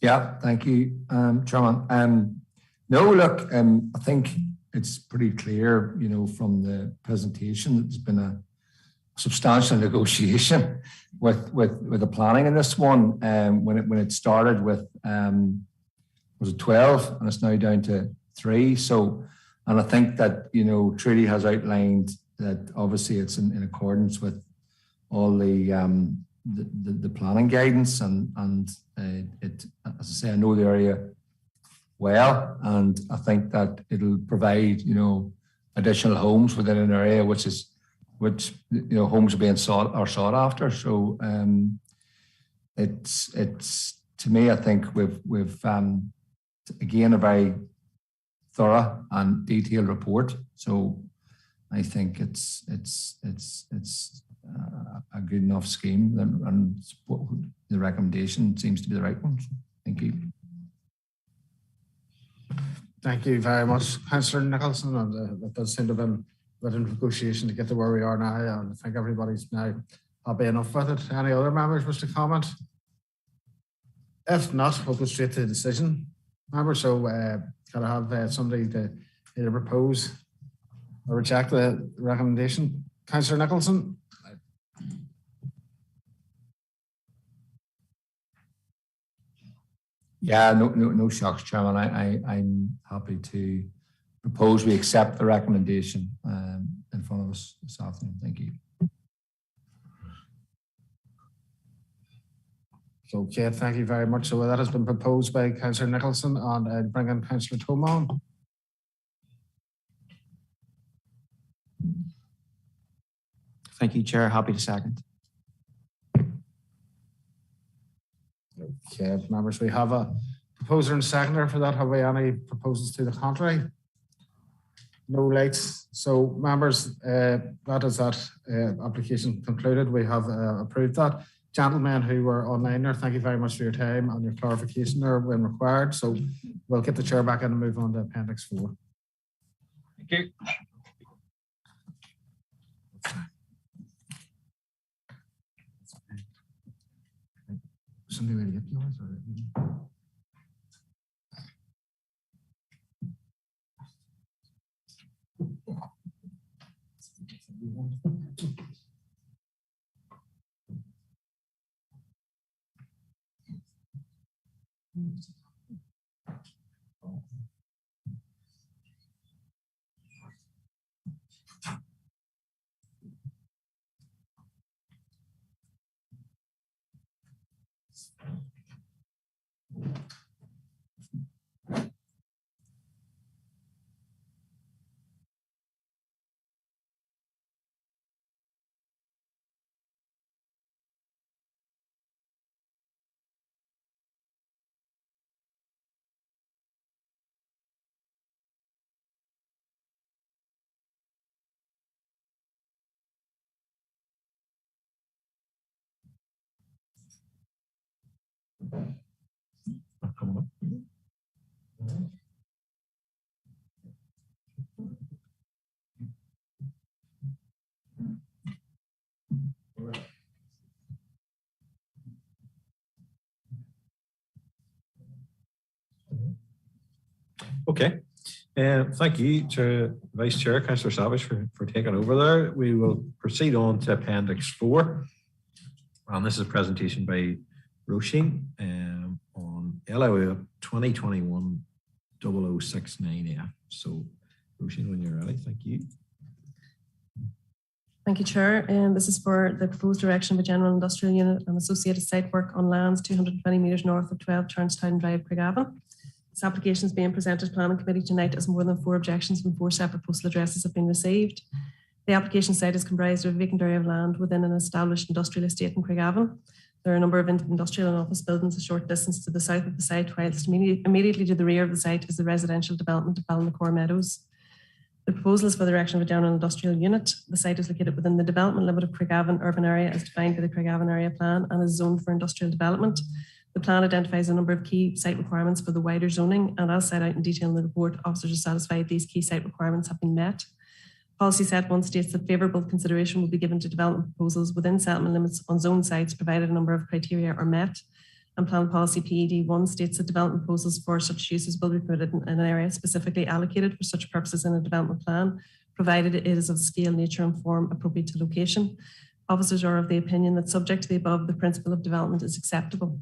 Yeah, thank you, Chairman. No, look, I think it's pretty clear, from the presentation that there's been a substantial negotiation with the planning in this one. When it started with was it 12, and it's now down to 3. So, and I think that Trudy has outlined that obviously it's in accordance with all the planning guidance, and it, as I say, I know the area well, and I think that it'll provide additional homes within an area which homes are being sought after. So it's to me, I think we've again a very thorough and detailed report. So I think it's a good enough scheme, and the recommendation seems to be the right one. So thank you. Thank you very much, Councillor Nicholson. And that does seem to have been a bit of negotiation to get to where we are now. And I think everybody's now happy enough with it. Any other members wish to comment? If not, we'll go straight to the decision. Members, so can I have somebody to either propose or reject the recommendation? Councillor Nicholson. Yeah, no shocks, Chairman. I'm happy to propose we accept the recommendation in front of us this afternoon. Thank you. Okay, thank you very much. So that has been proposed by Councillor Nicholson, and I'll bring in Councillor Toman. Thank you, Chair. Happy to second. Okay, members, we have a proposer and seconder for that. Have we any proposals to the contrary? No lights. So members, that is that application concluded. We have approved that. gentlemen who were online there, thank you very much for your time and your clarification there when required. So we'll get the chair back in and move on to Appendix 4. Thank you. Somebody ready to get yours? Okay. Thank you to Vice Chair, Councillor Savage, for taking over there. We will proceed on to Appendix 4. And this is a presentation by Roisin on LOA 2021-0069F. So, Roisin, when you're ready, thank you. Thank you, Chair. This is for the proposed direction of a general industrial unit and associated site work on lands 220 metres north of 12 Charlestown Drive, Craigavon. This application is being presented to Planning Committee tonight as more than 4 objections from 4 separate postal addresses have been received. The application site is comprised of a vacant area of land within an established industrial estate in Craigavon. There are a number of industrial and office buildings a short distance to the south of the site, whilst immediately to the rear of the site is the residential development of Ballinacor Meadows. The proposal is for the erection of a general industrial unit. The site is located within the development limit of Craigavon urban area as defined by the Craigavon area plan and is zoned for industrial development. The plan identifies a number of key site requirements for the wider zoning, and as set out in detail in the report, officers are satisfied these key site requirements have been met. Policy Set 1 states that favourable consideration will be given to development proposals within settlement limits on zone sites provided a number of criteria are met. And Plan Policy PED 1 states that development proposals for such uses will be permitted in an area specifically allocated for such purposes in a development plan, provided it is of scale, nature and form appropriate to location. Officers are of the opinion that subject to the above, the principle of development is acceptable.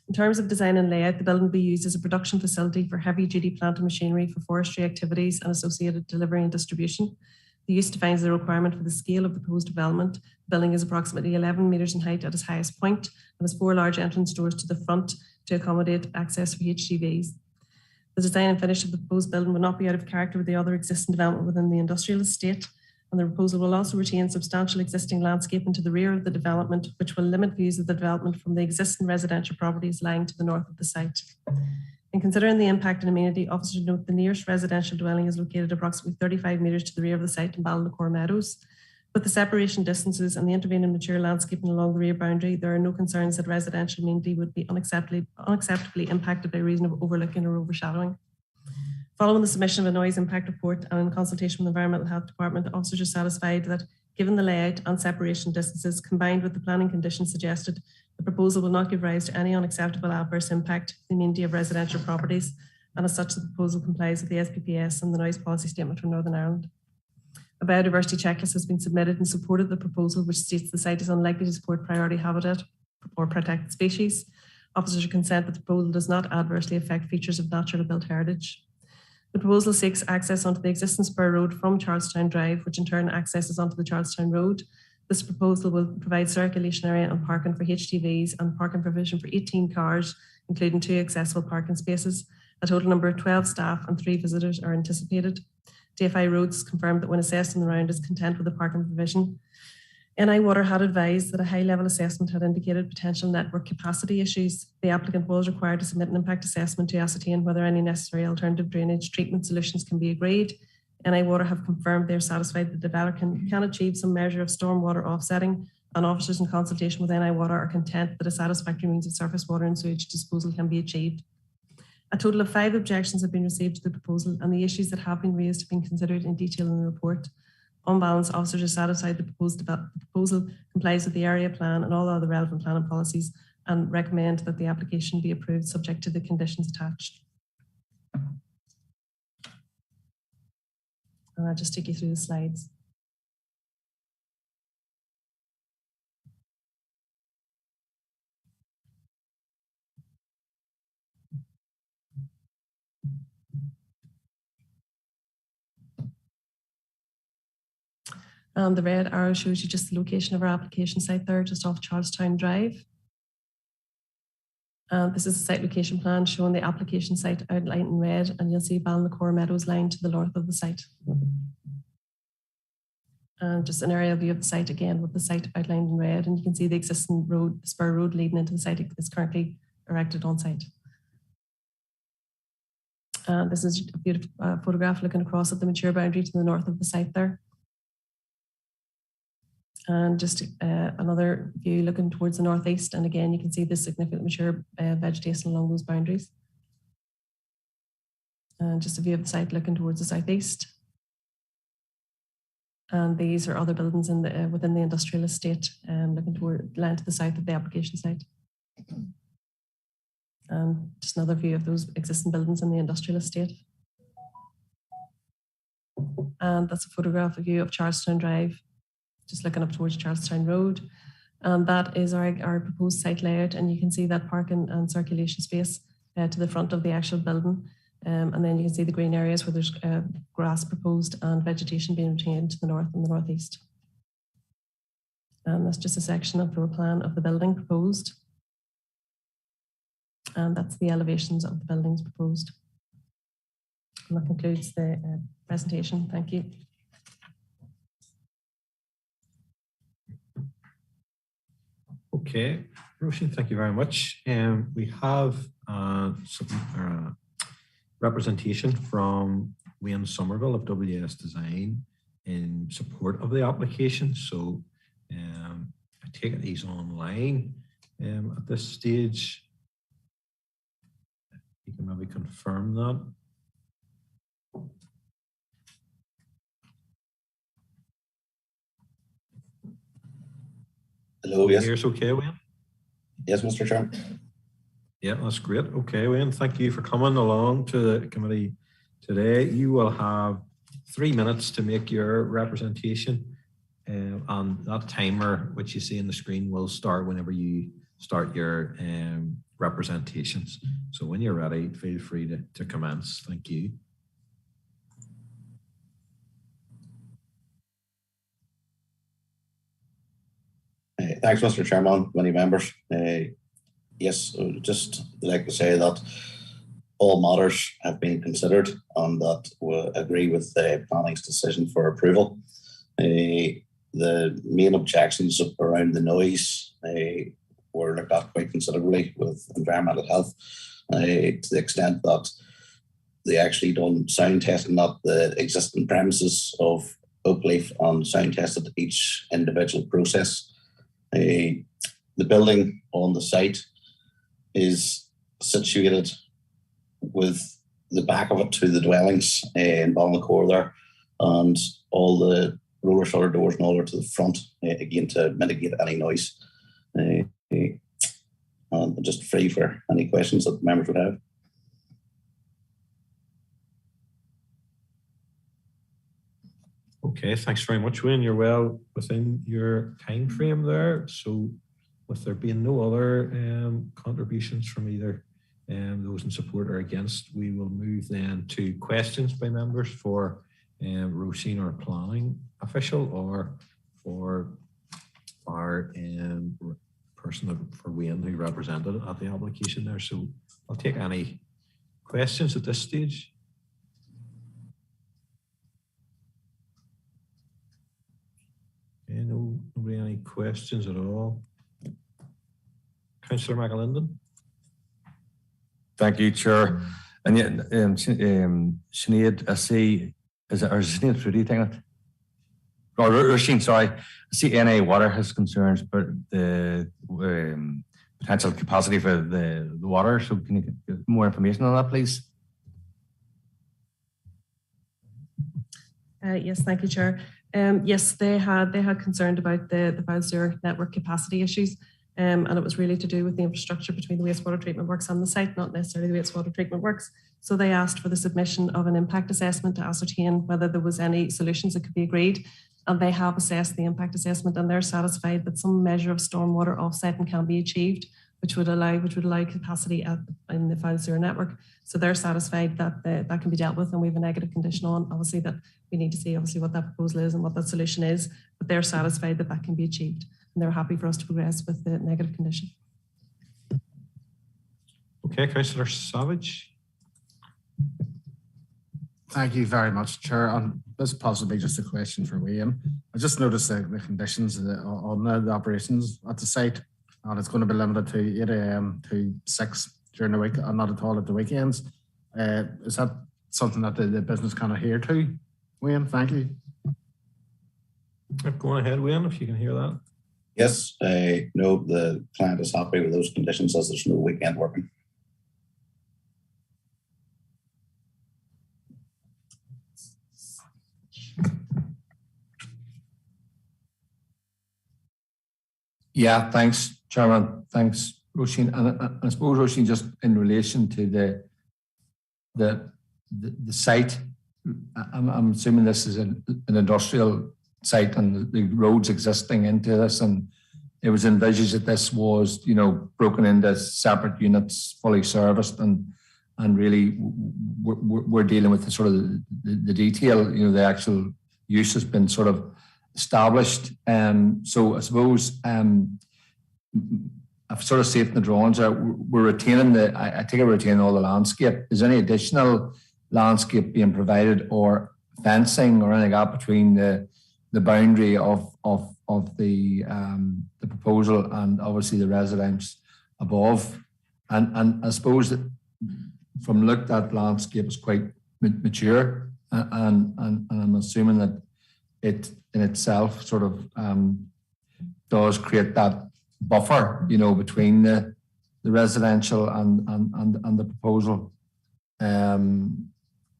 In terms of design and layout, the building will be used as a production facility for heavy-duty plant and machinery for forestry activities and associated delivery and distribution. The use defines the requirement for the scale of the proposed development. The building is approximately 11 metres in height at its highest point and has 4 large entrance doors to the front to accommodate access for HGVs. The design and finish of the proposed building will not be out of character with the other existing development within the industrial estate. And the proposal will also retain substantial existing landscaping to the rear of the development, which will limit views of the development from the existing residential properties lying to the north of the site. In considering the impact and amenity, officers note the nearest residential dwelling is located approximately 35 metres to the rear of the site in Ballinacor Meadows. With the separation distances and the intervening mature landscaping along the rear boundary, there are no concerns that residential amenity would be unacceptably impacted by reason of overlooking or overshadowing. Following the submission of a noise impact report and in consultation with the Environmental Health Department, officers are satisfied that given the layout and separation distances combined with the planning conditions suggested, the proposal will not give rise to any unacceptable adverse impact to the amenity of residential properties, and as such the proposal complies with the SPPS and the noise policy statement from Northern Ireland. A biodiversity checklist has been submitted in support of the proposal, which states the site is unlikely to support priority habitat or protected species. Officers are consent that the proposal does not adversely affect features of natural built heritage. The proposal seeks access onto the existing spur road from Charlestown Drive, which in turn accesses onto the Charlestown Road. This proposal will provide circulation area and parking for HGVs and parking provision for 18 cars, including 2 accessible parking spaces. A total number of 12 staff and 3 visitors are anticipated. DFI Roads confirmed that when assessed on the round is content with the parking provision. NI Water had advised that a high-level assessment had indicated potential network capacity issues. The applicant was required to submit an impact assessment to ascertain whether any necessary alternative drainage treatment solutions can be agreed. NI Water have confirmed they are satisfied that the developer can achieve some measure of stormwater offsetting and officers in consultation with NI Water are content that a satisfactory means of surface water and sewage disposal can be achieved. A total of 5 objections have been received to the proposal, and the issues that have been raised have been considered in detail in the report. On balance, officers are satisfied the proposal complies with the area plan and all other relevant planning policies, and recommend that the application be approved subject to the conditions attached. And I'll just take you through the slides. And the red arrow shows you just the location of our application site there, just off Charlestown Drive. And this is a site location plan showing the application site outlined in red, and you'll see Balnacore Meadows lying to the north of the site. And just an aerial view of the site again with the site outlined in red, and you can see the existing road, the spur road leading into the site is currently erected on site. And this is a beautiful photograph looking across at the mature boundary to the north of the site there. And just another view looking towards the northeast. And again, you can see the significant mature vegetation along those boundaries. And just a view of the site looking towards the southeast. And these are other buildings in the, within the industrial estate, looking toward land to the south of the application site. And just another view of those existing buildings in the industrial estate. And that's a photograph of view of Charlestown Drive, just looking up towards Charlestown Road. And that is our proposed site layout. And you can see that parking and circulation space to the front of the actual building. And then you can see the green areas where there's grass proposed and vegetation being retained to the north and the northeast. And that's just a section of floor plan of the building proposed. And that's the elevations of the buildings proposed. And that concludes the presentation. Thank you. Okay, Roisin, thank you very much. We have some representation from Wayne Somerville of WS Design in support of the application. So I take it he's online at this stage. You can maybe confirm that. Hello, yes. Here's okay, Wayne? Yes, Mr. Chairman. Yeah, that's great. Okay, Wayne, thank you for coming along to the committee today. You will have 3 minutes to make your representation, and that timer, which you see on the screen, will start whenever you start your representations. So when you're ready, feel free to commence. Thank you. Thanks, Mr. Chairman, many members. Yes, I would just like to say that all matters have been considered and that we agree with the planning's decision for approval. The main objections around the noise were looked at quite considerably with environmental health to the extent that they actually done sound testing at the existing premises of Oakleaf and sound tested each individual process. The building on the site is situated with the back of it to the dwellings in Balnacore there, and all the roller shutter doors and all are to the front, again to mitigate any noise. And just free for any questions that the members would have. Okay, thanks very much, Wayne. You're well within your time frame there. So with there being no other contributions from either those in support or against, we will move then to questions by members for Roisin, our planning official, or for our person for Wayne who represented at the application there. So I'll take any questions at this stage. Okay, nobody any questions at all. Councillor McAlinden. Thank you, Chair. And yet, Sinead, I see, is Sinead Trudy taking it? or Roisin, sorry. I see NA Water has concerns about the potential capacity for the water. So can you get more information on that, please? Yes, thank you, Chair. Yes, they had concerned about the file sewer network capacity issues, and it was really to do with the infrastructure between the wastewater treatment works and the site, not necessarily the wastewater treatment works. So they asked for the submission of an impact assessment to ascertain whether there was any solutions that could be agreed. And they have assessed the impact assessment, and they're satisfied that some measure of stormwater offsetting can be achieved, which would allow capacity in the file sewer network. So they're satisfied that that can be dealt with, and we have a negative condition on. Obviously, that we need to see obviously what that proposal is and what that solution is, but they're satisfied that that can be achieved, and they're happy for us to progress with the negative condition. Okay, Councillor Savage. Thank you very much, Chair. And this is possibly just a question for Wayne. I just noticed the conditions on the operations at the site, and it's going to be limited to 8 a.m. to 6 during the week and not at all at the weekends. Is that something that the business can adhere to, Wayne? Thank you. Go on ahead, Wayne, if you can hear that. Yes, no, the client is happy with those conditions as there's no weekend working. Yeah, thanks, Chairman. Thanks, Roisin. And I suppose, Roisin, just in relation to the site, I'm assuming this is an industrial site and the roads existing into this, and it was envisaged that this was, broken into separate units, fully serviced, and really we're dealing with the sort of the detail, the actual use has been sort of established. So I suppose I've sort of seen the drawings. We're retaining I think we're retaining all the landscape. Is there any additional landscape being provided or fencing or anything like that between the boundary of the proposal and obviously the residence above? And I suppose that from looked at landscape is quite mature, and I'm assuming that it in itself sort of does create that buffer, between the residential and the proposal.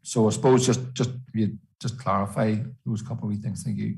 So I suppose just clarify those couple of things. Thank you.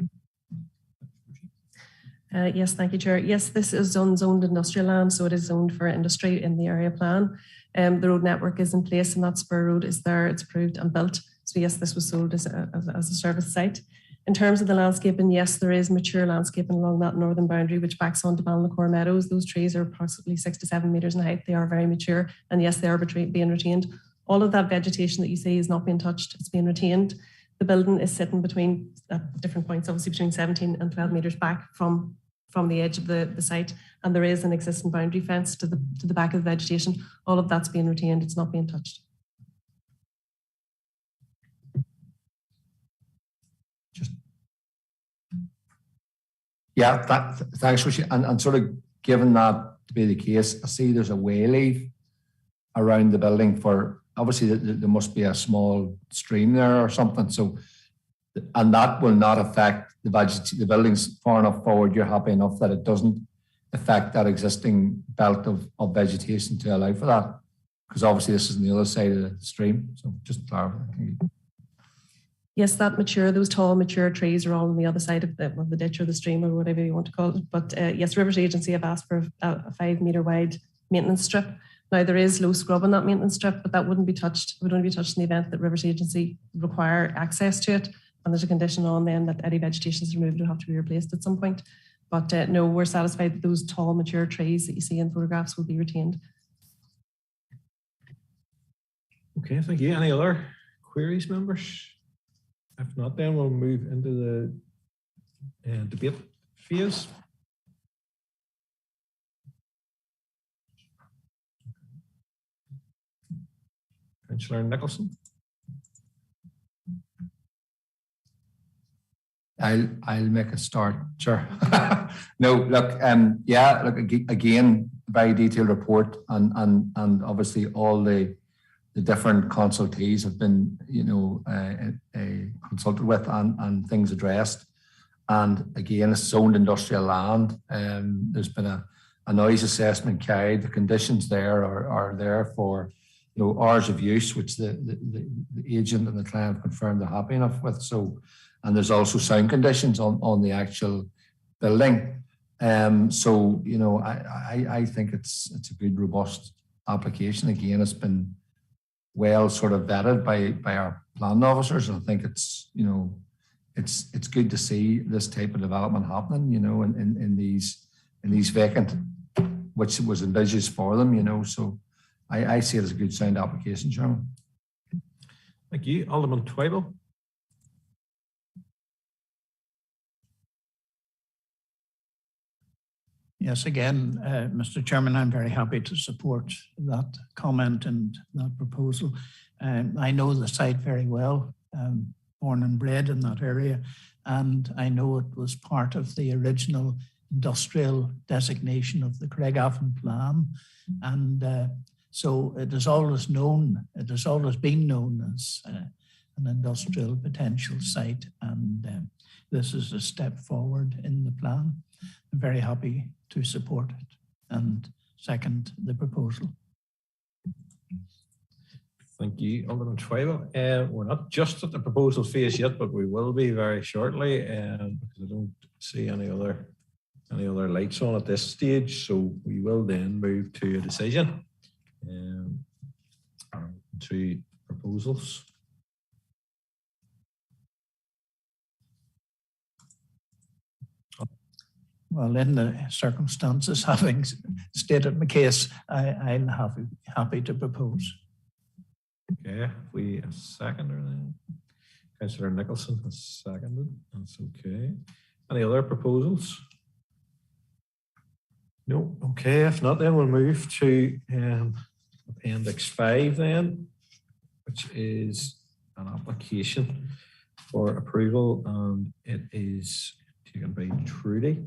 Yes, thank you, Chair. Yes, this is zoned industrial land, so it is zoned for industry in the area plan. The road network is in place, and that spur road is there. It's approved and built. So yes, this was sold as a service site. In terms of the landscaping, yes, there is mature landscaping along that northern boundary, which backs onto Ballinacor Meadows. Those trees are approximately 6 to 7 metres in height. They are very mature, and yes, they are being retained. All of that vegetation that you see is not being touched. It's being retained. The building is sitting between, at different points, obviously between 17 and 12 metres back from the edge of the site, and there is an existing boundary fence to the back of the vegetation. All of that's being retained. It's not being touched. Yeah, thanks, Rishi. And sort of given that to be the case, I see there's a wayleave around the building for, obviously there must be a small stream there or something. So, and that will not affect the building's far enough forward. You're happy enough that it doesn't affect that existing belt of vegetation to allow for that? Because obviously this is on the other side of the stream. So just to clarify. Yes, those tall, mature trees are all on the other side of the ditch or the stream or whatever you want to call it. But yes, Rivers Agency have asked for a 5 metre wide maintenance strip. Now there is low scrub on that maintenance strip, but that wouldn't be touched. It would only be touched in the event that Rivers Agency require access to it. And there's a condition on then that any vegetation is removed will have to be replaced at some point. But no, we're satisfied that those tall, mature trees that you see in photographs will be retained. Okay, thank you. Any other queries, members? If not, then we'll move into the debate phase. Councillor Nicholson. I'll make a start. Sure. No, look, look again, very detailed report, and obviously all the different consultees have been, consulted with and things addressed. And again, it's zoned industrial land. There's been a noise assessment carried. The conditions there are there for, you know, hours of use, which the agent and the client confirmed they're happy enough with. So, and there's also sound conditions on the actual building. So, you know, I think it's a good, robust application. Again, it's been well sort of vetted by our planning officers. And I think it's, you know, it's good to see this type of development happening, you know, in these vacant, which was envisaged for them, you know. So I see it as a good sound application, Chairman. Thank you. Alderman Twyble. Yes, again, Mr. Chairman, I'm very happy to support that comment and that proposal. I know the site very well, born and bred in that area, and I know it was part of the original industrial designation of the Craigavon plan. And so it has always been known as an industrial potential site. And this is a step forward in the plan. I'm very happy to support it and second the proposal. Thank you, Alderman Twyble. We're not just at the proposal phase yet, but we will be very shortly, because I don't see any other lights on at this stage. So we will then move to a decision, to proposals. Well, in the circumstances, having stated my case, I'm happy to propose. Okay, we have seconded then. Councillor Nicholson has seconded. That's okay. Any other proposals? No. Okay, if not, then we'll move to Appendix 5 then, which is an application for approval, and it is taken by Trudy.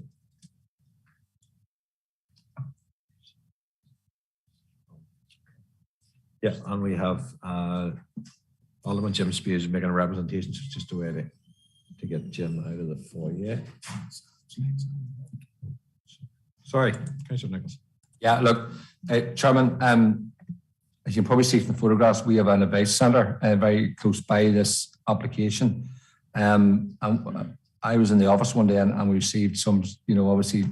Yeah, and we have Alderman Jim Spears making a representation. So it's just a way to get Jim out of the foyer. Sorry, Councillor Nichols. Yeah, look, Chairman, as you can probably see from the photographs, we have an advice centre very close by this application. And I was in the office one day and we received some, you know, obviously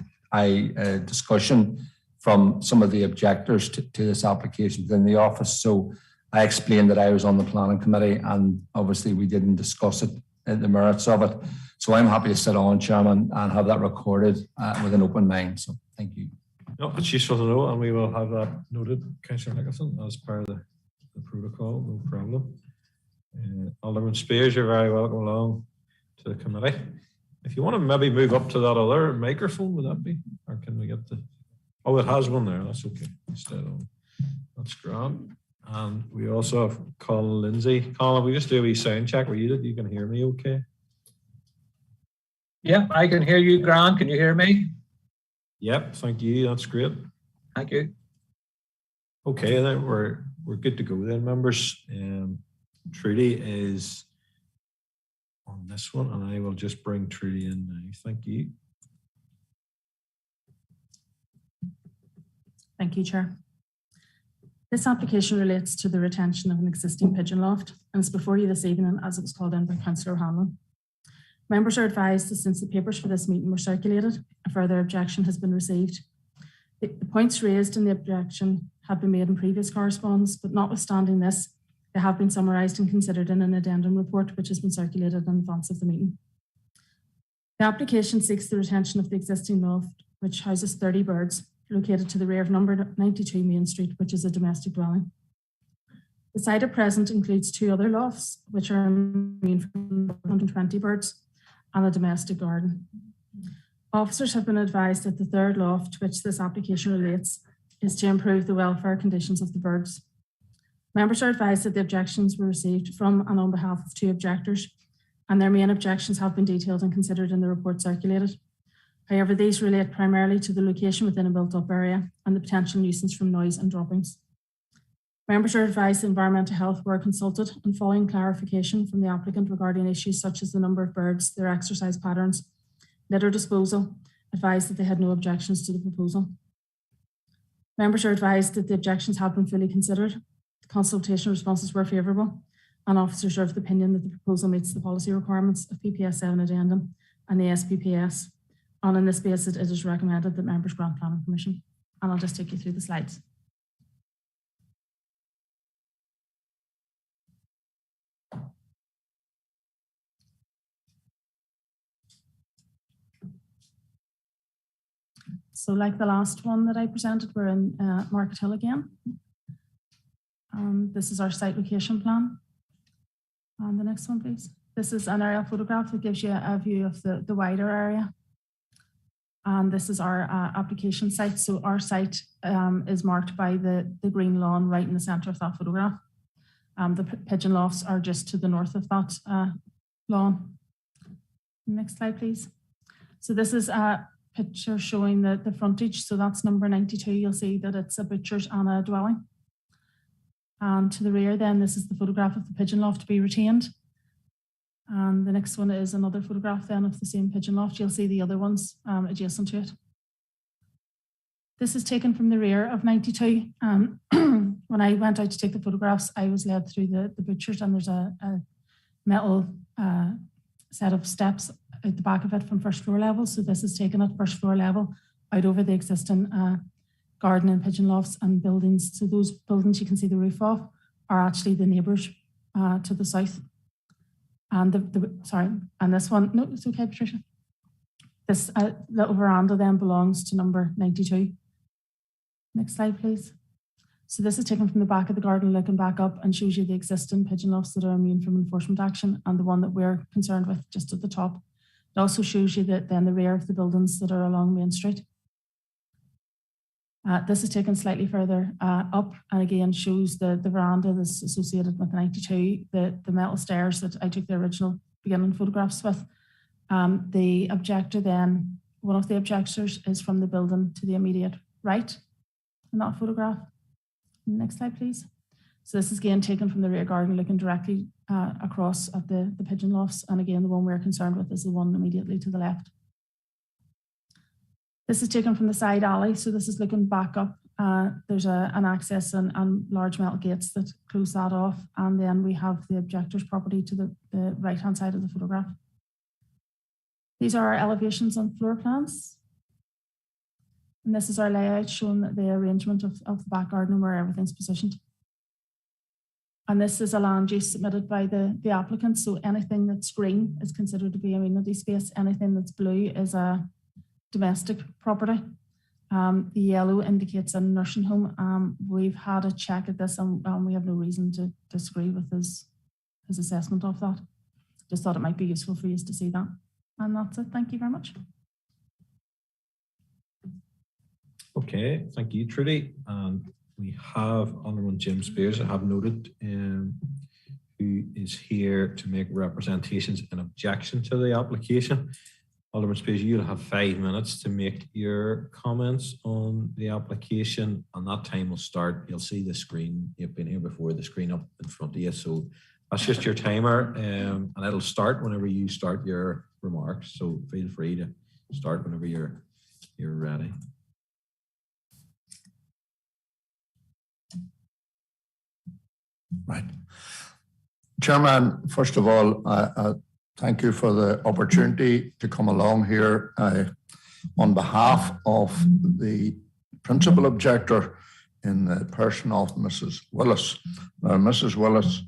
discussion from some of the objectors to this application within the office. So I explained that I was on the planning committee and obviously we didn't discuss it, the merits of it. So I'm happy to sit on, Chairman, and have that recorded with an open mind. So thank you. No, it's useful to know, and we will have that noted, Councillor Nicholson, as part of the protocol, no problem. Alderman Spears, you're very welcome along to the committee. If you want to maybe move up to that other microphone, would that be? Or can we get the... Oh, it has one there. That's okay. Instead of... That's grand. And we also have Colin Lindsay. Colin, we just do a wee sound check. You can hear me okay? Yeah, I can hear you, Grant. Can you hear me? Yep, thank you. That's great. Thank you. Okay, then we're good to go then, members. Trudy is on this one, and I will just bring Trudy in now. Thank you. Thank you, Chair. This application relates to the retention of an existing pigeon loft and is before you this evening as it was called in by Councillor Hanlon. Members are advised that since the papers for this meeting were circulated, a further objection has been received. The points raised in the objection have been made in previous correspondence, but notwithstanding this, they have been summarised and considered in an addendum report which has been circulated in advance of the meeting. The application seeks the retention of the existing loft, which houses 30 birds, located to the rear of number 92 Main Street, which is a domestic dwelling. The site at present includes 2 other lofts, which are mean for 120 birds, and a domestic garden. Officers have been advised that the third loft to which this application relates is to improve the welfare conditions of the birds. Members are advised that the objections were received from and on behalf of 2 objectors, and their main objections have been detailed and considered in the report circulated. However, these relate primarily to the location within a built-up area and the potential nuisance from noise and droppings. Members are advised that environmental health were consulted and following clarification from the applicant regarding issues such as the number of birds, their exercise patterns, Litter disposal advised that they had no objections to the proposal. Members are advised that the objections have been fully considered. The consultation responses were favourable, and officers are of the opinion that the proposal meets the policy requirements of PPS 7 addendum and the SPPS. And on this basis, it is recommended that members grant planning permission. And I'll just take you through the slides. So like the last one that I presented, we're in Market Hill again. This is our site location plan. And the next one, please. This is an aerial photograph that gives you a view of the wider area. And this is our application site. So our site is marked by the green lawn right in the centre of that photograph. The pigeon lofts are just to the north of that lawn. Next slide, please. So this is a picture showing the frontage. So that's number 92. You'll see that it's a butcher's and a dwelling. And to the rear then, this is the photograph of the pigeon loft to be retained. And the next one is another photograph then of the same pigeon loft. You'll see the other ones adjacent to it. This is taken from the rear of 92. When I went out to take the photographs, I was led through the butchers, and there's a metal set of steps at the back of it from first floor level. So this is taken at first floor level out over the existing garden and pigeon lofts and buildings. So those buildings you can see the roof of are actually the neighbours to the south. And and this one, no, it's okay, Patricia. This little veranda then belongs to number 92. Next slide, please. So this is taken from the back of the garden, looking back up, and shows you the existing pigeon lofts that are immune from enforcement action, and the one that we're concerned with just at the top. It also shows you that then the rear of the buildings that are along Main Street. This is taken slightly further up, and again shows the veranda that's associated with 92, the metal stairs that I took the original beginning photographs with. The objector then, one of the objectors is from the building to the immediate right in that photograph. Next slide, please. So this is again taken from the rear garden, looking directly across at the pigeon lofts, and again the one we're concerned with is the one immediately to the left. This is taken from the side alley, so this is looking back up. There's an access and large metal gates that close that off, and then we have the objector's property to the right-hand side of the photograph. These are our elevations and floor plans. And this is our layout showing the arrangement of the back garden and where everything's positioned. And this is a land use submitted by the applicant, so anything that's green is considered to be amenity space. Anything that's blue is a domestic property. The yellow indicates a nursing home. We've had a check at this, and we have no reason to disagree with his assessment of that. Just thought it might be useful for you to see that. And that's it. Thank you very much. Okay, thank you, Trudy. We have Honourable Jim Spears, I have noted, who is here to make representations in objection to the application. Alderman Spears, you'll have 5 minutes to make your comments on the application, and that time will start. You'll see the screen. You've been here before, the screen up in front of you. So that's just your timer, and it'll start whenever you start your remarks. So feel free to start whenever you're ready. Right. Chairman, first of all, thank you for the opportunity to come along here on behalf of the principal objector in the person of Mrs. Willis. Now, Mrs. Willis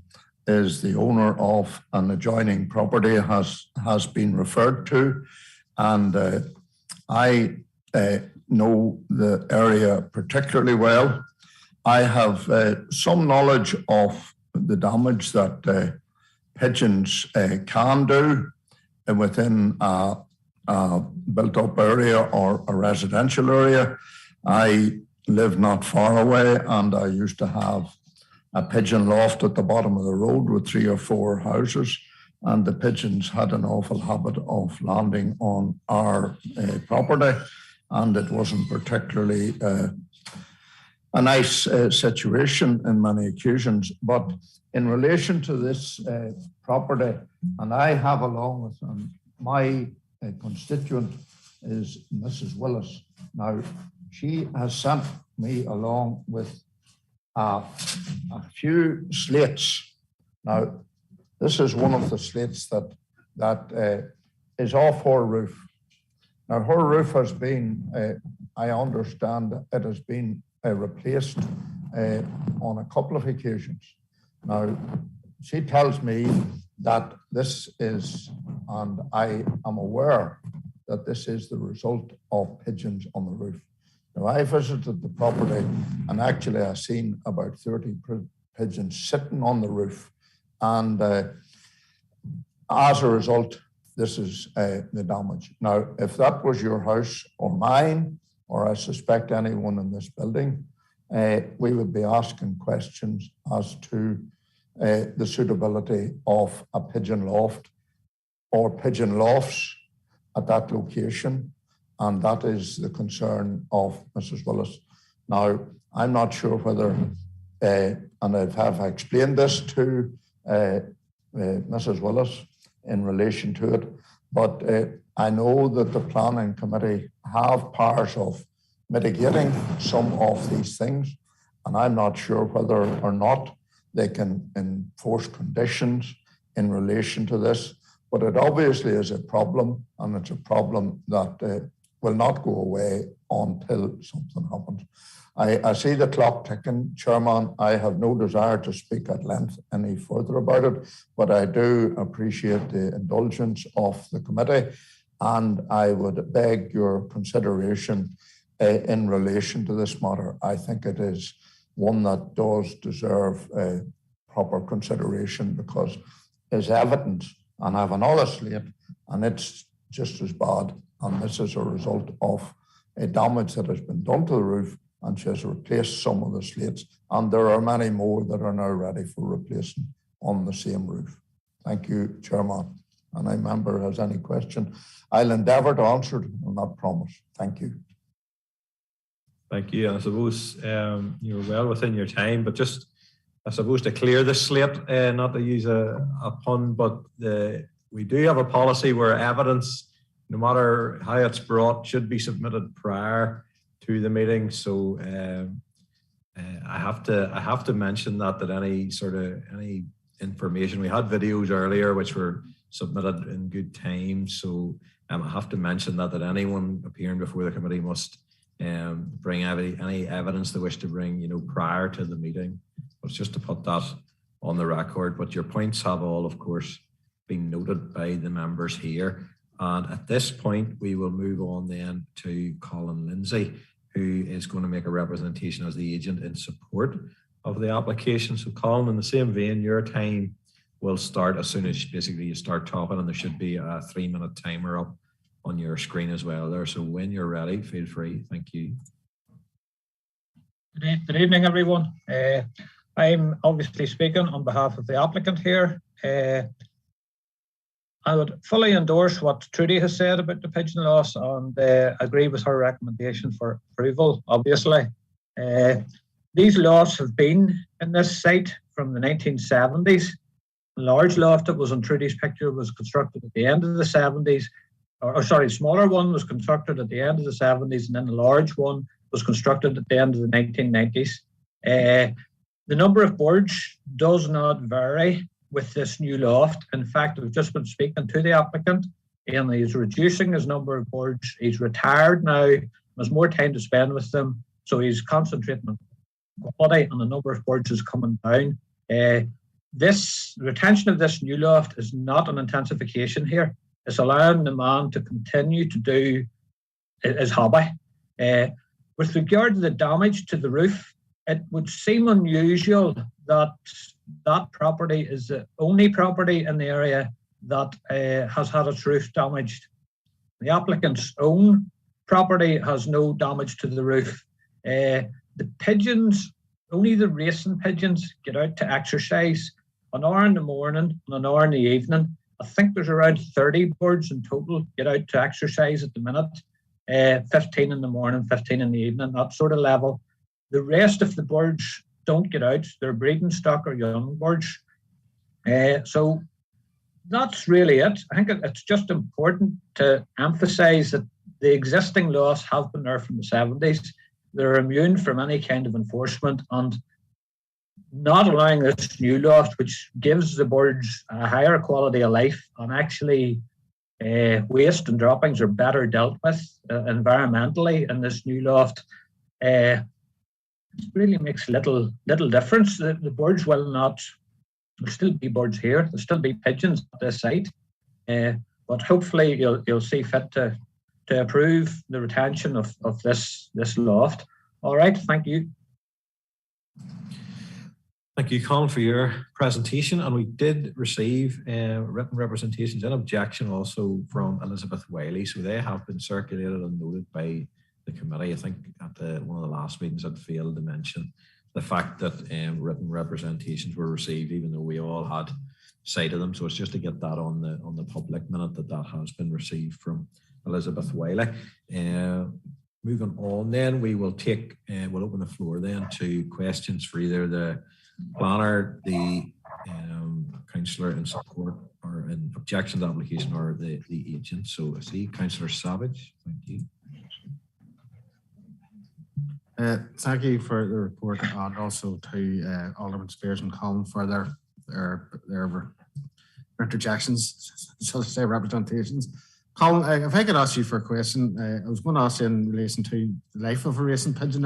is the owner of an adjoining property, has been referred to, and I know the area particularly well. I have some knowledge of the damage that pigeons can do within a built-up area or a residential area. I live not far away, and I used to have a pigeon loft at the bottom of the road with 3 or 4 houses, and the pigeons had an awful habit of landing on our property, and it wasn't particularly a nice situation in many occasions. But in relation to this property, and I have along with my constituent is Mrs. Willis. Now, she has sent me along with a few slates. Now, this is one of the slates that is off her roof. Now, her roof has been, I understand, it has been replaced on a couple of occasions. Now, she tells me that this is, and I am aware that this is the result of pigeons on the roof. Now, I visited the property and actually I've seen about 30 pigeons sitting on the roof. And as a result, this is the damage. Now, if that was your house or mine, or I suspect anyone in this building, we would be asking questions as to the suitability of a pigeon loft or pigeon lofts at that location. And that is the concern of Mrs. Willis. Now, I'm not sure whether, and I've explained this to Mrs. Willis in relation to it, but I know that the planning committee have powers of mitigating some of these things, and I'm not sure whether or not they can enforce conditions in relation to this, but it obviously is a problem, and it's a problem that will not go away until something happens. I see the clock ticking, Chairman. I have no desire to speak at length any further about it, but I do appreciate the indulgence of the committee, and I would beg your consideration in relation to this matter. I think it is one that does deserve proper consideration because it's evidence, and I have another slate, and it's just as bad. And this is a result of a damage that has been done to the roof, and she has replaced some of the slates. And there are many more that are now ready for replacing on the same roof. Thank you, Chairman. And any member has any question, I'll endeavour to answer it and not promise. Thank you. Thank you. I suppose you're well within your time, but just, I suppose, to clear the slate, not to use a pun, but we do have a policy where evidence, no matter how it's brought, should be submitted prior to the meeting. So I have to mention that any information, we had videos earlier which were submitted in good time. So I have to mention that anyone appearing before the committee must bring any evidence they wish to bring, prior to the meeting. But it's just to put that on the record. But your points have all, of course, been noted by the members here. And at this point, we will move on then to Colin Lindsay, who is going to make a representation as the agent in support of the application. So Colin, in the same vein, your time will start as soon as basically you start talking, and there should be a 3-minute timer up on your screen as well there. So when you're ready, feel free. Thank you. Good evening, everyone. I'm obviously speaking on behalf of the applicant here. I would fully endorse what Trudy has said about the pigeon loss and agree with her recommendation for approval, obviously. These lofts have been in this site from the 1970s. The large loft that was on Trudy's picture was constructed at the end of the 70s. Smaller one was constructed at the end of the 70s, and then the large one was constructed at the end of the 1990s. The number of birds does not vary with this new loft. In fact, I've just been speaking to the applicant, and he's reducing his number of birds. He's retired now, has more time to spend with them, so he's concentrating on quality, and the number of birds is coming down. This retention of this new loft is not an intensification here. It's allowing the man to continue to do his hobby. With regard to the damage to the roof, it would seem unusual that that property is the only property in the area that has had its roof damaged. The applicant's own property has no damage to the roof. The pigeons, only the racing pigeons, get out to exercise an hour in the morning and an hour in the evening. I think there's around 30 birds in total get out to exercise at the minute, 15 in the morning, 15 in the evening, that sort of level. The rest of the birds don't get out. They're breeding stock or young birds. So that's really it. I think it's just important to emphasise that the existing laws have been there from the 70s. They're immune from any kind of enforcement, and not allowing this new law, which gives the birds a higher quality of life, and actually waste and droppings are better dealt with environmentally in this new loft. It really makes little difference. The birds will not. There'll still be birds here. There'll still be pigeons at this site, but hopefully you'll see fit to approve the retention of this loft. All right, thank you. Thank you, Colin, for your presentation. And we did receive written representations and objection also from Elizabeth Wiley. So they have been circulated and noted by the committee. I think at one of the last meetings I'd failed to mention the fact that written representations were received, even though we all had sight of them. So it's just to get that on the public minute that has been received from Elizabeth Wiley. Moving on, then we will we'll open the floor then to questions for either the planner, the councillor in support or in objection to the application, or the agent. So I see Councillor Savage. Thank you. Thank you for the report, and also to Alderman Spears and Colin for their interjections, shall I say, representations. Colin, if I could ask you for a question, I was going to ask you in relation to the life of a racing pigeon.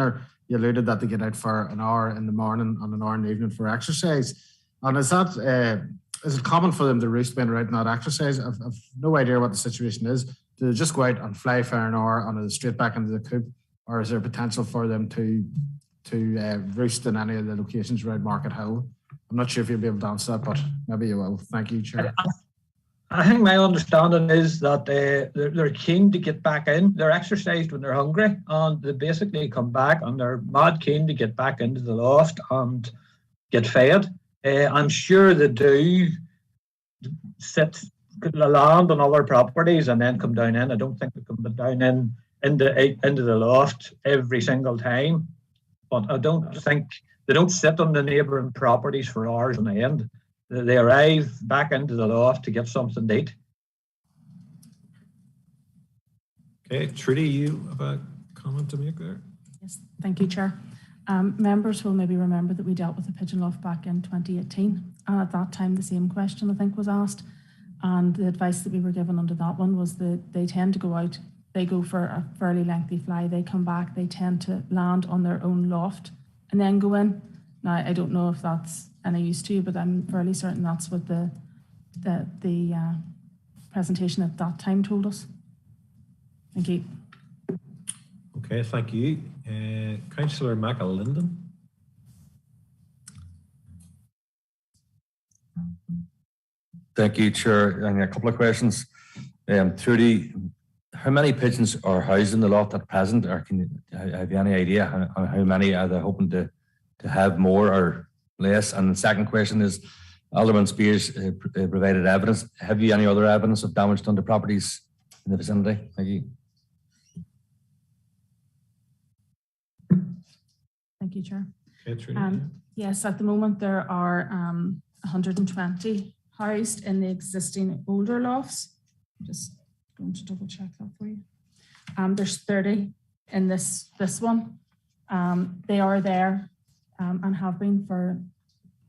You alluded that they get out for an hour in the morning and an hour in the evening for exercise. And is it common for them to roost when they're out in that exercise? I've no idea what the situation is. Do they just go out and fly for an hour and straight back into the coop? Or is there potential for them to roost in any of the locations around Market Hill? I'm not sure if you'll be able to answer that, but maybe you will. Thank you, Chair. I think my understanding is that they're keen to get back in. They're exercised when they're hungry, and they basically come back and they're mad keen to get back into the loft and get fed. I'm sure they do land on other properties and then come down in. I don't think they come down into the loft every single time, but I don't think they don't sit on the neighbouring properties for hours on end. They arrive back into the loft to get something to eat. Okay, Trudy, you have a comment to make there? Yes, thank you, Chair. Members will maybe remember that we dealt with the pigeon loft back in 2018, and at that time the same question I think was asked, and the advice that we were given under that one was that they tend to go out, they go for a fairly lengthy fly, they come back, they tend to land on their own loft and then go in. Now, I don't know if that's any use to you, but I'm fairly certain that's what the presentation at that time told us. Thank you. Okay, thank you. Councillor McAlinden. Thank you, Chair. And a couple of questions. Trudy, how many pigeons are housed in the loft at present, or have you any idea how many are they hoping to have, more or less? And the second question is, Alderman Spears provided evidence. Have you any other evidence of damage done to properties in the vicinity? Thank you. Thank you, Chair. Okay, Trudy. Yes, at the moment there are 120 housed in the existing older lofts. I'm just going to double check that for you. There's 30 in this one. They are there and have been for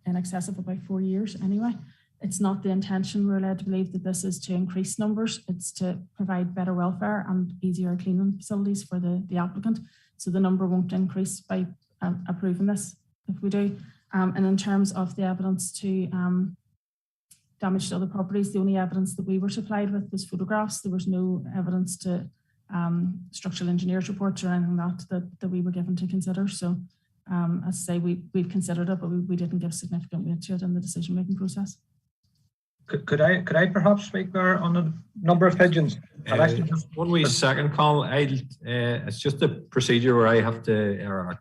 in excess of about 4 years anyway. It's not the intention, we're led to believe, that this is to increase numbers. It's to provide better welfare and easier cleaning facilities for the applicant. So the number won't increase by approving this if we do. And in terms of the evidence to damage to other properties, the only evidence that we were supplied with was photographs. There was no evidence to structural engineers reports or anything that we were given to consider. So as I say, we've considered it, but we didn't give significant weight to it in the decision-making process. Could I perhaps speak there on the number of pigeons? One wee second, Colin. It's just a procedure where I have to, or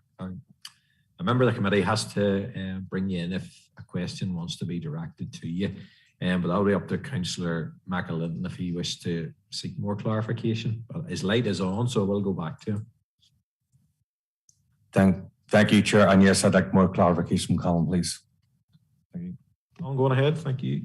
a member of the committee has to bring you in if a question wants to be directed to you. But that'll be up to Councillor McAlinden if he wishes to seek more clarification. But his light is on, so we'll go back to him. Thank you, Chair. And yes, I'd like more clarification from Colin, please. Thank you. Colin, going ahead. Thank you.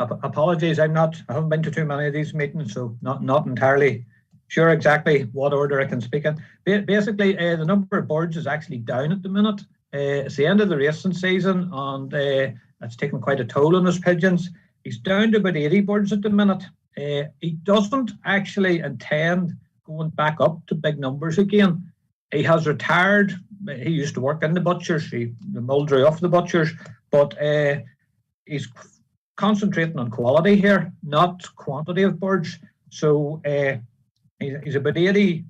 Apologies, I haven't been to too many of these meetings, so not entirely sure exactly what order I can speak in. Basically, the number of birds is actually down at the minute. It's the end of the racing season, and it's taken quite a toll on his pigeons. He's down to about 80 birds at the minute. He doesn't actually intend going back up to big numbers again. He has retired. He used to work in the butchers. The mill drew off the butchers, but he's concentrating on quality here, not quantity of birds. So he's about 80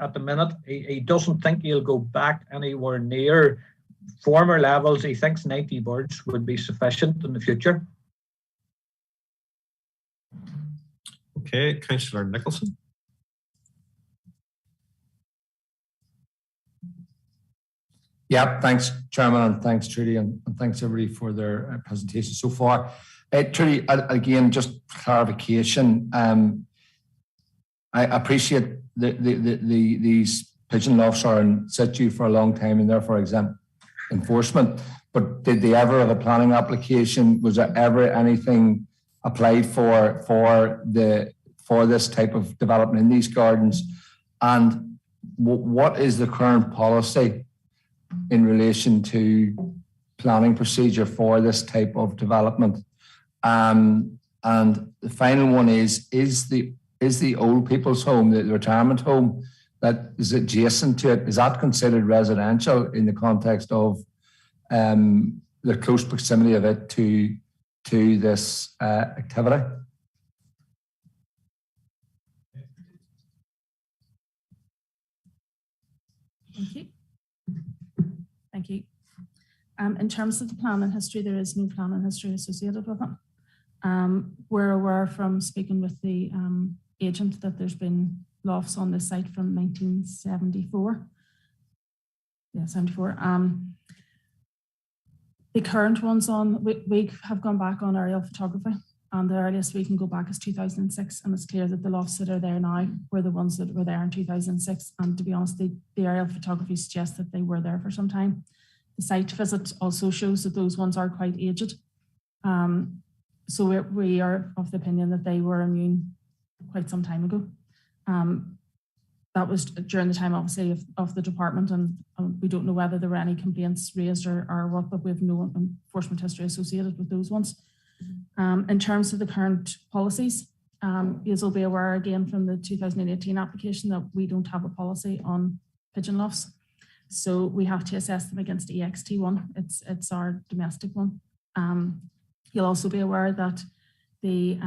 at the minute. He doesn't think he'll go back anywhere near former levels. He thinks 90 birds would be sufficient in the future. Okay, Councillor Nicholson. Yeah, thanks, Chairman, and thanks, Trudy, and thanks everybody for their presentation so far. Trudy, again, just clarification. I appreciate these pigeon lofts are in situ for a long time and therefore exempt enforcement. But did they ever have a planning application? Was there ever anything applied for this type of development in these gardens? And what is the current policy in relation to planning procedure for this type of development? And the final one is the old people's home, the retirement home that is adjacent to it, is that considered residential in the context of the close proximity of it to this activity? Thank you. Thank you. In terms of the planning history, there is no planning history associated with it. We're aware from speaking with the agent that there's been lofts on this site from 1974. Yeah, 74. The current ones we have gone back on aerial photography, and the earliest we can go back is 2006, and it's clear that the lofts that are there now were the ones that were there in 2006. And to be honest, the aerial photography suggests that they were there for some time. The site visit also shows that those ones are quite aged. So we are of the opinion that they were immune quite some time ago. That was during the time, obviously, of the department, and we don't know whether there were any complaints raised or what, but we have no enforcement history associated with those ones. In terms of the current policies, you will be aware again from the 2018 application that we don't have a policy on pigeon lofts. So we have to assess them against EXT1. It's our domestic one. You'll also be aware that the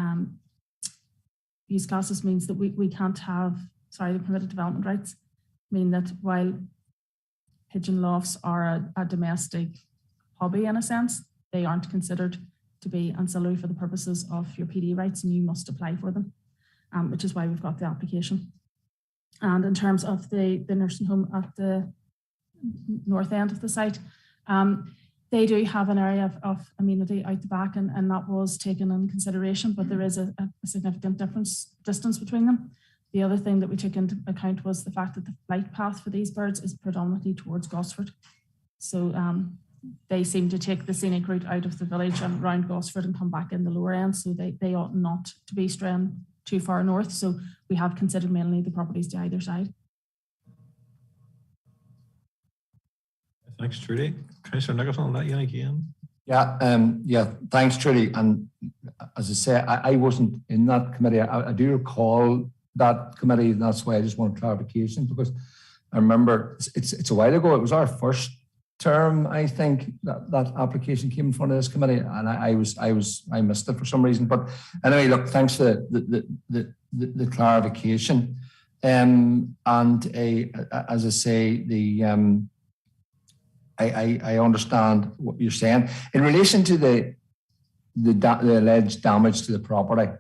use classes means that we can't have, the permitted development rights mean that while pigeon lofts are a domestic hobby in a sense, they aren't considered to be ancillary for the purposes of your PD rights, and you must apply for them, which is why we've got the application. And in terms of the nursing home at the north end of the site, they do have an area of amenity out the back, and that was taken in consideration, but there is a significant distance between them. The other thing that we took into account was the fact that the flight path for these birds is predominantly towards Gosford. So they seem to take the scenic route out of the village and around Gosford and come back in the lower end, so they ought not to be straying too far north. So we have considered mainly the properties to either side. Thanks, Trudy. Councillor Nicholson, I'll let you again. Yeah, thanks, Trudy. And as I say, I wasn't in that committee. I do recall that committee, and that's why I just want clarification, because I remember it's a while ago. It was our first term, I think, that application came in front of this committee, and I missed it for some reason. But anyway, look, thanks for the clarification. And as I say, I understand what you're saying in relation to the alleged damage to the property.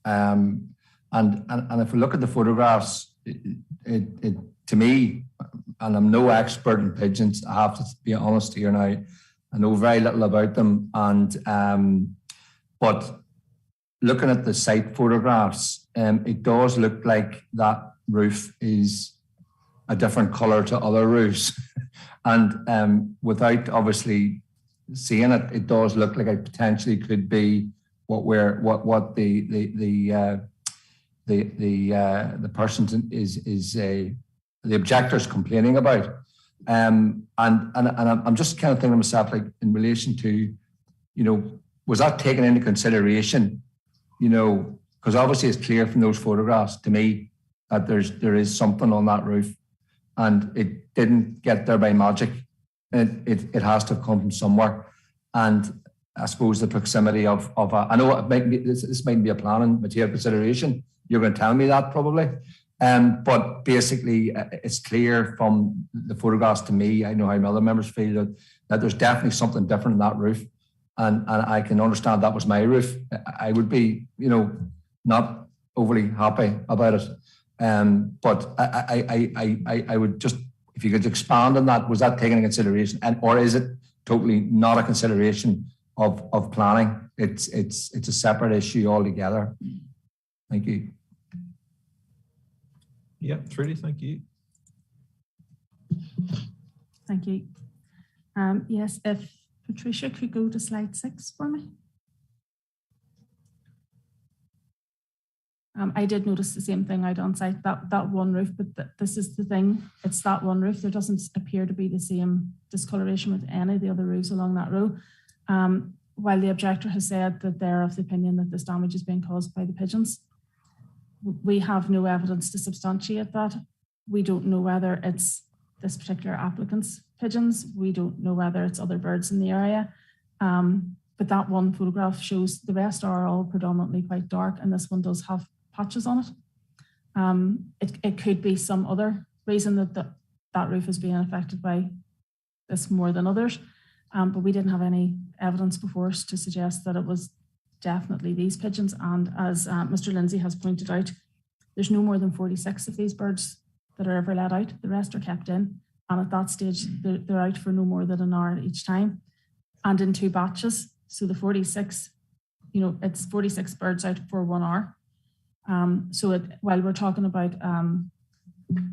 And if we look at the photographs, it to me, and I'm no expert in pigeons, I have to be honest here now, I know very little about them. And but looking at the site photographs, it does look like that roof is a different colour to other roofs. And without obviously seeing it, it does look like it potentially could be the person is the objector is complaining about. And I'm just kind of thinking to myself, like, in relation to, was that taken into consideration? Because obviously it's clear from those photographs to me that there is something on that roof, and it didn't get there by magic. It has to have come from somewhere. And I suppose the proximity of I know it might be, this might be a planning material consideration. You're going to tell me that probably. But basically, it's clear from the photographs to me, I know how other members feel, that there's definitely something different in that roof. And I can understand that was my roof. I would be, not overly happy about it. But I would just, if you could expand on that, was that taken into consideration? Or is it totally not a consideration of planning? It's a separate issue altogether. Thank you. Yeah, Trudy, thank you. Thank you. Yes, if Patricia could go to slide 6 for me. I did notice the same thing out on site, that one roof, but this is the thing, it's that one roof. There doesn't appear to be the same discoloration with any of the other roofs along that row. While the objector has said that they're of the opinion that this damage is being caused by the pigeons, we have no evidence to substantiate that. We don't know whether it's this particular applicant's pigeons. We don't know whether it's other birds in the area. But that one photograph shows the rest are all predominantly quite dark, and this one does have patches on it. It could be some other reason that roof is being affected by this more than others. But we didn't have any evidence before us to suggest that it was definitely these pigeons. And as Mr. Lindsay has pointed out, there's no more than 46 of these birds that are ever let out. The rest are kept in. And at that stage, they're out for no more than an hour each time, and in 2 batches. So the 46, it's 46 birds out for 1 hour. While we're talking about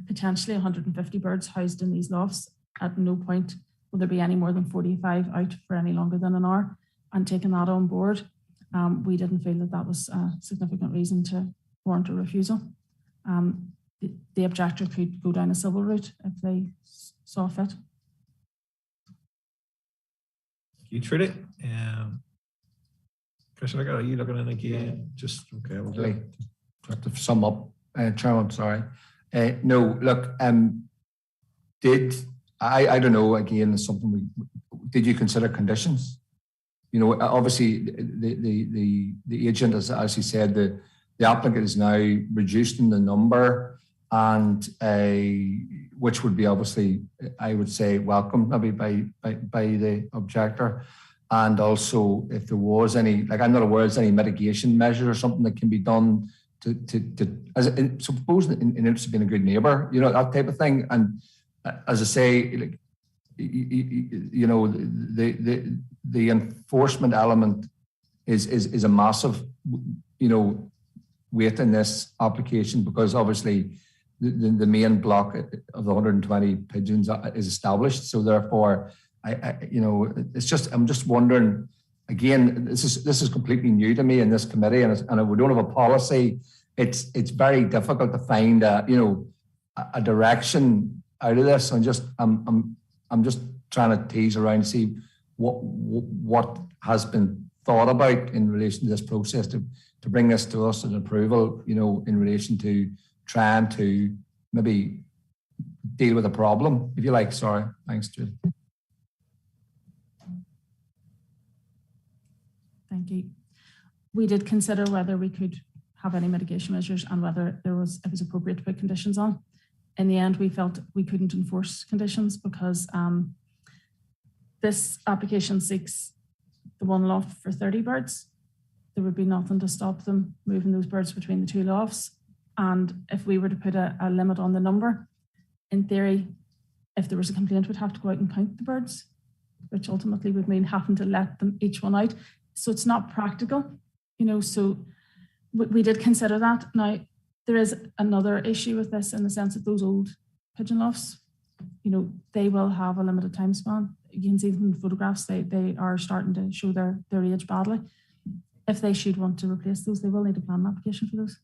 potentially 150 birds housed in these lofts, at no point will there be any more than 45 out for any longer than an hour. And taking that on board, we didn't feel that was a significant reason to warrant a refusal. The objector could go down a civil route if they saw fit. You treat it. Commissioner, are you looking in again? Just okay. We'll do it. Just to sum up, Chairman, sorry. No, look, I don't know, again, it's something did you consider conditions? Obviously the agent, as he said, the applicant is now reducing the number, and which would be obviously, I would say, welcome maybe by the objector. And also, if there was any, like, I'm not aware of any mitigation measure or something that can be done suppose in interest of being a good neighbour, that type of thing. And as I say, like, the enforcement element is a massive, weight in this application, because obviously the main block of the 120 pigeons is established. So therefore, I'm just wondering, again, this is completely new to me in this committee, and we don't have a policy. It's very difficult to find a direction out of this. I'm just trying to tease around and see what has been thought about in relation to this process to bring this to us as approval, in relation to trying to maybe deal with a problem, if you like. Sorry. Thanks, Jude. Thank you. We did consider whether we could have any mitigation measures and whether it was appropriate to put conditions on. In the end, we felt we couldn't enforce conditions because this application seeks the one loft for 30 birds. There would be nothing to stop them moving those birds between the 2 lofts. And if we were to put a limit on the number, in theory, if there was a complaint, we'd have to go out and count the birds, which ultimately would mean having to let them each one out. So it's not practical, so we did consider that. Now, there is another issue with this in the sense that those old pigeon lofts, they will have a limited time span. You can see them in the photographs, they are starting to show their age badly. if they should want to replace those, they will need a planning application for those.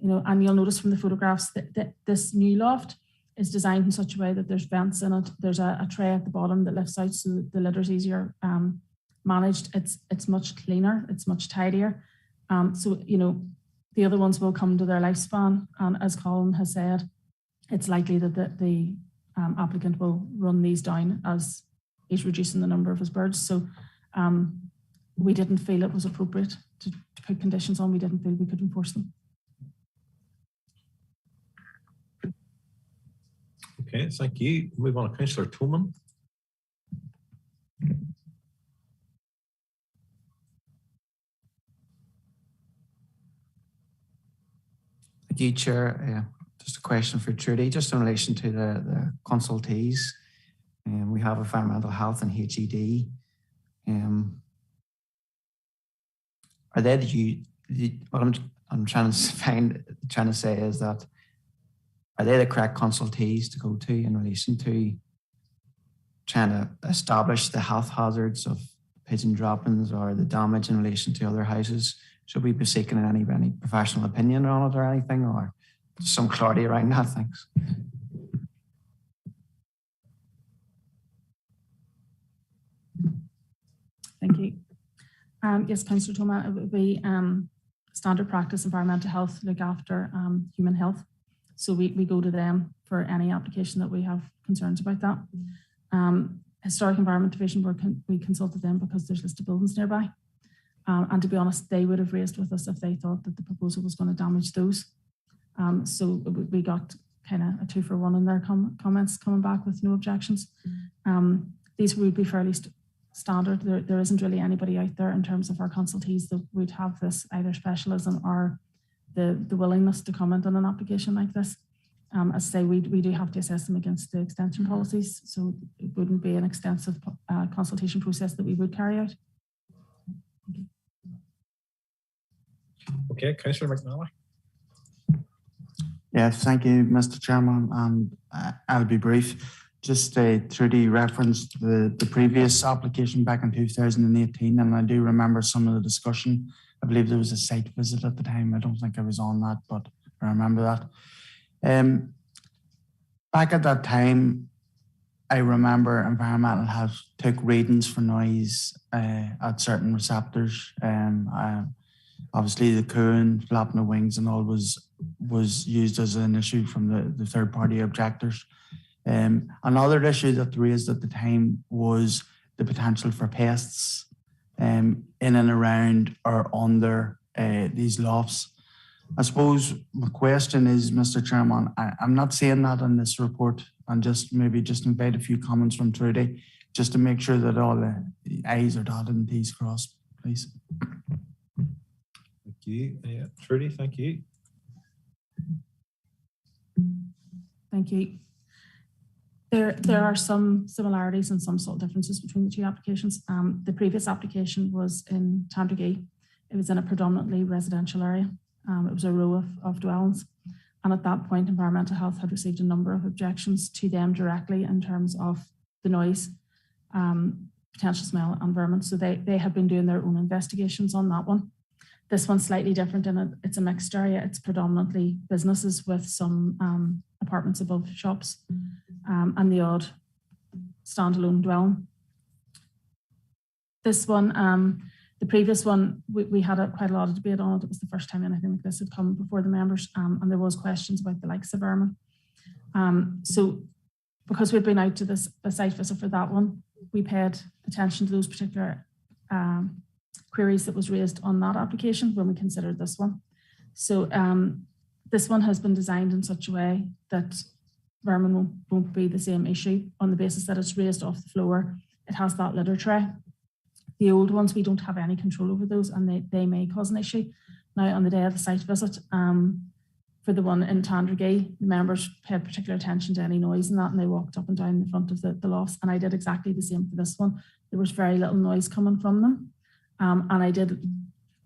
You know, and you'll notice from the photographs that this new loft is designed in such a way that there's vents in it. There's a tray at the bottom that lifts out so that the litter's easier managed. It's much cleaner, it's much tidier. So, you know, the other ones will come to their lifespan. And as Colin has said, it's likely that the applicant will run these down as he's reducing the number of his birds. So we didn't feel it was appropriate to put conditions on. We didn't feel we could enforce them. Okay, thank you. Move on to Councillor Toman. Thank you, Chair. Just a question for Trudy, just in relation to the consultees. We have environmental health and HED. Are they what I'm trying to say is that, are they the correct consultees to go to in relation to trying to establish the health hazards of pigeon droppings or the damage in relation to other houses? Should we be seeking any professional opinion on it or anything, or some clarity around that? Thanks. Thank you. Yes, Councillor Toma, it would be standard practice environmental health look after human health. So we go to them for any application that we have concerns about that. Historic Environment Division, we consulted them because there's listed buildings nearby. And to be honest, they would have raised with us if they thought that the proposal was going to damage those. So we got kind of a 2-for-1 in their comments coming back with no objections. These would be fairly standard. There isn't really anybody out there in terms of our consultees that would have this either specialism or the willingness to comment on an application like this. As I say, we do have to assess them against the extension policies, so it wouldn't be an extensive consultation process that we would carry out. Okay, Councillor McNally. Yes, thank you, Mr. Chairman, and I'll be brief. Just Trudy referenced the previous application back in 2018, and I do remember some of the discussion. I believe there was a site visit at the time. I don't think I was on that, but I remember that. Back at that time, I remember environmental health took readings for noise at certain receptors. Obviously, the cooing, flapping of wings, and all was used as an issue from the third-party objectors. Another issue that raised at the time was the potential for pests in and around or under these lofts. I suppose my question is, Mr. Chairman, I'm not seeing that in this report, and just invite a few comments from Trudy, just to make sure that all the I's are dotted and T's crossed, please. Thank you. Trudy, thank you. Thank you. There are some similarities and some sort of differences between the two applications. The previous application was in Tandragee. It was in a predominantly residential area. It was a row of dwellings. And at that point, environmental health had received a number of objections to them directly in terms of the noise, potential smell and vermin. So they have been doing their own investigations on that one. This one's slightly different in it. It's a mixed area. It's predominantly businesses with some apartments above shops and the odd standalone dwelling. This one, the previous one, we had quite a lot of debate on it. It was the first time anything like this had come before the members, and there was questions about the likes of vermin. So because we'd been out to the site visit for that one, we paid attention to those particular queries that was raised on that application when we considered this one. So this one has been designed in such a way that vermin won't be the same issue on the basis that it's raised off the floor. It has that litter tray. The old ones, we don't have any control over those, and they may cause an issue. Now, on the day of the site visit, for the one in Tandragee, the members paid particular attention to any noise and that, and they walked up and down the front of the lofts, and I did exactly the same for this one. There was very little noise coming from them, and I did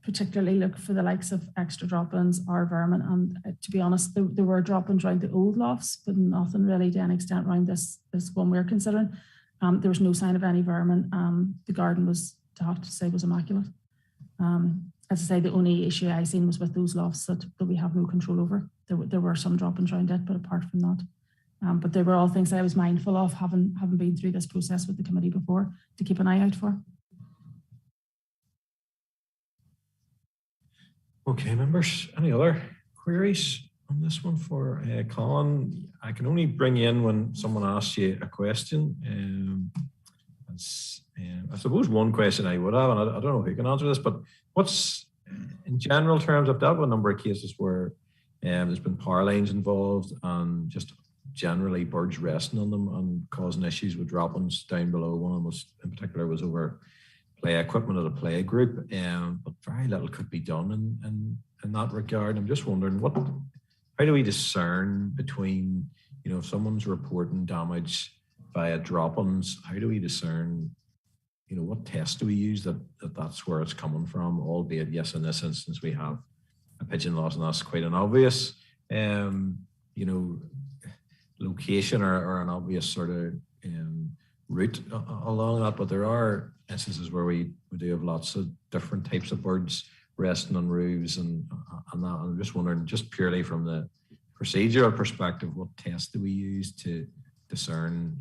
particularly look for the likes of extra drop-ins or vermin, and to be honest, there were drop-ins around the old lofts, but nothing really to any extent around this one we're considering. There was no sign of any vermin. The garden was, to have to say, was immaculate. as I say, the only issue I seen was with those lofts that we have no control over. There were some droppings around it, but apart from that, but they were all things that I was mindful of, having been through this process with the committee before, to keep an eye out for. Okay, members, any other queries on this one for Colin? I can only bring you in when someone asks you a question. I suppose one question I would have, and I don't know who can answer this, but what's, in general terms, I've dealt with a number of cases where there's been power lines involved and just generally birds resting on them and causing issues with droppings down below. One of them was, in particular, was over play equipment at a play group, but very little could be done in that regard. I'm just wondering, how do we discern between, if someone's reporting damage via drop-ins, how do we discern, what test do we use that's where it's coming from? Albeit, yes, in this instance we have a pigeon loss, and that's quite an obvious, location or an obvious sort of route along that. But there are instances where we do have lots of different types of birds resting on roofs and that. I'm just wondering, just purely from the procedural perspective, what test do we use to discern,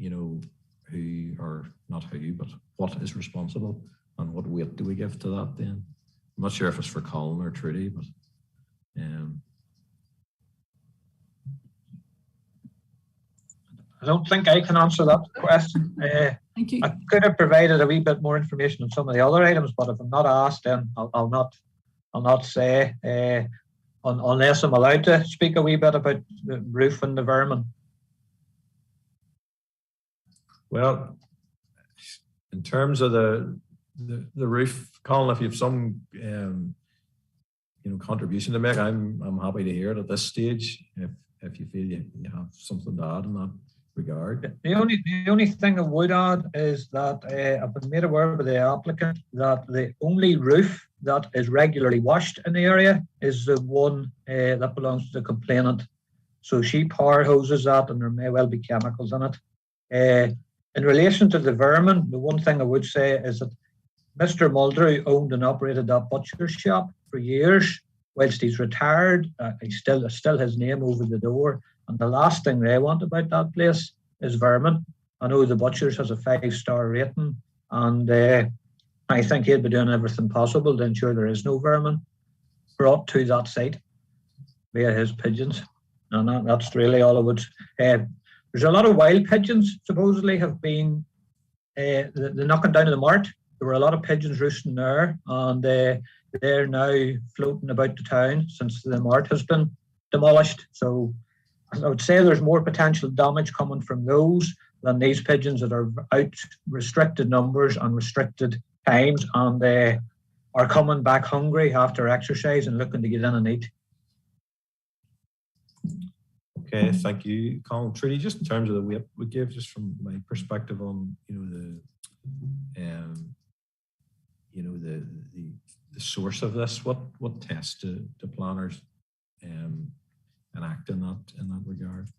who, or not who, but what is responsible, and what weight do we give to that then? I'm not sure if it's for Colin or Trudy, but I don't think I can answer that question. Thank you. I could have provided a wee bit more information on some of the other items, but if I'm not asked, then I'll not say, unless I'm allowed to speak a wee bit about the roof and the vermin. Well, in terms of the roof, Colin, if you have some contribution to make, I'm happy to hear it at this stage. If you feel you have something to add in that regard. The only thing I would add is that I've been made aware by the applicant that the only roof that is regularly washed in the area is the one that belongs to the complainant. So she power hoses that, and there may well be chemicals in it. In relation to the vermin, the one thing I would say is that Mr. Muldrew owned and operated that butcher's shop for years. Whilst he's retired, he still his name over the door. And the last thing they want about that place is vermin. I know the butcher's has a 5-star rating, and I think he'd be doing everything possible to ensure there is no vermin brought to that site via his pigeons. And that's really all I would. There's a lot of wild pigeons supposedly have been the knocking down of the mart. There were a lot of pigeons roosting there, and they're now floating about the town since the mart has been demolished. So I would say there's more potential damage coming from those than these pigeons that are out restricted numbers and restricted times, and they are coming back hungry after exercise and looking to get in and eat. Okay, thank you, Colin. Trudy, just in terms of the weight we give, just from my perspective on the source of this, what tests do planners enact in that regard?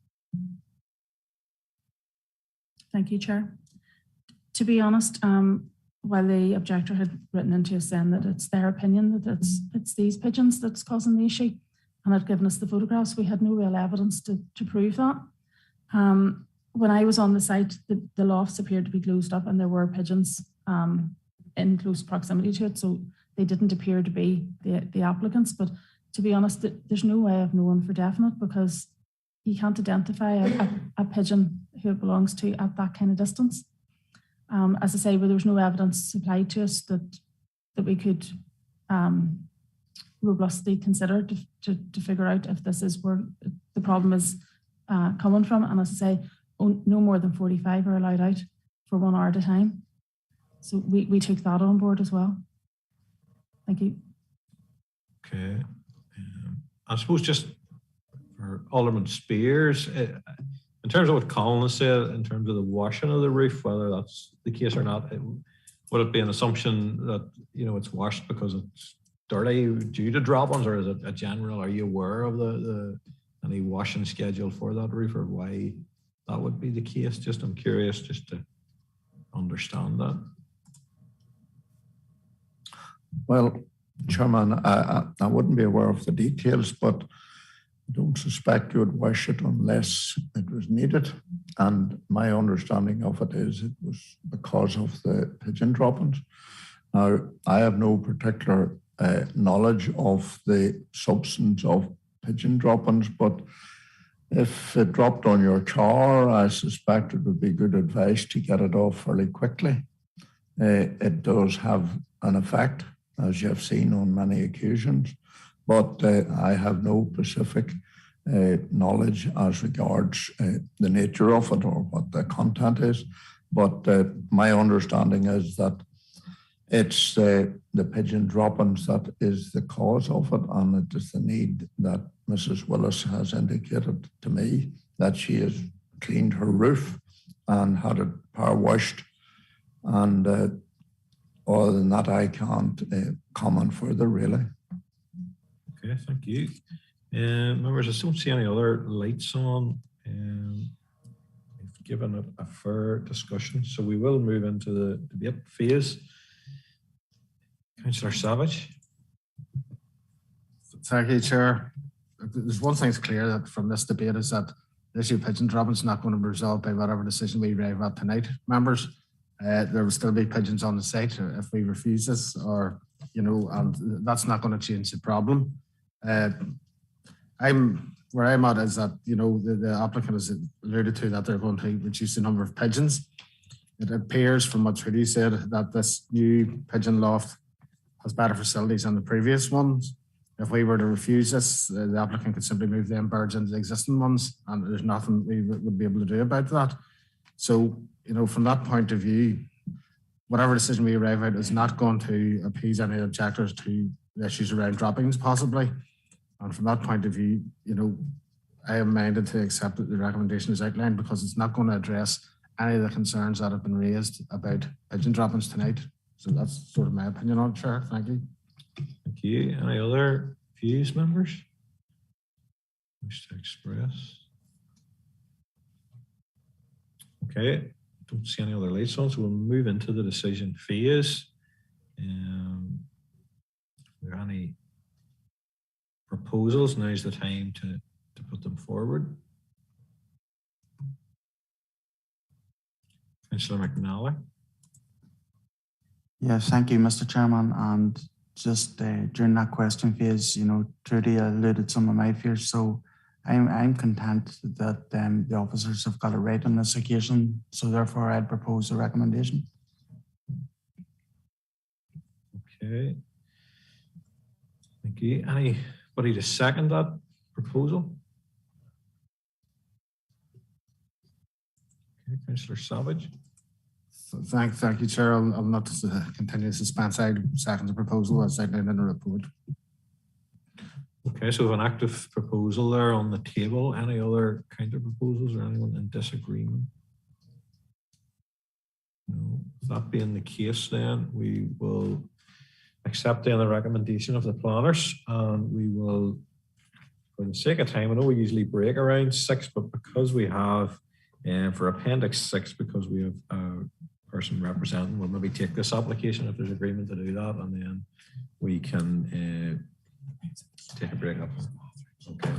Thank you, Chair. To be honest, while the objector had written into us saying that it's their opinion that it's these pigeons that's causing the issue, and had given us the photographs, we had no real evidence to prove that. When I was on the site, the lofts appeared to be closed up, and there were pigeons in close proximity to it, so they didn't appear to be the applicants. But to be honest, there's no way of knowing for definite, because you can't identify a pigeon who it belongs to at that kind of distance. As I say, there was no evidence supplied to us that we could robustly consider to figure out if this is where the problem is coming from. And as I say, no more than 45 are allowed out for 1 hour at a time. So we took that on board as well. Thank you. Okay. I suppose just for Alderman Spears, in terms of what Colin has said, in terms of the washing of the roof, whether that's the case or not, would it be an assumption that it's washed because it's dirty due to drop-ons, or is it a general? Are you aware of any washing schedule for that roof, or why that would be the case? Just I'm curious just to understand that. Well, Chairman, I wouldn't be aware of the details, but I don't suspect you would wish it unless it was needed. And my understanding of it is it was because of the pigeon droppings. Now, I have no particular knowledge of the substance of pigeon droppings, but if it dropped on your car, I suspect it would be good advice to get it off fairly quickly. It does have an effect, as you have seen on many occasions, but I have no specific knowledge as regards the nature of it or what the content is. But my understanding is that it's the pigeon droppings that is the cause of it, and it is the need that Mrs. Willis has indicated to me that she has cleaned her roof and had it power washed. And other than that, I can't comment further, really. Okay, thank you. Members, I don't see any other lights on. We've given it a fair discussion, so we will move into the debate phase. Councillor Savage. Thank you, Chair. There's one thing's clear that from this debate is that the issue of pigeon dropping is not going to be resolved by whatever decision we arrive at tonight, members. There will still be pigeons on the site if we refuse this, or, you know, and that's not going to change the problem. Where I'm at is that, you know, the applicant has alluded to that they're going to reduce the number of pigeons. It appears from what Trudy said that this new pigeon loft has better facilities than the previous ones. If we were to refuse this, the applicant could simply move them birds into the existing ones, and there's nothing we would be able to do about that. So, you know, from that point of view, whatever decision we arrive at is not going to appease any objectors to the issues around droppings, possibly. And from that point of view, you know, I am minded to accept that the recommendation is outlined because it's not going to address any of the concerns that have been raised about pigeon droppings tonight. So that's sort of my opinion on it, Chair. Thank you. Thank you. Any other views, members? Wish to express? Okay, don't see any other lights on, so we'll move into the decision phase. Are there any proposals? Now's the time to put them forward. Councillor McNally. Yes, thank you, Mr. Chairman. And just during that question phase, you know, Trudy alluded some of my fears. So I'm content that the officers have got it right on this occasion. So therefore, I'd propose a recommendation. Okay. Thank you. Anybody to second that proposal? Okay, Councillor Savage. Thank you, Chair. I'll not continue the suspense. I second the proposal as outlined in the report. Okay, so we have an active proposal there on the table. Any other counter proposals or anyone in disagreement? No. That being the case, then we will accept the recommendation of the planners, and we will, for the sake of time, I know we usually break around 6, but because we have, for Appendix 6, because we have a person representing, we'll maybe take this application if there's agreement to do that, and then we can take a break up. Okay,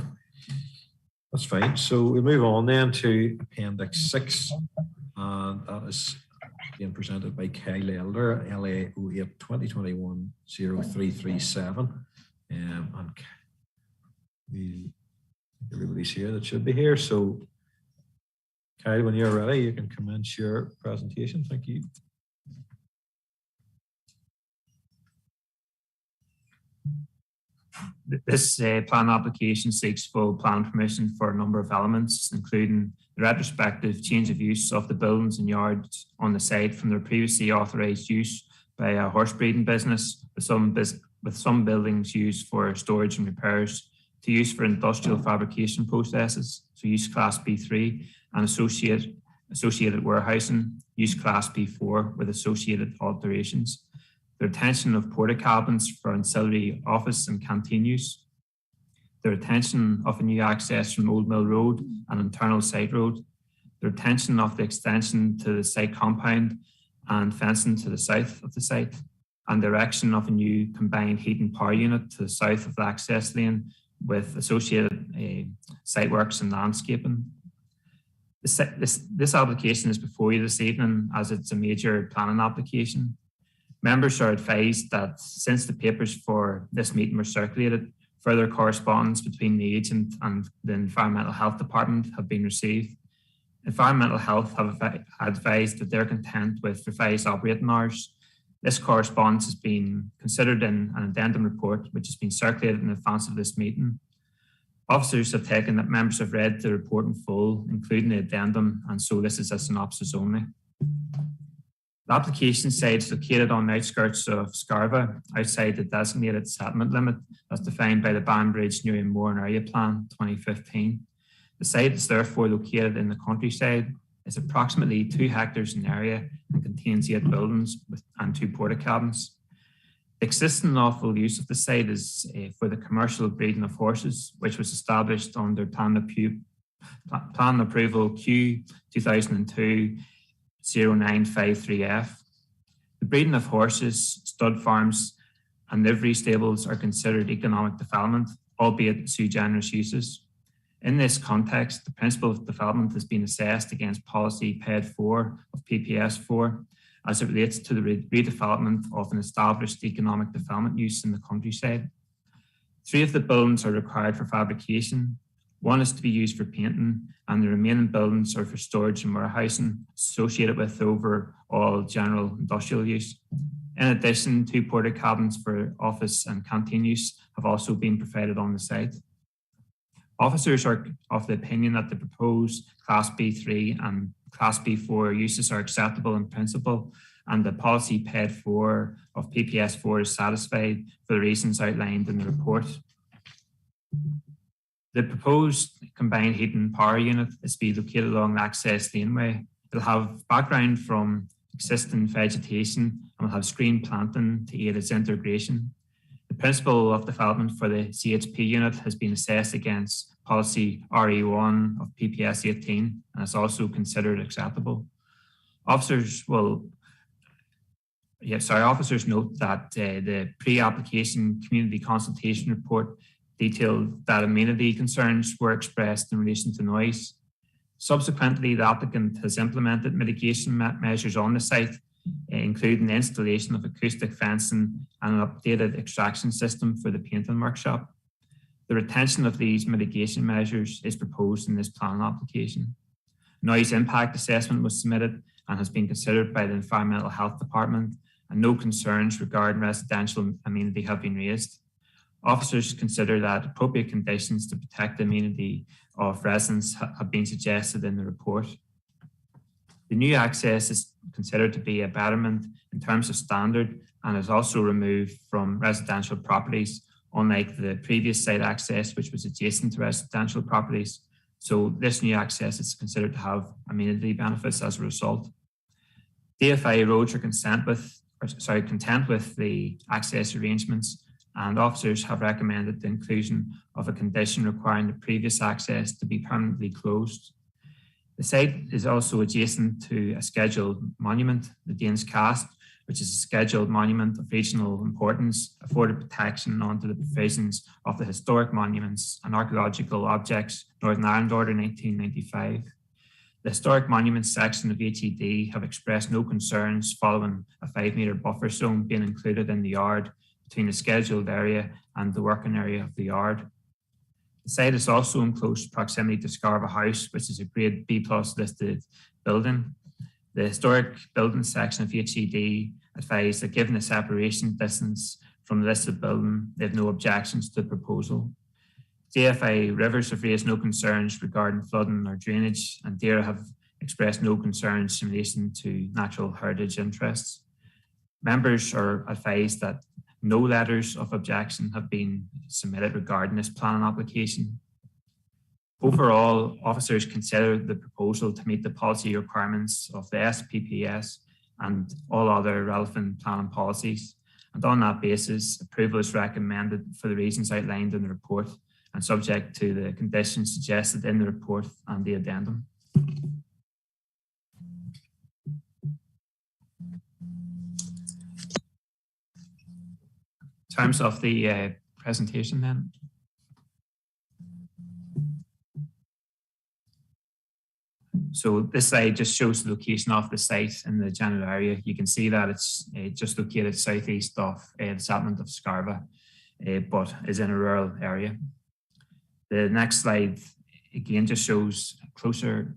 that's fine. So we'll move on then to Appendix 6, and that is being presented by Kyle Elder, LA 08 2021 0337. And everybody's here that should be here. So Kyle, when you're ready, you can commence your presentation. Thank you. This plan application seeks full plan permission for a number of elements, including the retrospective change of use of the buildings and yards on the site from their previously authorised use by a horse breeding business, with some buildings used for storage and repairs, to use for industrial fabrication processes, so use class B3, and associated warehousing, use class B4 with associated alterations. The retention of porta cabins for ancillary office and canteen use. The retention of a new access from Old Mill Road and internal site road. The retention of the extension to the site compound and fencing to the south of the site. and the erection of a new combined heat and power unit to the south of the access lane with associated site works and landscaping. This application is before you this evening as it's a major planning application. Members are advised that since the papers for this meeting were circulated, further correspondence between the agent and the Environmental Health Department have been received. Environmental Health have advised that they're content with revised operating hours. This correspondence has been considered in an addendum report, which has been circulated in advance of this meeting. Officers have taken that members have read the report in full, including the addendum, and so this is a synopsis only. The application site is located on the outskirts of Scarva, outside the designated settlement limit as defined by the Banbridge New and Moore Area Plan 2015. The site is therefore located in the countryside, is approximately 2 hectares in area and contains 8 buildings and 2 porta cabins. The existing lawful use of the site is for the commercial breeding of horses, which was established under Plan Approval Q 2002-0953F. The breeding of horses, stud farms, and livery stables are considered economic development, albeit sui generis uses. In this context, the principle of development has been assessed against policy PED 4 of PPS 4 as it relates to the redevelopment of an established economic development use in the countryside. 3 of the buildings are required for fabrication. 1 is to be used for painting, and the remaining buildings are for storage and warehousing associated with overall general industrial use. In addition, 2 porta cabins for office and canteen use have also been provided on the site. Officers are of the opinion that the proposed Class B3 and Class B4 uses are acceptable in principle, and the policy PED 4 of PPS 4 is satisfied for the reasons outlined in the report. The proposed combined heat and power unit is to be located along the access laneway. It'll have background from existing vegetation and will have screen planting to aid its integration. The principle of development for the CHP unit has been assessed against policy RE1 of PPS 18 and is also considered acceptable. Officers note that the pre-application community consultation report detailed that amenity concerns were expressed in relation to noise. Subsequently, the applicant has implemented mitigation measures on the site, including the installation of acoustic fencing and an updated extraction system for the painting workshop. The retention of these mitigation measures is proposed in this plan application. Noise impact assessment was submitted and has been considered by the Environmental Health Department, and no concerns regarding residential amenity have been raised. Officers consider that appropriate conditions to protect the amenity of residents have been suggested in the report. The new access is considered to be a betterment in terms of standard and is also removed from residential properties, unlike the previous site access, which was adjacent to residential properties. So this new access is considered to have amenity benefits as a result. DFI roads are content with the access arrangements, and officers have recommended the inclusion of a condition requiring the previous access to be permanently closed. The site is also adjacent to a scheduled monument, the Danes Cast, which is a scheduled monument of regional importance, afforded protection under the provisions of the Historic Monuments and Archaeological Objects Northern Ireland Order 1995. The Historic Monuments section of HED have expressed no concerns following a 5-metre buffer zone being included in the yard between the scheduled area and the working area of the yard. The site is also in close proximity to Scarva House, which is a grade B+ listed building. The historic building section of HED advised that given the separation distance from the listed building, they have no objections to the proposal. DFI Rivers have raised no concerns regarding flooding or drainage, and DAERA have expressed no concerns in relation to natural heritage interests. Members are advised that no letters of objection have been submitted regarding this plan application. Overall, officers consider the proposal to meet the policy requirements of the SPPS and all other relevant planning policies. And on that basis, approval is recommended for the reasons outlined in the report and subject to the conditions suggested in the report and the addendum. terms of the presentation then. So this slide just shows the location of the site in the general area. You can see that it's just located southeast of the settlement of Scarva, but is in a rural area. The next slide again just shows a closer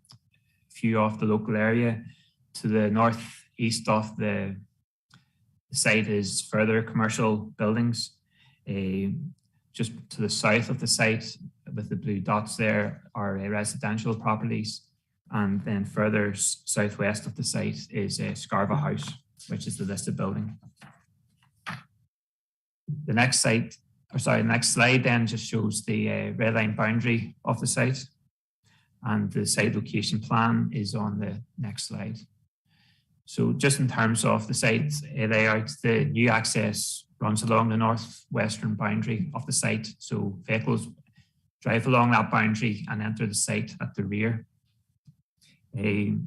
view of the local area. To the northeast of the site is further commercial buildings. Just to the south of the site with the blue dots there are residential properties. And then further southwest of the site is Scarva House, which is the listed building. The next slide then just shows the red line boundary of the site, and the site location plan is on the next slide. So just in terms of the site layout, the new access runs along the northwestern boundary of the site. So vehicles drive along that boundary and enter the site at the rear. The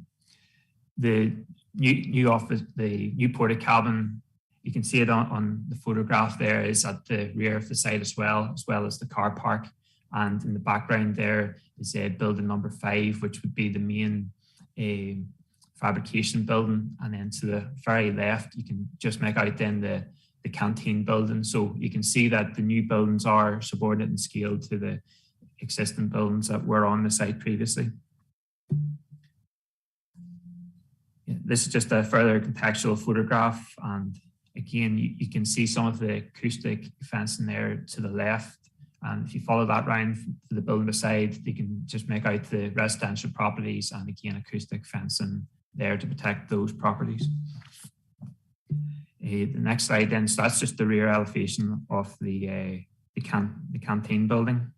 new office, the new porta cabin, you can see it on the photograph there, is at the rear of the site as well as the car park. And in the background there is building number 5, which would be the main fabrication building. And then to the very left, you can just make out then the canteen building. So you can see that the new buildings are subordinate in scale to the existing buildings that were on the site previously. This is just a further contextual photograph, and again, you can see some of the acoustic fencing there to the left. And if you follow that round to the building beside, you can just make out the residential properties and again, acoustic fencing there to protect those properties. The next slide then, so that's just the rear elevation of the canteen building.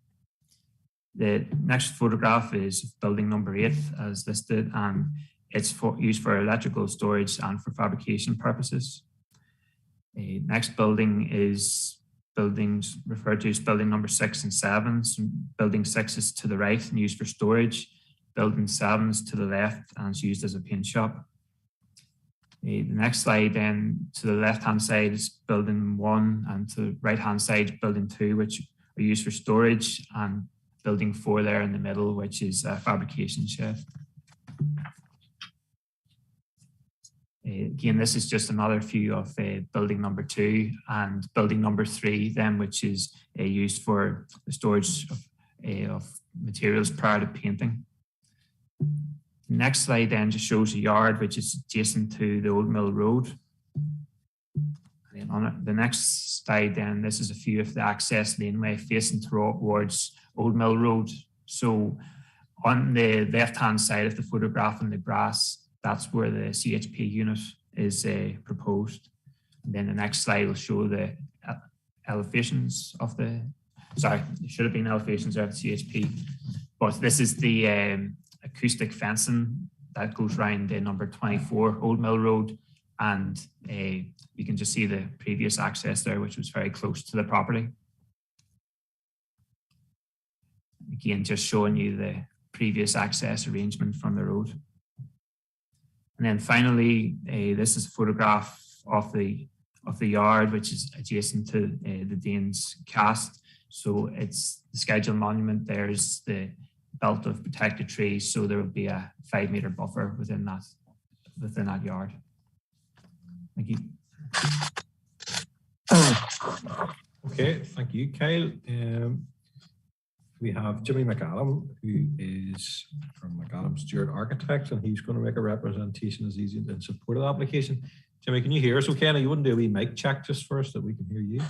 The next photograph is building number 8 as listed, and it's used for electrical storage and for fabrication purposes. The next building is buildings referred to as building number 6 and 7. So building 6 is to the right and used for storage. Building 7 is to the left and is used as a paint shop. The next slide then, to the left-hand side is building 1, and to the right-hand side, building 2, which are used for storage, and building 4 there in the middle, which is a fabrication shed. Again, this is just another view of building number 2 and building number 3 then, which is used for the storage of materials prior to painting. The next slide then just shows a yard which is adjacent to the Old Mill Road. And then on the next slide then, this is a view of the access laneway facing towards Old Mill Road. So on the left-hand side of the photograph in the grass, that's where the CHP unit is proposed. And then the next slide will show the elevations of it should have been elevations of the CHP. But this is the acoustic fencing that goes around the number 24 Old Mill Road. And you can just see the previous access there, which was very close to the property. Again, just showing you the previous access arrangement from the road. And then finally, this is a photograph of the yard, which is adjacent to the Danes Cast. So it's the scheduled monument. There's the belt of protected trees. So there will be a 5-meter buffer within that yard. Thank you. Okay, thank you, Kyle. We have Jimmy McAdam, who is from McAdam Stewart Architects, and he's going to make a representation as easy in support of the application. Jimmy, can you hear us okay? Now, you wouldn't do a wee mic check just first that we can hear you?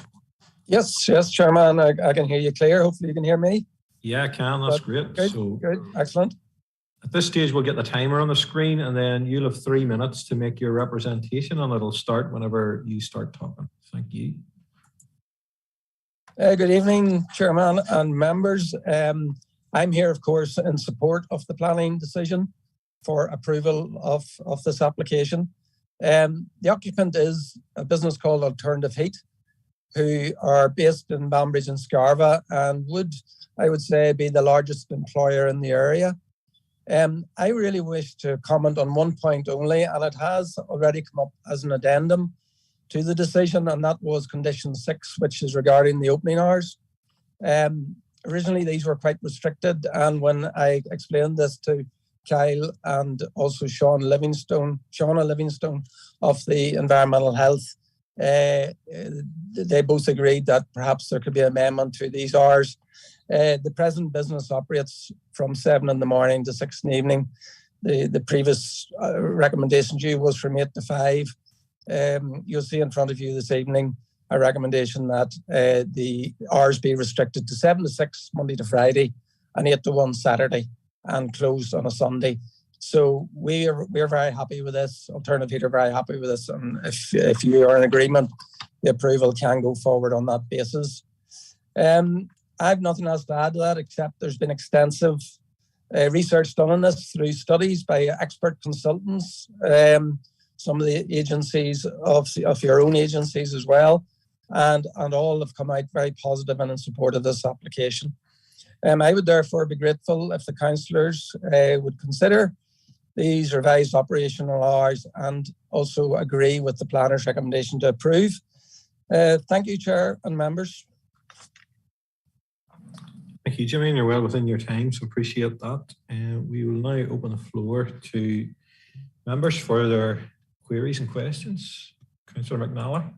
Yes, Chairman, I can hear you clear. Hopefully you can hear me. Yeah, I can. That's great. Good, good, excellent. At this stage, we'll get the timer on the screen, and then you'll have 3 minutes to make your representation, and it'll start whenever you start talking. Thank you. Good evening, Chairman and members. I'm here, of course, in support of the planning decision for approval of this application. The occupant is a business called Alternative Heat, who are based in Banbridge and Scarva, and I would say, be the largest employer in the area. I really wish to comment on one point only, and it has already come up as an addendum to the decision, and that was condition 6, which is regarding the opening hours. Originally, these were quite restricted, and when I explained this to Kyle and also Shauna Livingstone of the Environmental Health, they both agreed that perhaps there could be an amendment to these hours. The present business operates from 7 in the morning to 6 in the evening. The previous recommendation due was from 8 to 5. You'll see in front of you this evening a recommendation that the hours be restricted to 7 to 6 Monday to Friday and 8 to 1 Saturday and closed on a Sunday. So we're very happy with this. Alternative Heat are very happy with this, and if you are in agreement, the approval can go forward on that basis. I have nothing else to add to that, except there's been extensive research done on this through studies by expert consultants, some of the agencies of your own agencies as well, and all have come out very positive and in support of this application. I would therefore be grateful if the councillors would consider these revised operational hours and also agree with the planner's recommendation to approve. Thank you, Chair and members. Thank you, Jimmy. You're well within your time, so appreciate that. We will now open the floor to members for their queries and questions. Councillor McNally.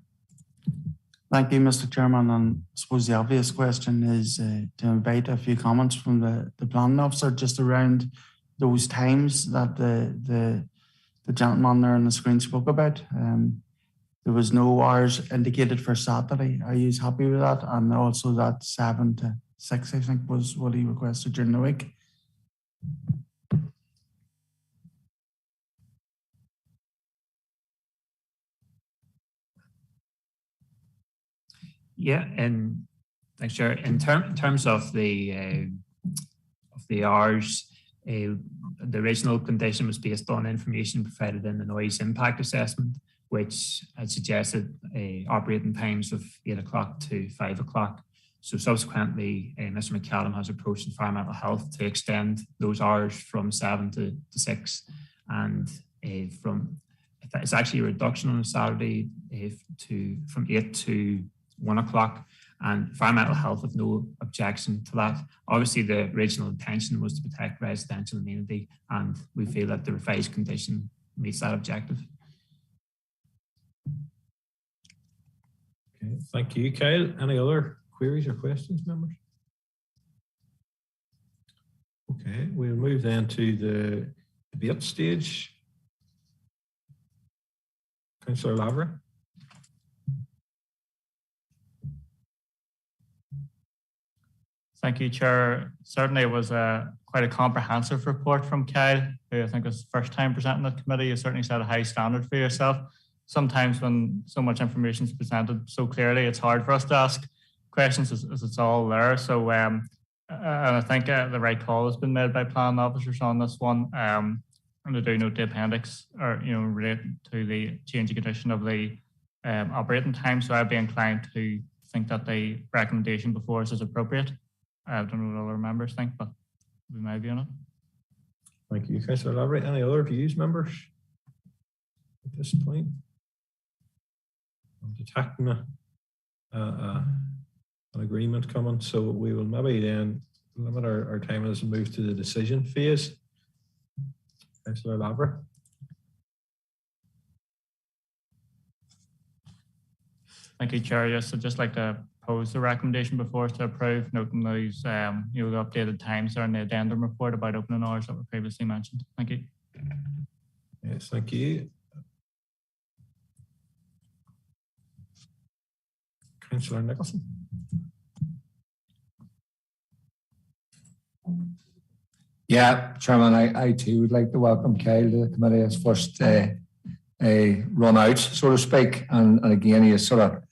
Thank you, Mr. Chairman. And I suppose the obvious question is to invite a few comments from the planning officer just around those times that the gentleman there on the screen spoke about. There was no hours indicated for Saturday. Are you happy with that? And also that 7 to 6, I think, was what he requested during the week. Yeah, and thanks, Chair. In terms of the hours, the original condition was based on information provided in the noise impact assessment, which had suggested operating times of 8 o'clock to 5 o'clock. So subsequently, Mr. McCallum has approached Environmental Health to extend those hours from 7 to 6, and it's actually a reduction on a Saturday from 8 to 1 o'clock, and Environmental Health have no objection to that. Obviously, the original intention was to protect residential amenity, and we feel that the revised condition meets that objective. Okay, thank you, Kyle. Any other queries or questions, members? Okay, we'll move then to the debate stage. Councillor Lavery. Thank you, Chair. Certainly it was quite a comprehensive report from Kyle, who I think was first time presenting the committee. You certainly set a high standard for yourself. Sometimes when so much information is presented so clearly, it's hard for us to ask questions as it's all there. So and I think the right call has been made by planning officers on this one. And to do note the appendix, or related to the changing condition of the operating time. So I'd be inclined to think that the recommendation before us is appropriate. I don't know what other members think, but we may be on it. Thank you, Councillor Lavery. Any other views, members, at this point? I'm detecting an agreement coming, so we will maybe then limit our time as we move to the decision phase. Councillor Lavery. Thank you, Chair. Yes, I'd just like to pose the recommendation before us to approve, noting those the updated times are in the addendum report about opening hours that were previously mentioned. Thank you. Yes, thank you. Councillor Nicholson. Yeah, Chairman, I too would like to welcome Kyle to the committee as first run out, so to speak. And again, he is sort of,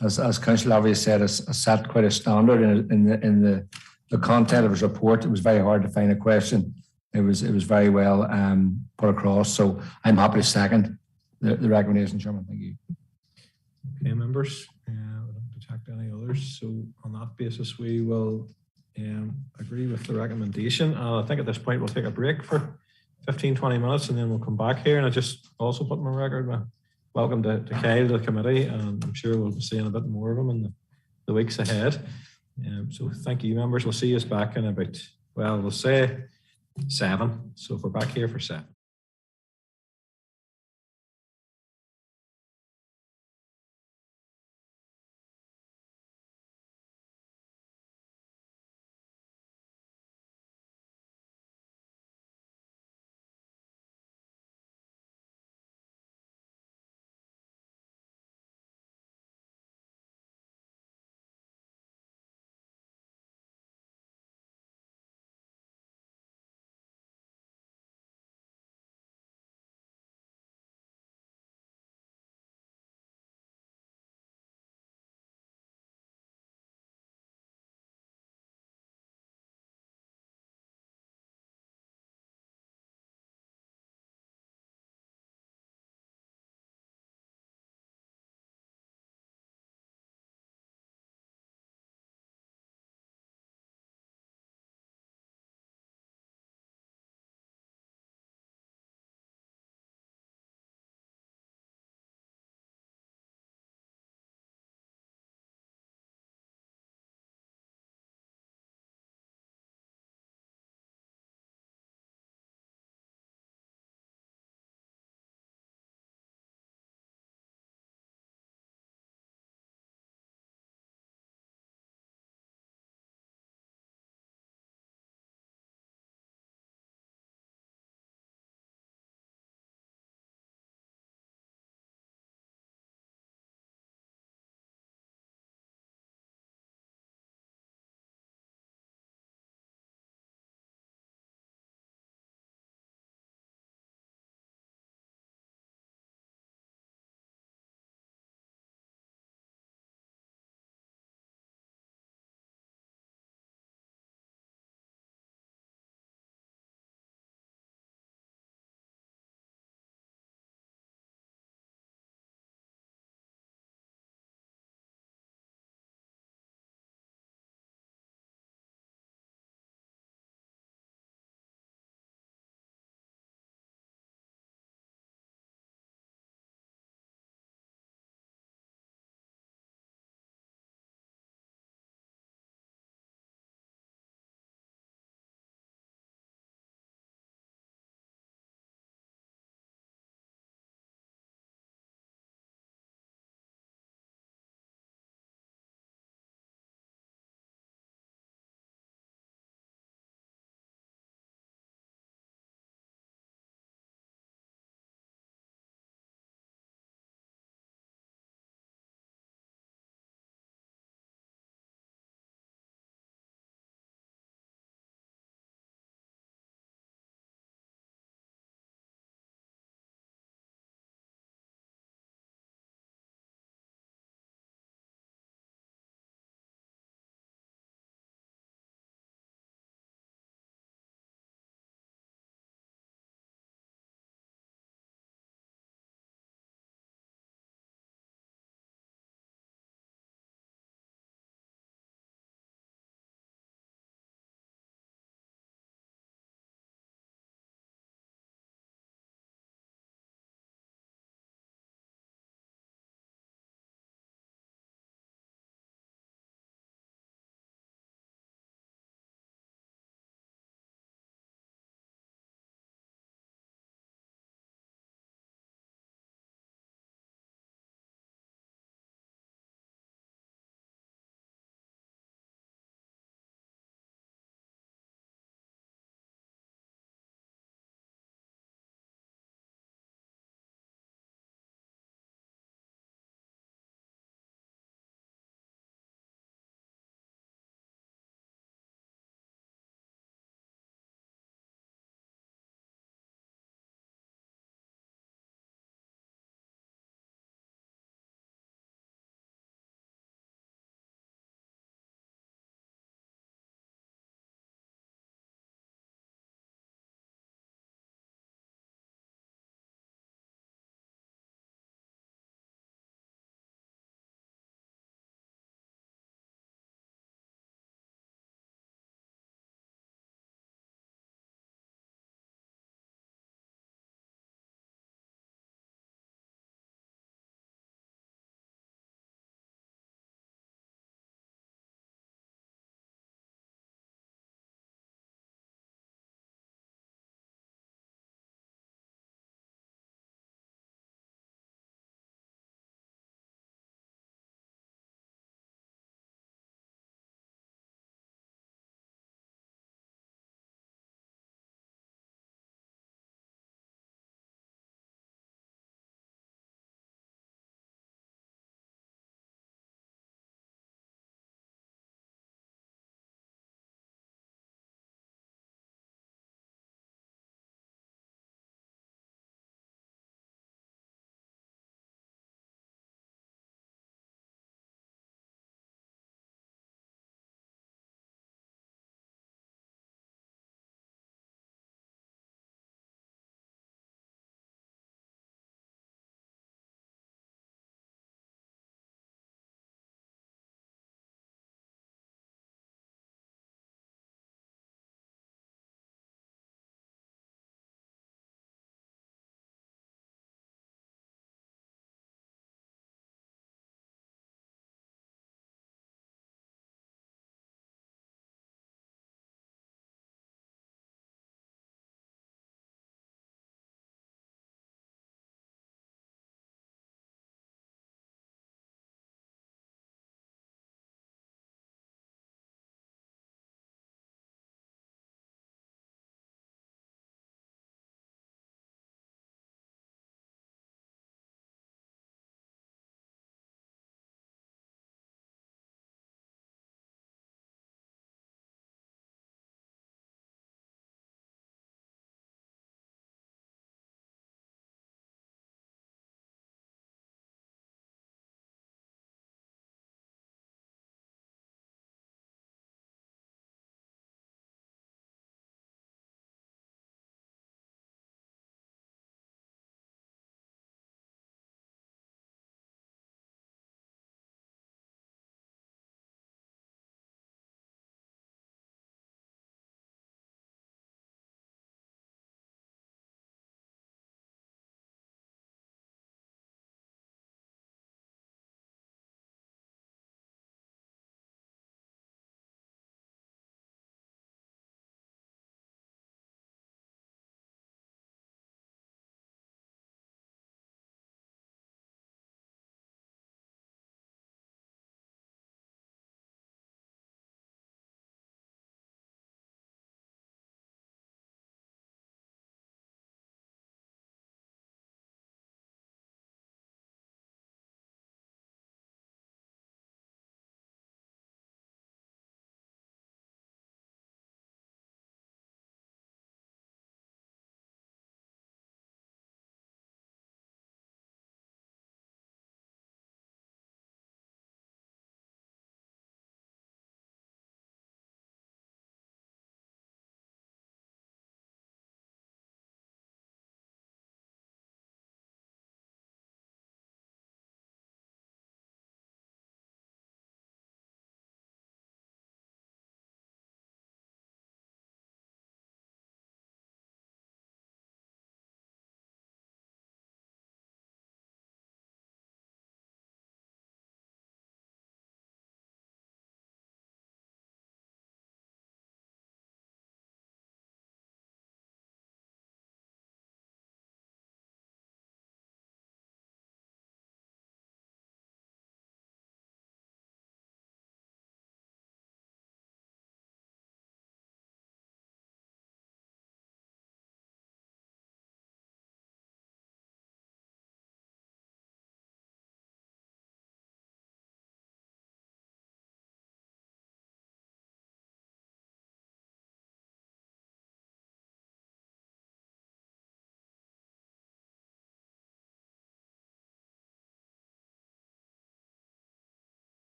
as Councillor Lavery said, has set quite a standard in the content of his report. It was very hard to find a question. It was very well put across. So I'm happy to second the recommendation, Chairman. Thank you. Okay, members. I don't detect any others. So on that basis, we will agree with the recommendation. I think at this point we'll take a break for 15-20 minutes, and then we'll come back here. And I just also put my record, welcome to Kyle to the committee, and I'm sure we'll be seeing a bit more of him in the weeks ahead. So thank you, members. We'll see you back in about, well, we'll say 7. So if we're back here for 7.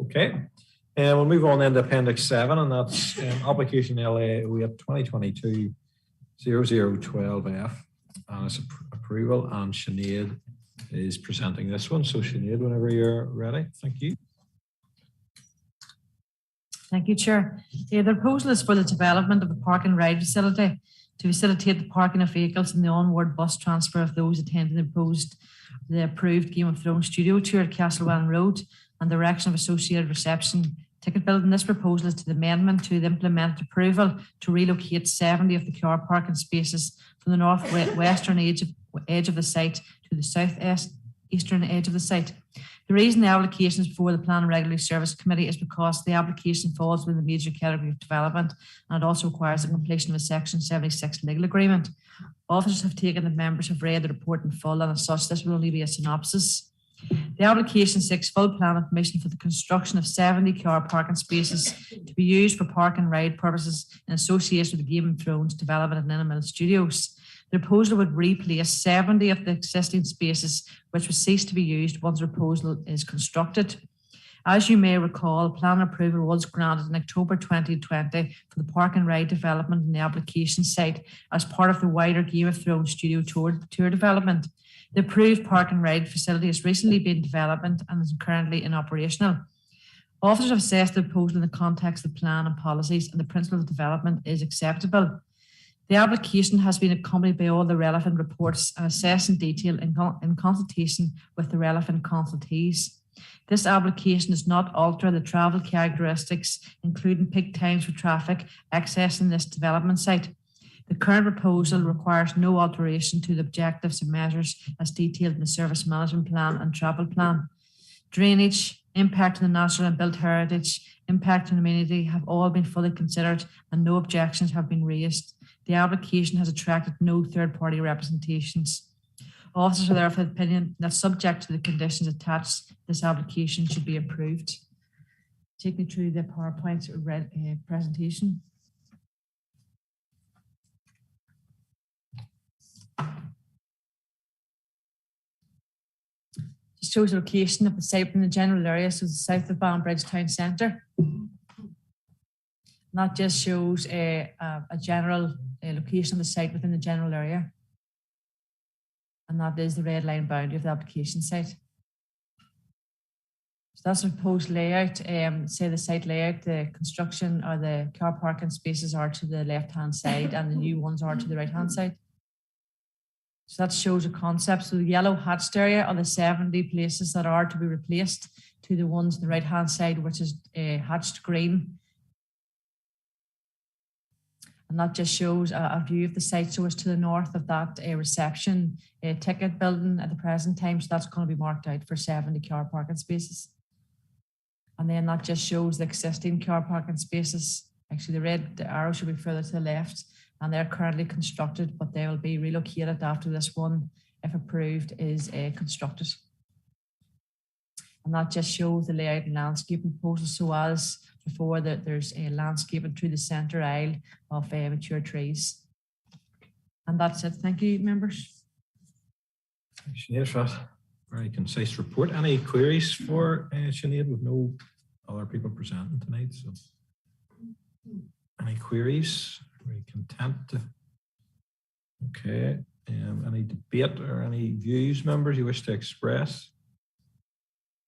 Okay. And we'll move on then to Appendix 7, and that's application LA 2022 0012F, and it's approval, and Sinead is presenting this one. So Sinead, whenever you're ready, thank you. Thank you, Chair. The proposal is for the development of a park and ride facility to facilitate the parking of vehicles and the onward bus transfer of those attending the approved Game of Thrones studio tour at Castlewan Road and the erection of associated reception ticket building. This proposal is to the amendment to the implemented approval to relocate 70 of the car parking spaces from the northwestern edge of the site to the southeastern edge of the site. The reason the application is before the Plan and Regulatory Service Committee is because the application falls within the major category of development, and it also requires the completion of a Section 76 legal agreement. Officers have taken the members have read the report in full, and as such, this will only be a synopsis. The application seeks full plan and permission for the construction of 70 car parking spaces to be used for park and ride purposes in association with the Game of Thrones development at Ninna Studios. The proposal would replace 70 of the existing spaces which would cease to be used once the proposal is constructed. As you may recall, plan approval was granted in October 2020 for the park and ride development in the application site as part of the wider Game of Thrones studio tour development. The approved park and ride facility has recently been developed and is currently operational. Officers have assessed the proposal in the context of the plan and policies, and the principle of development is acceptable. The application has been accompanied by all the relevant reports and assessed in detail in consultation with the relevant consultees. This application does not alter the travel characteristics, including peak times for traffic accessing this development site. The current proposal requires no alteration to the objectives and measures as detailed in the Service Management Plan and Travel Plan. Drainage, impact on the natural and built heritage, impact on the community have all been fully considered and no objections have been raised. The application has attracted no third-party representations. Officers are therefore of the opinion that subject to the conditions attached, this application should be approved. Take me through the PowerPoint presentation. It shows the location of the site in the general area, so the south of Banbridge Town Centre. That just shows a general location of the site within the general area. And that is the red line boundary of the application site. So that's the proposed layout. Say the site layout, the construction or the car parking spaces are to the left-hand side and the new ones are to the right-hand side. So that shows a concept. So the yellow hatched area are the 70 places that are to be replaced to the ones on the right-hand side, which is hatched green. And that just shows a view of the site. So it's to the north of that reception ticket building at the present time. So that's going to be marked out for 70 car parking spaces. And then that just shows the existing car parking spaces. Actually, the red arrow should be further to the left, and they're currently constructed, but they will be relocated after this one, if approved, is constructed. And that just shows the layout and landscaping proposal. So as before, that there's a landscaping through the centre aisle of mature trees. And that's it. Thank you, members. Sinead, for that very concise report. Any queries for Sinead? With no other people presenting tonight, so any queries? Very content. Okay. Any debate or any views, members, you wish to express?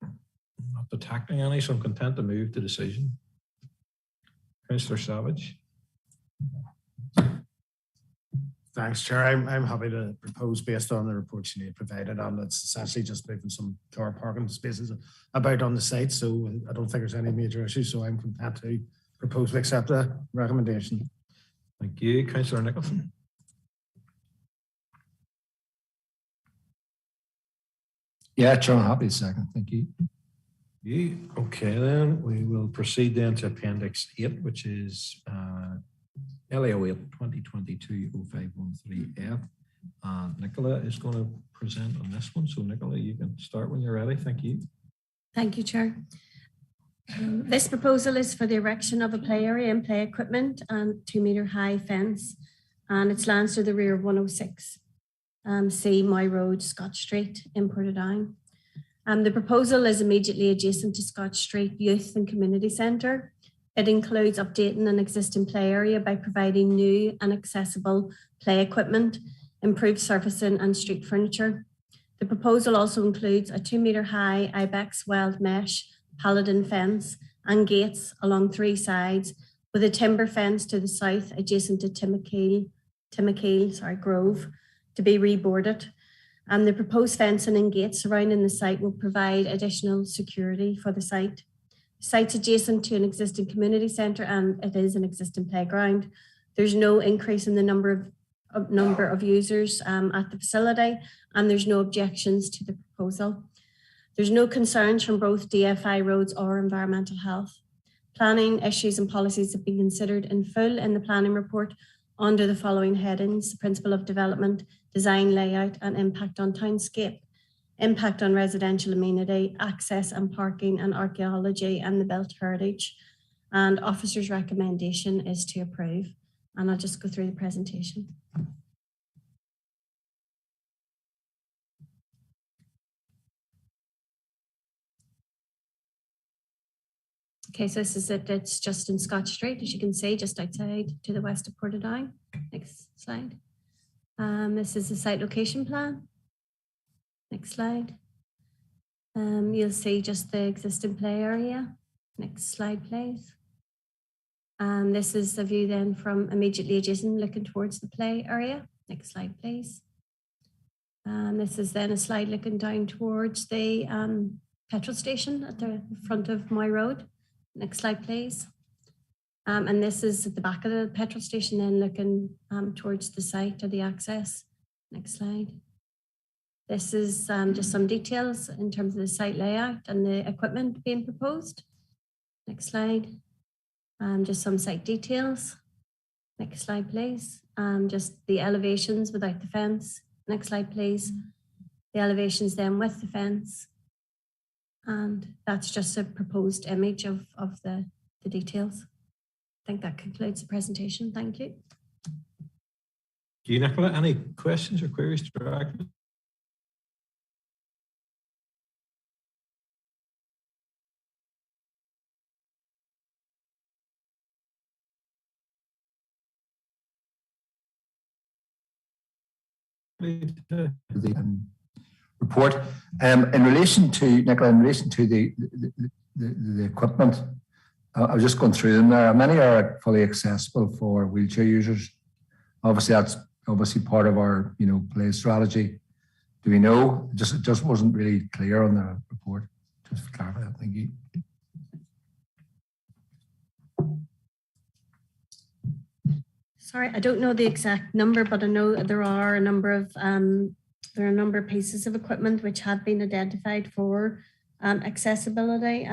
Not detecting any, so I'm content to move to decision. Councillor Savage. Thanks, Chair. I'm happy to propose based on the report you provided, and it's essentially just moving some car parking spaces about on the site. So I don't think there's any major issues. So I'm content to propose to accept the recommendation. Thank you. Councillor Nicholson. Yeah, Chair, I'm happy to second. Thank you. Okay, then we will proceed then to Appendix 8, which is LAO 8 2022-0513F. Nicola is going to present on this one. So Nicola, you can start when you're ready. Thank you. Thank you, Chair. This proposal is for the erection of a play area and play equipment and 2-metre high fence, and it's lands to the rear of 106 C My Road, Scott Street in Portadown. The proposal is immediately adjacent to Scotch Street Youth and Community Centre. It includes updating an existing play area by providing new and accessible play equipment, improved surfacing and street furniture. The proposal also includes a 2-metre high ibex weld mesh paladin fence and gates along 3 sides, with a timber fence to the south adjacent to Timokeel Grove to be reboarded. The proposed fencing and gates surrounding the site will provide additional security for the site. The site's adjacent to an existing community centre and it is an existing playground. There's no increase in the number of users at the facility, and there's no objections to the proposal. There's no concerns from both DFI roads or environmental health. Planning issues and policies have been considered in full in the planning report under the following headings: the principle of development, design, layout and impact on townscape, impact on residential amenity, access and parking, and archaeology and the built heritage. And officer's recommendation is to approve. And I'll just go through the presentation. Okay, so this is it. It's just in Scotch Street, as you can see, just outside to the west of Portadown. Next slide. This is the site location plan. Next slide. You'll see just the existing play area. Next slide, please. This is the view then from immediately adjacent, looking towards the play area. Next slide, please. This is then a slide looking down towards the petrol station at the front of my road. Next slide, please. And this is at the back of the petrol station then looking towards the site or the access. Next slide. This is just some details in terms of the site layout and the equipment being proposed. Next slide. Just some site details. Next slide, please. Just the elevations without the fence. Next slide, please. The elevations then with the fence. And that's just a proposed image of the details. I think that concludes the presentation. Thank you. Thank you, Nicola. Any questions or queries directly? The report. In relation to Nicola, in relation to the equipment, I was just going through them there. Many are fully accessible for wheelchair users. Obviously, that's obviously part of our play strategy. Do we know? It just wasn't really clear on the report. Just for clarify that. Thank you. Sorry, I don't know the exact number, but I know there are a number of pieces of equipment which have been identified for accessibility.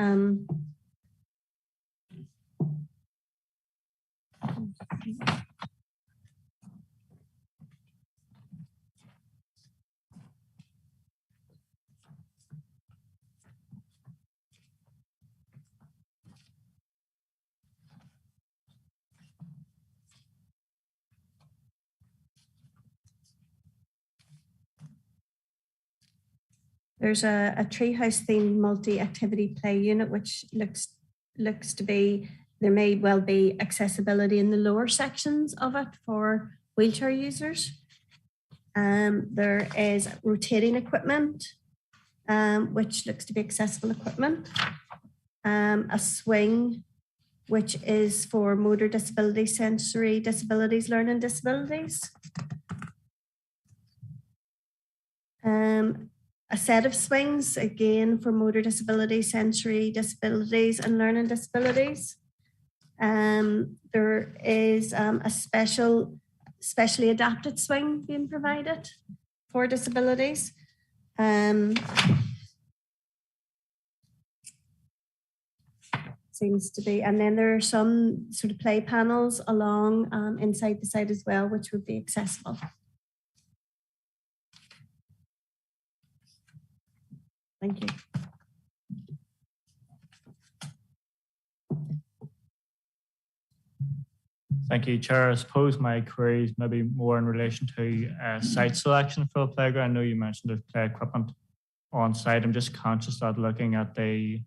There's a treehouse themed multi-activity play unit, which looks to be, there may well be accessibility in the lower sections of it for wheelchair users. There is rotating equipment, which looks to be accessible equipment. A swing, which is for motor disability, sensory disabilities, learning disabilities. A set of swings, again, for motor disability, sensory disabilities and learning disabilities. There is a specially adapted swing being provided for disabilities. Seems to be, and then there are some sort of play panels along inside the site as well, which would be accessible. Thank you. Thank you, Chair. I suppose my queries maybe more in relation to site selection for the playground. I know you mentioned the play equipment. on site. I'm just conscious that looking at the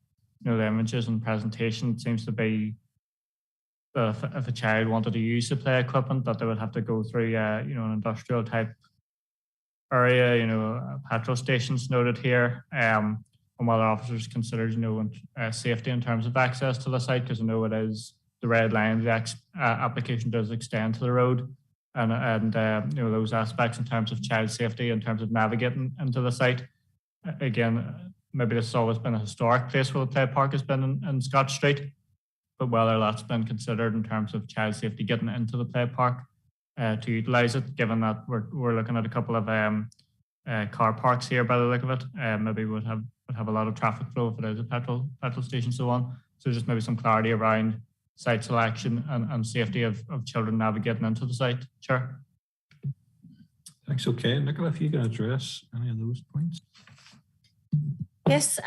images and presentation, it seems to be if a child wanted to use the play equipment, that they would have to go through an industrial type area, petrol stations noted here. And whether officers considered, safety in terms of access to the site, because I know it is the red line, the application does extend to the road, and those aspects in terms of child safety, in terms of navigating into the site. Again, maybe this has always been a historic place where the play park has been in Scott Street, but whether that's been considered in terms of child safety getting into the play park to utilise it, given that we're looking at a couple of car parks here by the look of it, maybe would have a lot of traffic flow if it is a petrol station, so on. So just maybe some clarity around site selection and safety of children navigating into the site. Chair. Thanks. Okay, Nicola, if you can address any of those points. Yes,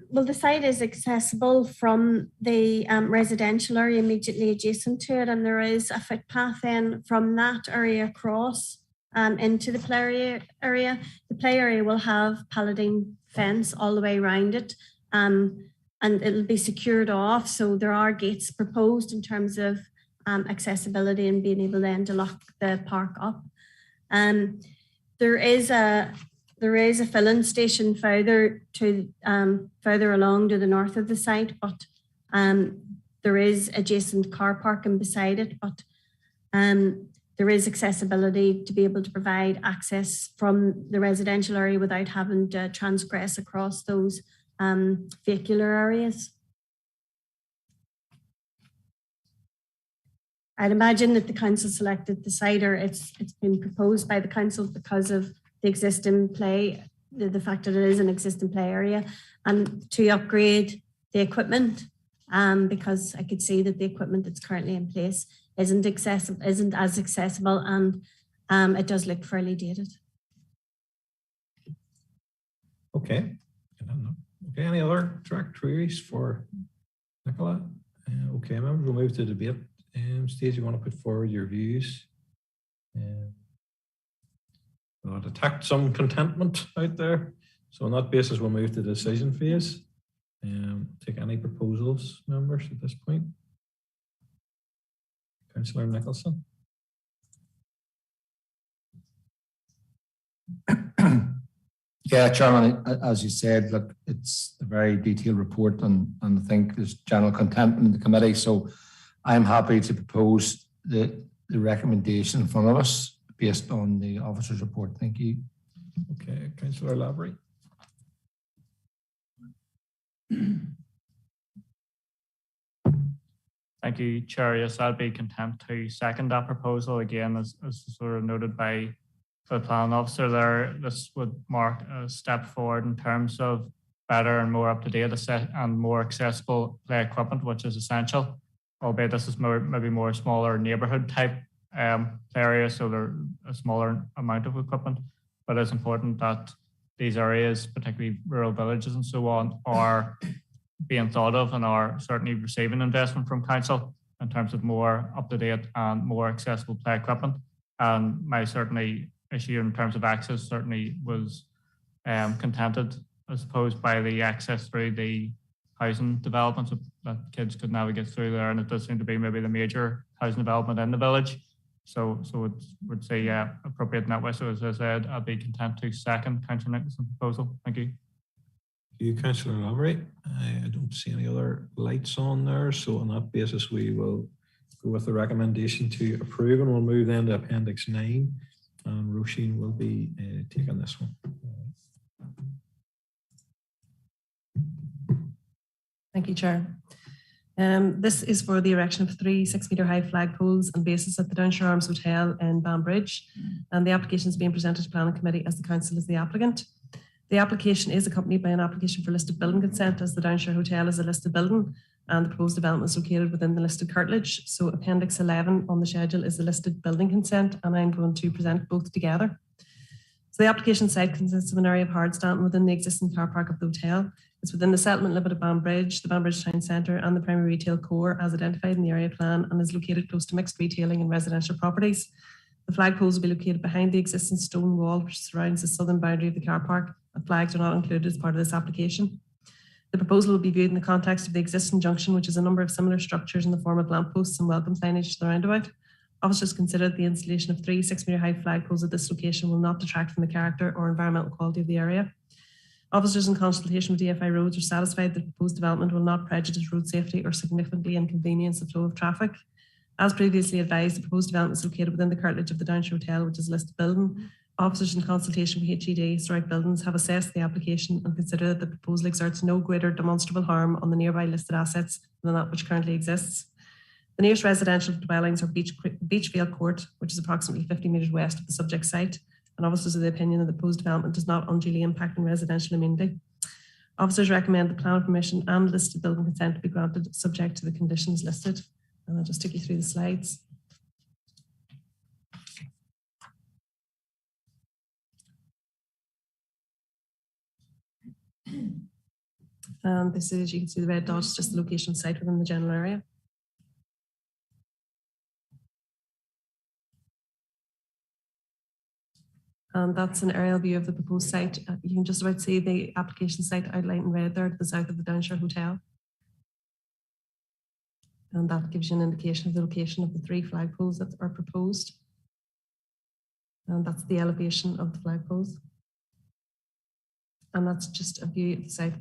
well, the site is accessible from the residential area immediately adjacent to it, and there is a footpath then from that area across into the play area. The play area will have paladine fence all the way around it, and it'll be secured off. So there are gates proposed in terms of accessibility and being able then to lock the park up. There is a filling station further along to the north of the site, but there is adjacent car parking beside it. But there is accessibility to be able to provide access from the residential area without having to transgress across those vehicular areas. I'd imagine that the council selected the site, or it's been proposed by the council because of the existing play, the fact that it is an existing play area, and to upgrade the equipment, because I could see that the equipment that's currently in place isn't as accessible, and it does look fairly dated. Okay. Okay, any other direct queries for Nicola? Okay, members, we'll move to the debate stage. You want to put forward your views? I detect some contentment out there. So on that basis, we'll move to the decision phase. Take any proposals, members, at this point. Councillor Nicholson. Yeah, Chairman, as you said, look, it's a very detailed report, and I think there's general contentment in the committee. So I'm happy to propose the recommendation in front of us based on the officer's report. Thank you. Okay, Councillor Lavery. Thank you, Chair. Yes, I'd be content to second that proposal. Again, as sort of noted by the planning officer there, this would mark a step forward in terms of better and more up-to-date and more accessible play equipment, which is essential, albeit this is maybe more smaller neighbourhood type area, so they're a smaller amount of equipment, but it's important that these areas, particularly rural villages and so on, are being thought of and are certainly receiving investment from council in terms of more up-to-date and more accessible play equipment. And my certainly issue in terms of access certainly was contented, I suppose, by the access through the housing developments that kids could navigate through there, and it does seem to be maybe the major housing development in the village. So it would say appropriate in that way. So as I said, I'd be content to second Councillor Nicholson's proposal. Thank you. Thank you, Councillor Lavery. I don't see any other lights on there. So on that basis, we will go with the recommendation to approve, and we'll move then to Appendix 9. And Roisin will be taking this one. Thank you, Chair. This is for the erection of 3 6-metre high flagpoles and bases at the Downshire Arms Hotel in Banbridge. And the application is being presented to Planning Committee as the council is the applicant. The application is accompanied by an application for listed building consent, as the Downshire Hotel is a listed building and the proposed development is located within the listed curtilage. So Appendix 11 on the schedule is the listed building consent, and I'm going to present both together. So the application site consists of an area of hard standing within the existing car park of the hotel. It's within the settlement limit of Banbridge, the Banbridge Town Centre and the primary retail core as identified in the area plan, and is located close to mixed retailing and residential properties. The flagpoles will be located behind the existing stone wall which surrounds the southern boundary of the car park flags are not included as part of this application. The proposal will be viewed in the context of the existing junction, which is a number of similar structures in the form of lampposts and welcome signage to the roundabout. Officers consider that the installation of 3 6-metre high flagpoles at this location will not detract from the character or environmental quality of the area. Officers in consultation with DFI Roads are satisfied that the proposed development will not prejudice road safety or significantly inconvenience the flow of traffic. As previously advised, the proposed development is located within the curtilage of the Downshire Hotel, which is a listed building. Officers in consultation with HED Historic Buildings have assessed the application and consider that the proposal exerts no greater demonstrable harm on the nearby listed assets than that which currently exists. The nearest residential dwellings are Beachfield Court, which is approximately 50 metres west of the subject site, and officers are of the opinion that the proposed development does not unduly impact on residential amenity. Officers recommend the plan of permission and listed building consent to be granted subject to the conditions listed. And I'll just take you through the slides. And this is, you can see the red dots, just the location of site within the general area. And that's an aerial view of the proposed site. You can just about see the application site outlined in red there to the south of the Downshire Hotel. And that gives you an indication of the location of the 3 flagpoles that are proposed. And that's the elevation of the flagpoles. And that's just a view of the site.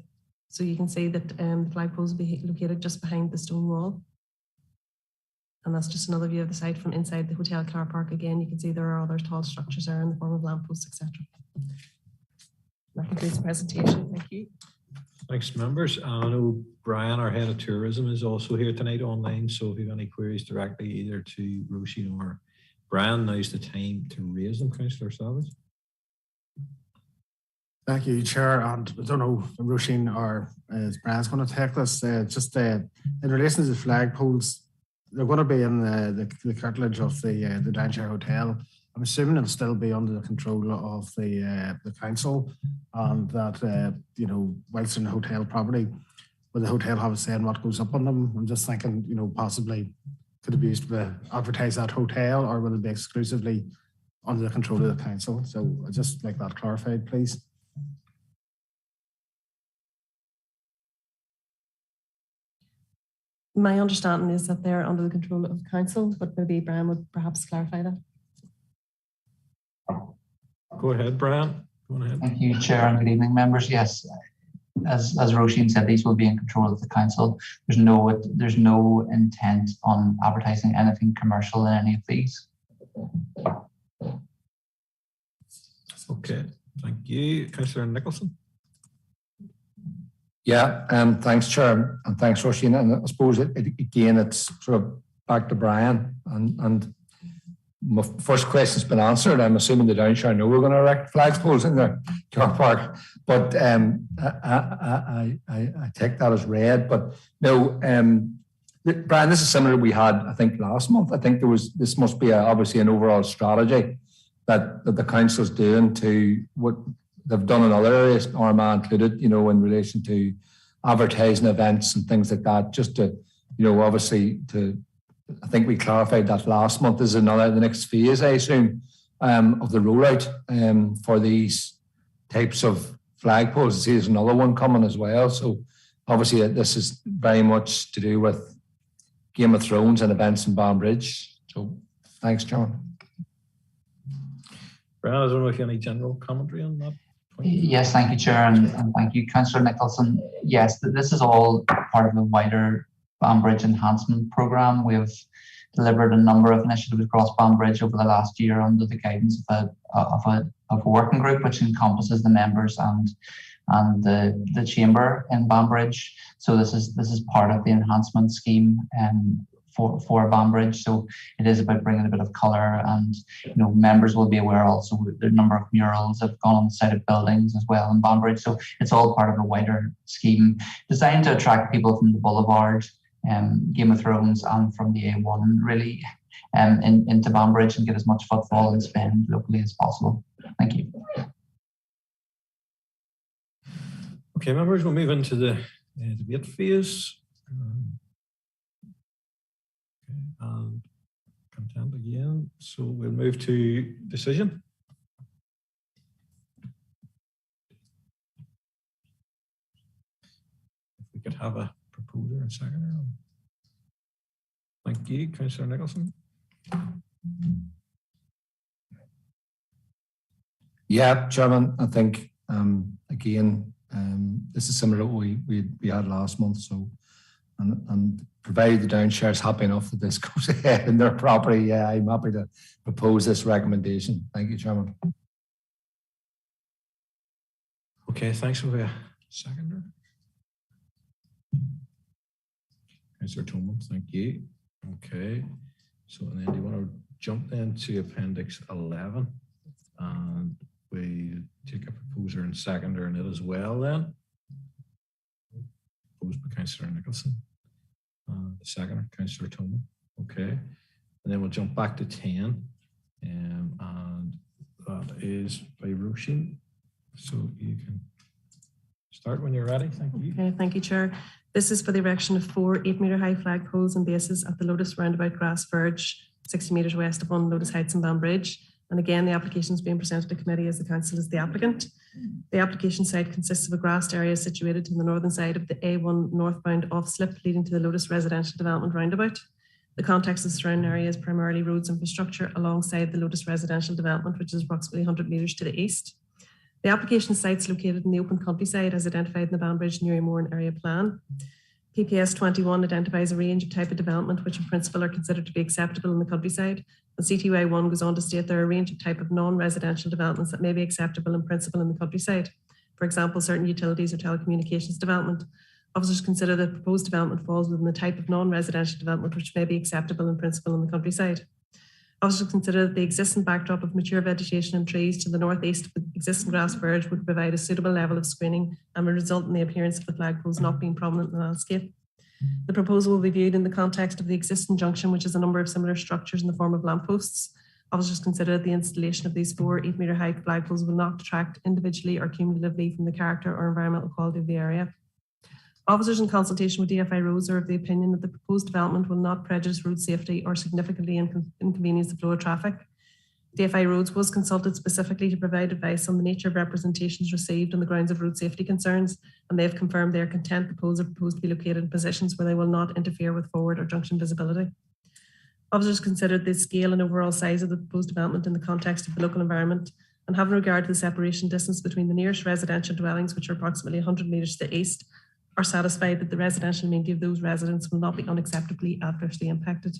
So you can see that the flagpoles will be located just behind the stone wall. And that's just another view of the site from inside the hotel car park. Again, you can see there are other tall structures there in the form of lampposts, etc. That concludes the presentation. Thank you. Thanks, members. I know Brian, our head of tourism, is also here tonight online. So if you have any queries directly either to Roisin or Brian, now's the time to raise them, Councillor Savage. Thank you, Chair. And I don't know if Roisin or Brian's going to take this. In relation to the flagpoles, they're going to be in the curtilage of the Downshire Hotel. I'm assuming it'll still be under the control of the council, and that whilst in the hotel property, will the hotel have a say in what goes up on them? I'm just thinking, possibly could it be used to advertise that hotel, or will it be exclusively under the control of the council? So I'd just like that clarified, please. My understanding is that they're under the control of council, but maybe Brian would perhaps clarify that. Go ahead, Brian. Go ahead. Thank you, Chair, and good evening, members. Yes, as Roisin said, these will be in control of the council. There's no intent on advertising anything commercial in any of these. Okay, thank you. Councillor Nicholson. Yeah, thanks, Chair, and thanks, Roisin. And I suppose again, it's sort of back to Brian. And my first question's been answered. I'm assuming the Downshire know we're going to erect flagpoles in the car park, but I take that as read. But no, Brian, this is similar to we had, I think, last month. I think this must be obviously an overall strategy that the council's doing to what they've done in other areas, Armagh included, in relation to advertising events and things like that, just to, obviously I think we clarified that last month. This is the next phase, I assume, of the rollout for these types of flagpoles. I see there's another one coming as well. So obviously this is very much to do with Game of Thrones and events in Banbridge. So thanks, John. Brian, I don't know if you have any general commentary on that. Yes, thank you, Chair, and thank you, Councillor Nicholson. Yes, this is all part of the wider Banbridge enhancement programme. We have delivered a number of initiatives across Banbridge over the last year under the guidance of a working group, which encompasses the members and the chamber in Banbridge. So this is part of the enhancement scheme for Banbridge. So it is about bringing a bit of colour, and members will be aware also the number of murals have gone on the side of buildings as well in Banbridge. So it's all part of a wider scheme designed to attract people from the Boulevard, Game of Thrones, and from the A1 really into Banbridge and get as much footfall and spend locally as possible. Thank you. Okay, members, we'll move into the debate phase. And content again. So we'll move to decision. we could have a proposer and seconder. Thank you, Councillor Nicholson. Yeah, Chairman, I think again, this is similar to what we had last month. So, and provided the downshare is happy enough that this goes ahead in their property, yeah, I'm happy to propose this recommendation. Thank you, Chairman. Okay, thanks for the seconder. Councillor Tolman, thank you. Okay, so and then do you want to jump then to Appendix 11 and we take a proposer and seconder in it as well then? Proposed by Councillor Nicholson. The seconder, Councillor Tolman. Okay, and then we'll jump back to 10 and that is by Roisin. So you can start when you're ready. Thank you. Okay, thank you, Chair. This is for the erection of 4 8-metre high flag poles and bases at the Lotus roundabout Grass Verge, 60 metres west of One Lotus Heights and Banbridge. And again, the application is being presented to committee as the council is the applicant. The application site consists of a grassed area situated to the northern side of the A1 northbound off-slip leading to the Lotus residential development roundabout. The context of the surrounding area is primarily roads infrastructure alongside the Lotus residential development, which is approximately 100 metres to the east. The application site is located in the open countryside as identified in the Banbridge Newry area plan. PPS 21 identifies a range of type of development which in principle are considered to be acceptable in the countryside. And CTY 1 goes on to state there are a range of type of non-residential developments that may be acceptable in principle in the countryside. For example, certain utilities or telecommunications development. Officers consider that proposed development falls within the type of non-residential development which may be acceptable in principle in the countryside. Officers consider that the existing backdrop of mature vegetation and trees to the northeast of the existing grass verge would provide a suitable level of screening and would result in the appearance of the flagpoles not being prominent in the landscape. The proposal will be viewed in the context of the existing junction, which has a number of similar structures in the form of lampposts. Officers consider that the installation of these 4 8-metre high flagpoles will not detract individually or cumulatively from the character or environmental quality of the area. Officers in consultation with DFI Roads are of the opinion that the proposed development will not prejudice road safety or significantly inconvenience the flow of traffic. DFI Roads was consulted specifically to provide advice on the nature of representations received on the grounds of road safety concerns, and they have confirmed they are content the poles are proposed to be located in positions where they will not interfere with forward or junction visibility. Officers considered the scale and overall size of the proposed development in the context of the local environment, and having regard to the separation distance between the nearest residential dwellings, which are approximately 100 metres to the east, are satisfied that the residential amenity of those residents will not be unacceptably adversely impacted.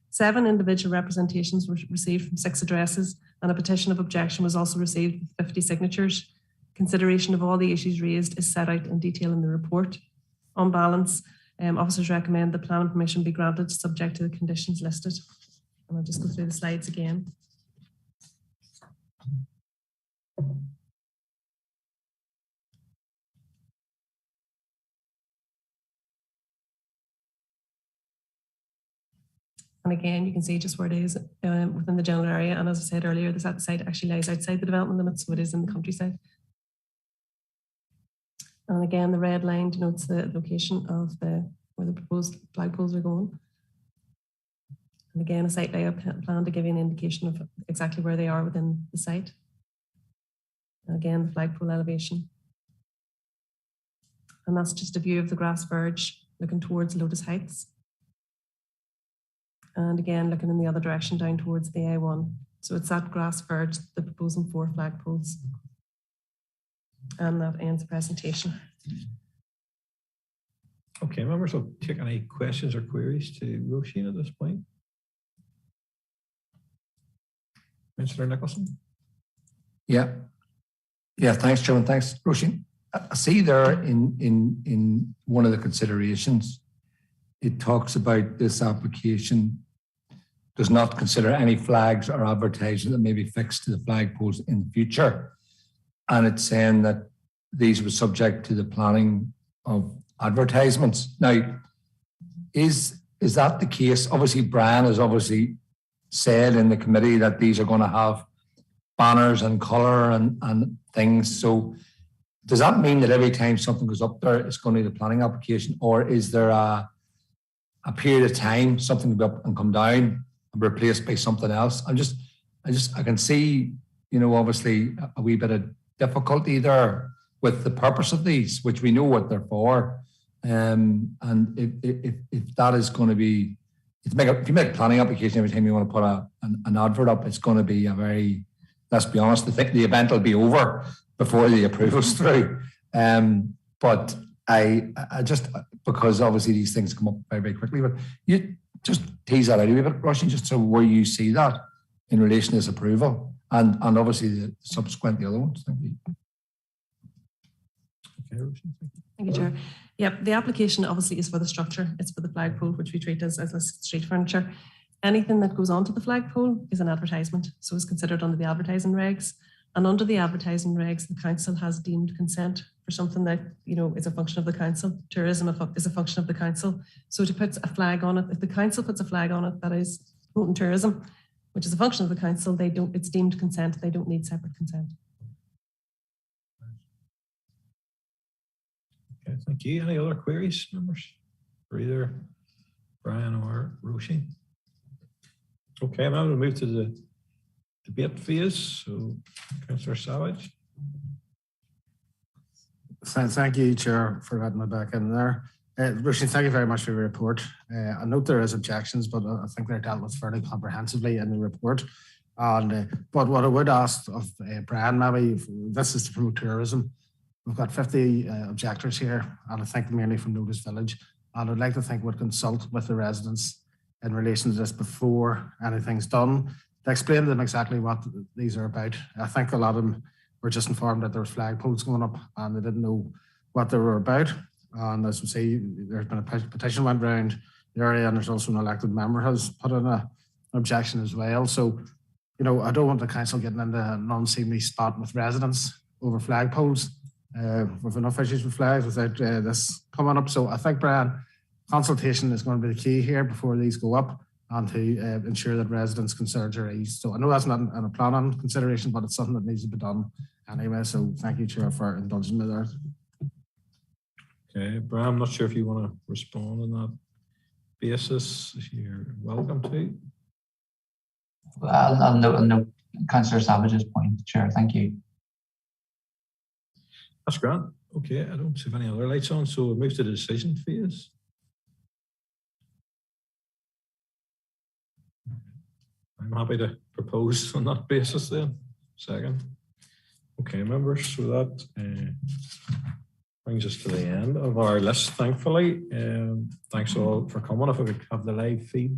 7 individual representations were received from 6 addresses, and a petition of objection was also received with 50 signatures. Consideration of all the issues raised is set out in detail in the report. On balance, officers recommend the planning permission be granted subject to the conditions listed. And I'll just go through the slides again. And again, you can see just where it is within the general area. And as I said earlier, the site actually lies outside the development limits, so it is in the countryside. And again, the red line denotes the location of where the proposed flagpoles are going. And again, a site layout plan to give you an indication of exactly where they are within the site. And again, the flagpole elevation. And that's just a view of the grass verge looking towards Lotus Heights. And again, looking in the other direction down towards the A1. So it's that grass verge, the proposing 4 flagpoles. And that ends the presentation. Okay, members, I'll take any questions or queries to Roisin at this point. Councillor Nicholson. Yeah, thanks, Chairman. Thanks, Roisin. I see there in one of the considerations, it talks about this application does not consider any flags or advertising that may be fixed to the flagpoles in the future. And it's saying that these were subject to the planning of advertisements. Now, is that the case? Obviously, Brian has obviously said in the committee that these are going to have banners and colour and things. So does that mean that every time something goes up there, it's going to need a planning application? Or is there a period of time, something will go up and come down and be replaced by something else? I can see, obviously a wee bit of difficulty there with the purpose of these, which we know what they're for. And if that is going to be, if you make a planning application every time you want to put an advert up, it's going to be a very, let's be honest, the event will be over before the approval's through. But I just, because obviously these things come up very, very quickly, but you just tease that out a wee bit, Roisin, just so where you see that in relation to this approval and obviously the subsequent, the other ones. Thank you. Okay, Roisin, thank you. Thank you, Chair. Yep, the application obviously is for the structure. It's for the flagpole, which we treat as street furniture. Anything that goes onto the flagpole is an advertisement, so it's considered under the advertising regs. And under the advertising regs, the council has deemed consent for something that, you know, is a function of the council. Tourism is a function of the council. So to put a flag on it, if the council puts a flag on it that is promoting tourism, which is a function of the council, it's deemed consent. They don't need separate consent. Okay, thank you. Any other queries, members, for either Brian or Roisin? Okay, now we'll move to the debate phase. So, Councillor Savage. Thank you, Chair, for letting me back in there. Roisin, thank you very much for your report. I note there is objections, but I think they're dealt with fairly comprehensively in the report. And but what I would ask of Brian, maybe this is to promote tourism. We've got 50 objectors here, and I think mainly from Notice Village. And I'd like to think we'd consult with the residents in relation to this before anything's done, to explain to them exactly what these are about. I think a lot of them were just informed that there was flagpoles going up and they didn't know what they were about. And as we say, there's been a petition went around the area, and there's also an elected member has put in an objection as well. So, you know, I don't want the council getting into a non-seemly spot with residents over flagpoles. We've enough issues with flags without this coming up. So I think, Brian, consultation is going to be the key here before these go up, and to ensure that residents' concerns are eased. So I know that's not in a planning consideration, but it's something that needs to be done anyway. So thank you, Chair, for indulging me there. Okay, Brian, I'm not sure if you want to respond on that basis. You're welcome to. I'll note Councillor Savage's point, Chair. Thank you. That's grand. Okay, I don't see any other lights on, so we'll move to the decision phase. I'm happy to propose on that basis then. Second. Okay, members, so that brings us to the end of our list, thankfully. Thanks all for coming. If we could have the live feed